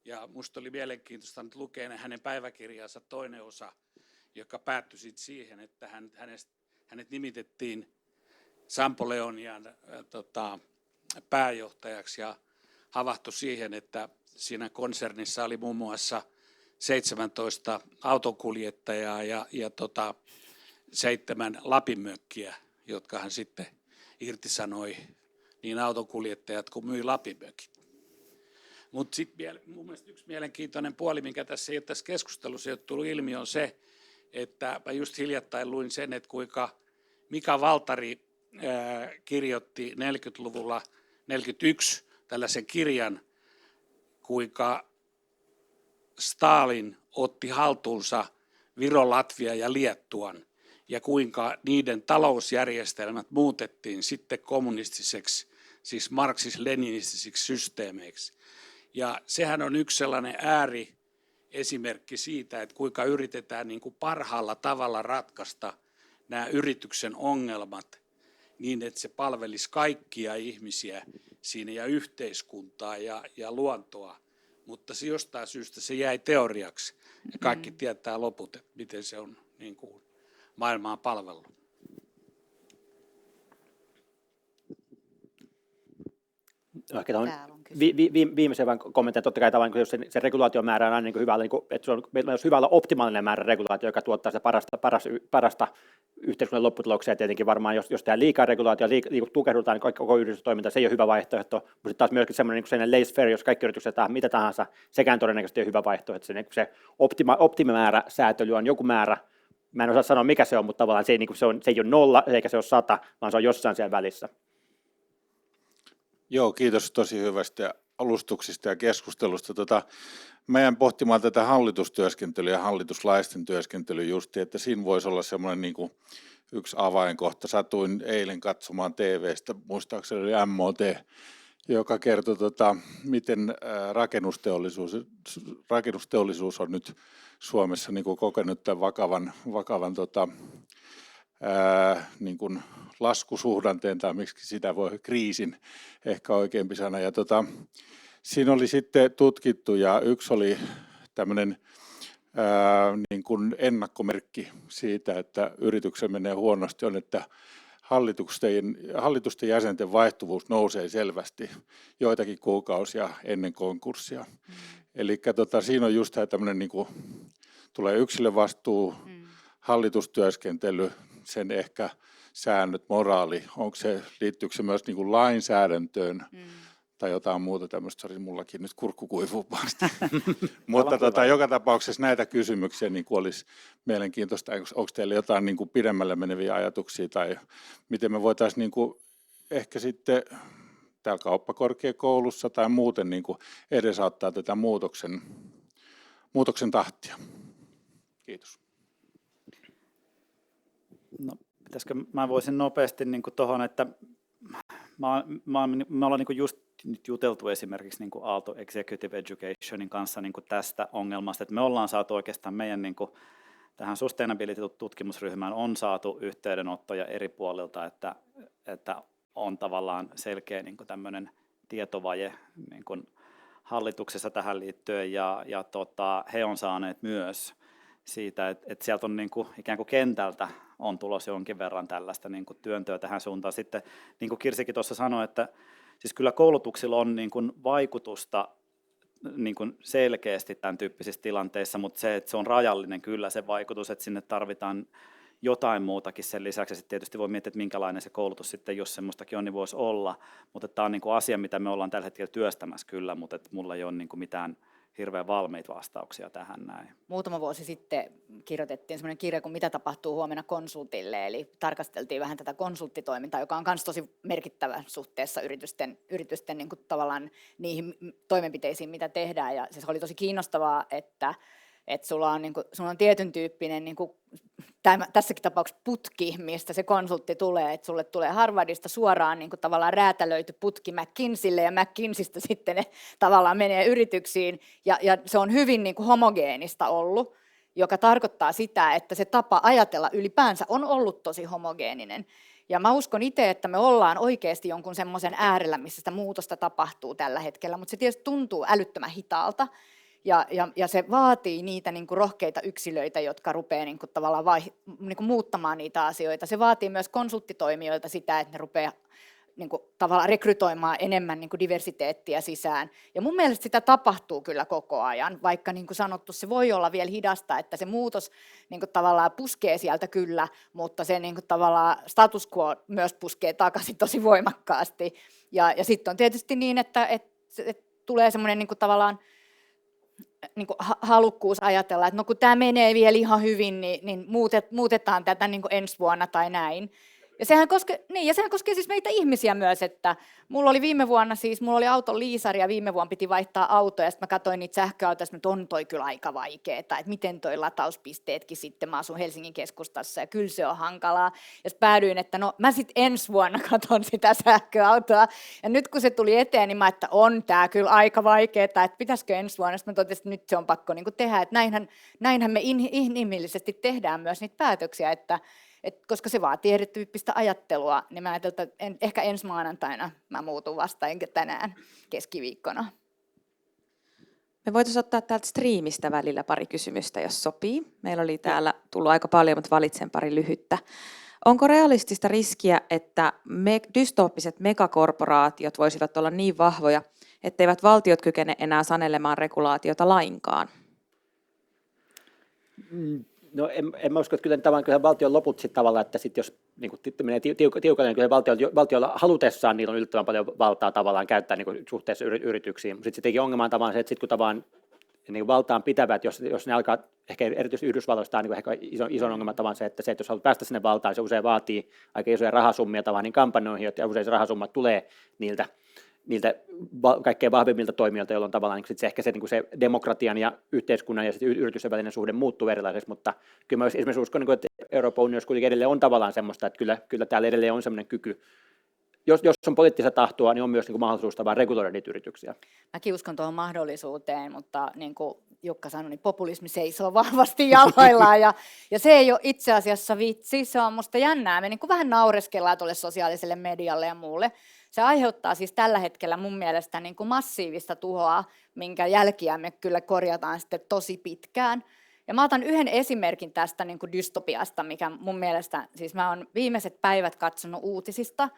F: Ja musta oli mielenkiintoista nyt lukea hänen päiväkirjansa toinen osa, joka päättyi sitten siihen, että hänet nimitettiin Sampo Leonian pääjohtajaksi ja havahtui siihen, että siinä konsernissa oli muun muassa 17 autonkuljettajaa ja 7 lapinmökkiä, jotka hän sitten irtisanoi niin autonkuljettajat kuin myi lapinmökit. Mutta sitten mun mielestä yksi mielenkiintoinen puoli, mikä tässä ei ole tässä keskustelussa ei ole tullut ilmi, on se, että mä just hiljattain luin sen, että kuinka Mika Valtari kirjoitti 40-luvulla 41 tällaisen kirjan, kuinka Stalin otti haltuunsa Viro, Latvia ja Liettuan ja kuinka niiden talousjärjestelmät muutettiin sitten kommunistiseksi, siis marksis-leninistisiksi systeemeiksi. Ja sehän on yksi sellainen ääriesimerkki siitä, että kuinka yritetään niin kuin parhaalla tavalla ratkaista nämä yrityksen ongelmat niin, että se palvelisi kaikkia ihmisiä siinä ja yhteiskuntaa ja luontoa. Mutta se jostain syystä se jäi teoriaksi ja kaikki tietää loput, että miten se on niin kuin maailmaa palvellut.
B: Ehkä viimeisen vain kommentin, totta kai tavallaan, jos se regulaatiomäärä on aina niin hyvä, että meillä olisi hyvä olla optimaalinen määrä regulaatio, joka tuottaa se parasta yhteiskunnan lopputuloksia. Tietenkin varmaan, jos tehdään liikaa regulaatio, tukehdutaan, niin koko yritystoiminta, se ei ole hyvä vaihtoehto, mutta sitten taas myöskin semmoinen niin laissez-faire, jos kaikki yritykset tehdään mitä tahansa, sekään todennäköisesti on hyvä vaihtoehto. Se optimimäärä säätely on joku määrä, mä en osaa sanoa mikä se on, mutta tavallaan se ei ole 0 eikä se ole 100, vaan se on jossain siellä välissä.
G: Joo, kiitos tosi hyvästä alustuksista ja keskustelusta. Mä jään pohtimaan tätä hallitustyöskentelyä ja hallituslaisten työskentelyä justi, että siinä voisi olla semmoinen niin kuin yksi avainkohta. Satuin eilen katsomaan TV:stä, muistaakseni oli MOT, joka kertoi, miten rakennusteollisuus on nyt Suomessa niin kuin kokenut tämän vakavan niin kuin laskusuhdanteen, tai miksi sitä voi kriisin ehkä oikeampi sana. Ja siinä oli sitten tutkittu, ja yksi oli tämmöinen niin kuin ennakkomerkki siitä, että yrityksen menee huonosti, on, että hallitusten jäsenten vaihtuvuus nousee selvästi joitakin kuukausia ennen konkurssia. Eli siinä on just tämmöinen, niin kuin, tulee yksilövastuu, hallitustyöskentely, sen ehkä säännöt, moraali, liittyykö se myös niin kuin lainsäädäntöön tai jotain muuta tämmöistä. Sori, mullakin nyt kurkku kuivuu pahasti. Mutta joka tapauksessa näitä kysymyksiä niin olisi mielenkiintoista. Onko teillä jotain niin kuin pidemmälle meneviä ajatuksia tai miten me voitaisiin niin kuin ehkä sitten täällä kauppakorkeakoulussa tai muuten niin kuin edesauttaa tätä muutoksen tahtia? Kiitos.
D: No, pitäisikö mä voisin nopeasti niin tuohon, että me ollaan niin just nyt juteltu esimerkiksi niin Aalto Executive Educationin kanssa niin tästä ongelmasta, että me ollaan saatu oikeastaan meidän niin tähän sustainability-tutkimusryhmään on saatu yhteydenottoja eri puolilta, että on tavallaan selkeä niin tämmöinen tietovaje niin hallituksessa tähän liittyen ja he on saaneet myös siitä, että sieltä on niin kuin, ikään kuin kentältä on tulossa jonkin verran tällaista niin kuin työntöä tähän suuntaan. Sitten niin kuin Kirsikin tuossa sanoi, että siis kyllä koulutuksilla on niin kuin vaikutusta niin kuin selkeästi tämän tyyppisissä tilanteissa, mutta se, että se on rajallinen kyllä se vaikutus, että sinne tarvitaan jotain muutakin sen lisäksi. Sitten tietysti voi miettiä, että minkälainen se koulutus sitten, jos semmoistakin on, niin voisi olla. Mutta tämä on niin kuin asia, mitä me ollaan tällä hetkellä työstämässä kyllä, mutta että mulla ei ole niin kuin mitään hirveän valmiita vastauksia tähän näin.
C: Muutama vuosi sitten kirjoitettiin semmoinen kirja kuin Mitä tapahtuu huomenna konsultille, eli tarkasteltiin vähän tätä konsulttitoimintaa, joka on myös tosi merkittävä suhteessa yritysten niin kuin tavallaan niihin toimenpiteisiin, mitä tehdään. Ja se oli tosi kiinnostavaa, että sulla on tietyn tyyppinen, niin kuin tässäkin tapauksessa putki, mistä se konsultti tulee, että sulle tulee Harvardista suoraan niin kuin tavallaan räätälöity putki McKinseylle ja McKinseystä sitten ne tavallaan menee yrityksiin ja se on hyvin niin kuin homogeenista ollut, joka tarkoittaa sitä, että se tapa ajatella ylipäänsä on ollut tosi homogeeninen. Ja mä uskon itse, että me ollaan oikeasti jonkun semmoisen äärellä, missä sitä muutosta tapahtuu tällä hetkellä, mutta se tietysti tuntuu älyttömän hitaalta. Ja se vaatii niitä niin kuin rohkeita yksilöitä, jotka rupeaa niin kuin tavallaan niin kuin muuttamaan niitä asioita. Se vaatii myös konsulttitoimijoilta sitä, että ne rupeaa niin kuin tavallaan rekrytoimaan enemmän niin kuin diversiteettiä sisään. Ja mun mielestä sitä tapahtuu kyllä koko ajan, vaikka niin kuin sanottu, se voi olla vielä hidasta, että se muutos niin kuin tavallaan puskee sieltä kyllä, mutta se niin kuin tavallaan status quo myös puskee takaisin tosi voimakkaasti. Ja sitten on tietysti niin, että tulee semmoinen niin kuin tavallaan niin kuin halukkuus ajatella, että no kun tämä menee vielä ihan hyvin, niin muutetaan tätä niin kuin ensi vuonna tai näin. Ja sehän koskee siis meitä ihmisiä myös, että mulla oli auton liisari ja viime vuonna piti vaihtaa autoja, ja sitten mä katsoin niitä sähköautoja, että on toi kyllä aika vaikeaa, että miten toi latauspisteetkin sitten, mä asun Helsingin keskustassa ja kyllä se on hankalaa. Ja sitten päädyin, että no mä sitten ensi vuonna katson sitä sähköautoa, ja nyt kun se tuli eteen, niin mä että on tää kyllä aika vaikeaa, että pitäisikö ensi vuonna, sitten mä totesin, että nyt se on pakko niin kuin tehdä, että näinhän me inhimillisesti tehdään myös niitä päätöksiä, että koska se vaatii erityyppistä ajattelua, niin mä ajattelin, että ehkä ensi maanantaina mä muutun vasta, enkä tänään keskiviikkona.
H: Me voitaisiin ottaa täältä striimistä välillä pari kysymystä, jos sopii. Meillä oli täällä tullut aika paljon, mutta valitsen pari lyhyttä. Onko realistista riskiä, että dystooppiset megakorporaatiot voisivat olla niin vahvoja, etteivät valtiot kykene enää sanelemaan regulaatiota lainkaan?
B: No en mä usko, että kyllä valtion loput sitten tavallaan, että sit jos niin menee tiukalle, niin kyllä valtiolla halutessaan niillä on yllättävän paljon valtaa tavallaan käyttää niin suhteessa yrityksiin. Sitten se teki ongelmaan tavallaan se, että sitten kun tavallaan niin valtaan pitävät, jos ne alkaa, ehkä erityisesti Yhdysvalloista on niin ehkä iso ongelma tavallaan se, että jos haluat päästä sinne valtaan, se usein vaatii aika isoja rahasummia tavallaan niin kampanjoihin, ja usein se rahasummat tulee niiltä kaikkein vahvimmilta toimijoilta, jolloin tavallaan niin se ehkä se demokratian ja yhteiskunnan ja yritysten välinen suhde muuttuu erilaiseksi, mutta kyllä mä esimerkiksi uskon, että Euroopan unionissa kuitenkin edelleen on tavallaan semmoista, että kyllä täällä edelleen on semmoinen kyky, jos on poliittista tahtoa, niin on myös niin kuin mahdollisuus tavallaan reguloida niitä yrityksiä.
C: Mäkin uskon tuohon mahdollisuuteen, mutta niin kuin Jukka sanoi, niin populismi seisoo vahvasti jaloillaan ja se ei ole itse asiassa vitsi, se on musta jännää. Me niin kuin vähän naureskellaan tuolle sosiaaliselle medialle ja muulle. Se aiheuttaa siis tällä hetkellä mun mielestä niin kuin massiivista tuhoa, minkä jälkiä me kyllä korjataan sitten tosi pitkään. Ja mä otan yhden esimerkin tästä niin kuin dystopiasta, mikä mun mielestä, siis mä oon viimeiset päivät katsonut uutisista,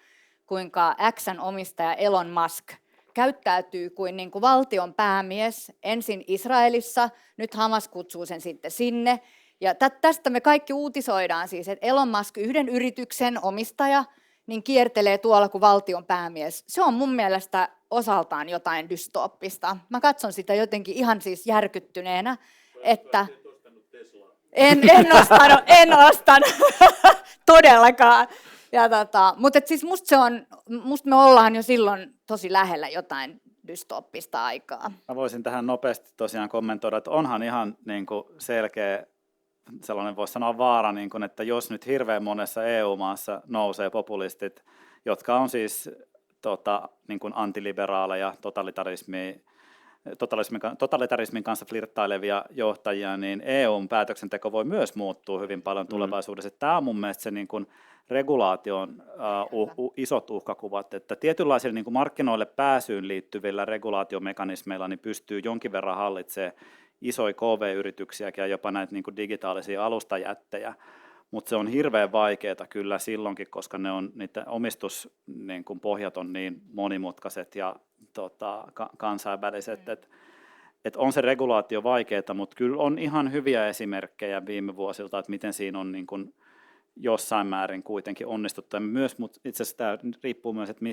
C: kuinka X:n omistaja Elon Musk käyttäytyy kuin valtion päämies ensin Israelissa, nyt Hamas kutsuu sen sitten sinne. Ja tästä me kaikki uutisoidaan siis, että Elon Musk, yhden yrityksen omistaja, niin kiertelee tuolla kuin valtion päämies. Se on mun mielestä osaltaan jotain dystooppista. Mä katson sitä jotenkin ihan siis järkyttyneenä, että en ostanut todellakaan. Mutta siis musta me ollaan jo silloin tosi lähellä jotain dystooppista aikaa.
D: Mä voisin tähän nopeasti tosiaan kommentoida, että onhan ihan niin kuin selkeä sellainen, voisi sanoa vaara, niin kuin, että jos nyt hirveän monessa EU-maassa nousee populistit, jotka on siis niin kuin antiliberaaleja, totalitarismin kanssa flirttailevia johtajia, niin EUn päätöksenteko voi myös muuttua hyvin paljon tulevaisuudessa. Tämä on mun mielestä se niin kuin regulaation isot uhkakuvat, että tietynlaisilla niin kuin markkinoille pääsyyn liittyvillä regulaatiomekanismeilla niin pystyy jonkin verran hallitsemaan isoja KV-yrityksiäkin ja jopa näitä niin kuin digitaalisia alustajättejä, mutta se on hirveän vaikeaa kyllä silloinkin, koska niiden omistuspohjat on niin monimutkaiset ja kansainväliset, että on se regulaatio vaikeaa, mutta kyllä on ihan hyviä esimerkkejä viime vuosilta, että miten siinä on niin kuin jossain määrin kuitenkin onnistuttu. Mutta itse asiassa tämä riippuu myös, että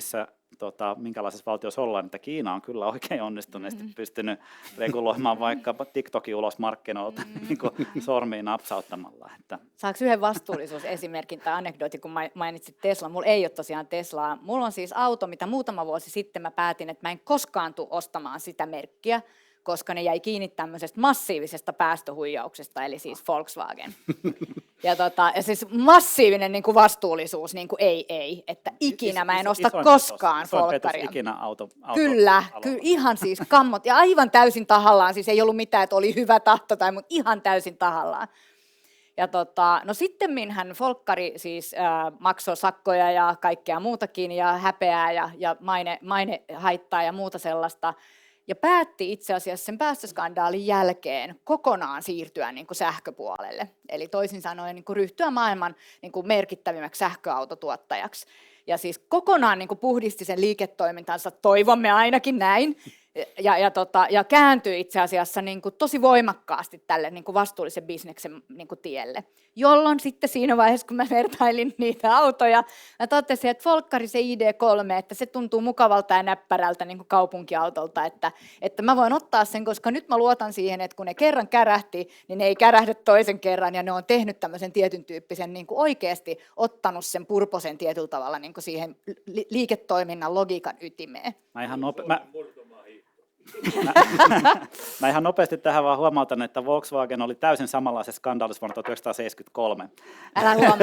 D: minkälaisessa valtiossa ollaan, että Kiina on kyllä oikein onnistuneesti pystynyt reguloimaan vaikkapa TikTokin ulos markkinoilta niin kuin sormiin napsauttamalla.
C: Saanko yhden vastuullisuusesimerkin tai anekdootin, kun mainitsit Tesla? Mulla ei ole tosiaan Teslaa. Mulla on siis auto, mitä muutama vuosi sitten mä päätin, että mä en koskaan tule ostamaan sitä merkkiä, koska ne jäi kiinni tämmöisestä massiivisesta päästöhuijauksesta, eli siis Volkswagen. Ja siis massiivinen niin kuin vastuullisuus, niin kuin ei, että ikinä mä en osta koskaan Volkkaria.
D: Ikinä auto.
C: Kyllä, ihan siis kammot, ja aivan täysin tahallaan, siis ei ollut mitään, että oli hyvä tahto, mutta ihan täysin tahallaan. Ja no sittemminhän Volkkari siis maksoi sakkoja ja kaikkea muutakin, ja häpeää ja maine haittaa ja muuta sellaista, ja päätti itse asiassa sen päästöskandaalin jälkeen kokonaan siirtyä niin kuin sähköpuolelle. Eli toisin sanoen niin kuin ryhtyä maailman niin kuin merkittävimmäksi sähköautotuottajaksi. Ja siis kokonaan niin kuin puhdisti sen liiketoimintansa, toivomme ainakin näin, ja kääntyi itse asiassa niin kuin tosi voimakkaasti tälle niin kuin vastuullisen bisneksen niin kuin tielle. Jolloin sitten siinä vaiheessa, kun mä vertailin niitä autoja, mä totesin, että Volkkari se ID3, että se tuntuu mukavalta ja näppärältä niin kuin kaupunkiautolta, että mä voin ottaa sen, koska nyt mä luotan siihen, että kun ne kerran kärähti, niin ne ei kärähdä toisen kerran, ja ne on tehnyt tämmöisen tietyn tyyppisen, niin kuin oikeasti ottanut sen purposen tietyllä tavalla niin kuin siihen liiketoiminnan logiikan ytimeen.
D: Mä ihan nopeasti tähän vaan huomautan, että Volkswagen oli täysin samanlaisessa skandaalissa vuonna 1973.
C: Älä huomaa.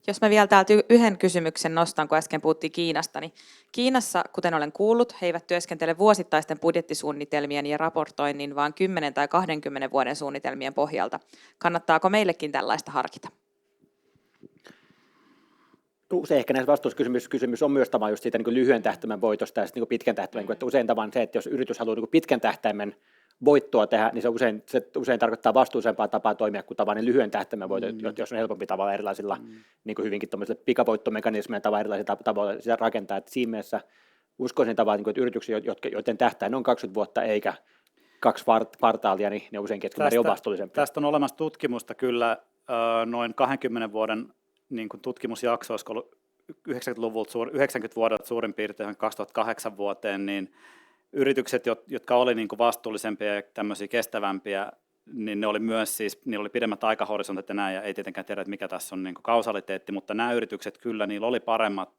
H: Jos mä vielä täältä yhden kysymyksen nostan, kun äsken puhuttiin Kiinasta, niin Kiinassa, kuten olen kuullut, he eivät työskentele vuosittaisten budjettisuunnitelmien ja raportoinnin, vaan 10 tai 20 vuoden suunnitelmien pohjalta. Kannattaako meillekin tällaista harkita?
B: Usein ehkä näissä vastuuskysymys on myös tavallaan just siitä niin lyhyen tähtäimen voitosta ja niin pitkän tähtäimen, että usein tavallaan se, että jos yritys haluaa niin pitkän tähtäimen voittoa tehdä, niin se usein tarkoittaa vastuullisempaa tapaa toimia kuin tavallaan lyhyen tähtäimen voitto, jos on helpompi tavalla erilaisilla niin hyvinkin pikavoittomekanismeilla tavalla erilaisilla tavoilla sitä rakentaa. Että siinä mielessä uskoisin tavallaan, että yrityksiä, joiden tähtäin on 20 vuotta eikä 2 kvartaalia, niin ne usein keskimäärin on vastuullisempia.
D: Tästä on olemassa tutkimusta kyllä noin 20 vuoden niin kuin tutkimusjakso, olisiko ollut 90-luvulta 90 vuodelta suurin piirtein 2008 vuoteen, niin yritykset, jotka oli niin kuin vastuullisempia ja tämmöisiä kestävämpiä, niin ne oli myös siis, niillä oli pidemmät aikahorisontit ja näin, ja ei tietenkään tiedä, että mikä tässä on niin kuin kausaliteetti, mutta nämä yritykset kyllä, niillä oli paremmat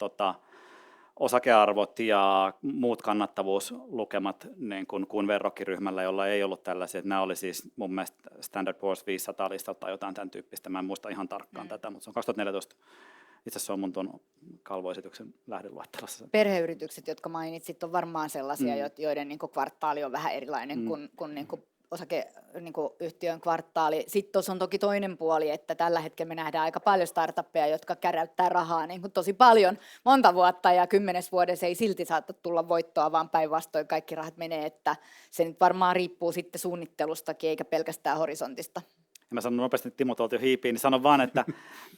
D: osakearvot ja muut kannattavuuslukemat niin kuin verrokkiryhmällä, jolla ei ollut tällaisia. Nämä oli siis mun mielestä Standard Poor's 500 listalta tai jotain tämän tyyppistä. Mä en muista ihan tarkkaan tätä, mutta se on 2014. Itse asiassa se on mun tuon kalvoesityksen lähdeluettelossa.
C: Perheyritykset, jotka mainitsit, on varmaan sellaisia, joiden niin kuin kvartaali on vähän erilainen kuin niin kuin osakeyhtiön kvartaali. Sitten tuossa on toki toinen puoli, että tällä hetkellä me nähdään aika paljon startuppeja, jotka käräyttää rahaa niin kuin tosi paljon monta vuotta, ja 10 vuodessa ei silti saata tulla voittoa, vaan päinvastoin kaikki rahat menee, että se nyt varmaan riippuu sitten suunnittelustakin eikä pelkästään horisontista.
D: Ja mä sanon nopeasti, että Timo tuolta jo hiipii, niin sanon vaan,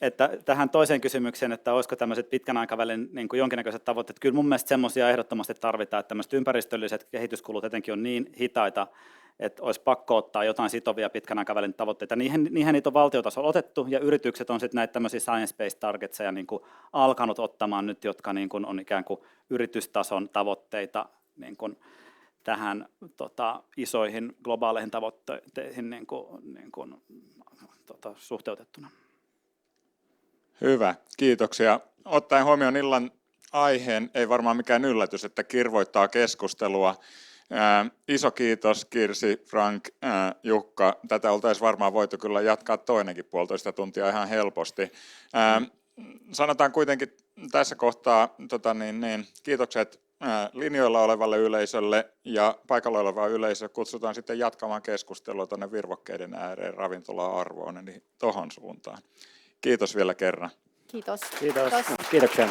D: että tähän toiseen kysymykseen, että olisiko tämmöiset pitkän aikavälin niin kuin jonkinnäköiset tavoitteet. Kyllä mun mielestä semmoisia ehdottomasti tarvitaan, että tämmöiset ympäristölliset kehityskulut etenkin on niin hitaita, että olisi pakko ottaa jotain sitovia pitkän aikavälin tavoitteita. Niihin niitä on valtiotasolla otettu, ja yritykset on sitten näitä tämmöisiä science-based targetseja niin kuin alkanut ottamaan nyt, jotka niin kuin on ikään kuin yritystason tavoitteita niin kuin tähän isoihin globaaleihin tavoitteisiin suhteutettuna.
A: Hyvä, kiitoksia. Ottaen huomioon illan aiheen, ei varmaan mikään yllätys, että kirvoittaa keskustelua. Iso kiitos Kirsi, Frank, Jukka. Tätä oltaisiin varmaan voitu kyllä jatkaa toinenkin 1,5 tuntia ihan helposti. Sanotaan kuitenkin tässä kohtaa kiitokset linjoilla olevalle yleisölle, ja paikalla oleva yleisö kutsutaan sitten jatkamaan keskustelua tuonne virvokkeiden ääreen ravintola-arvoon, eli tohon suuntaan. Kiitos vielä kerran.
C: Kiitos.
B: Kiitos. Kiitoksia.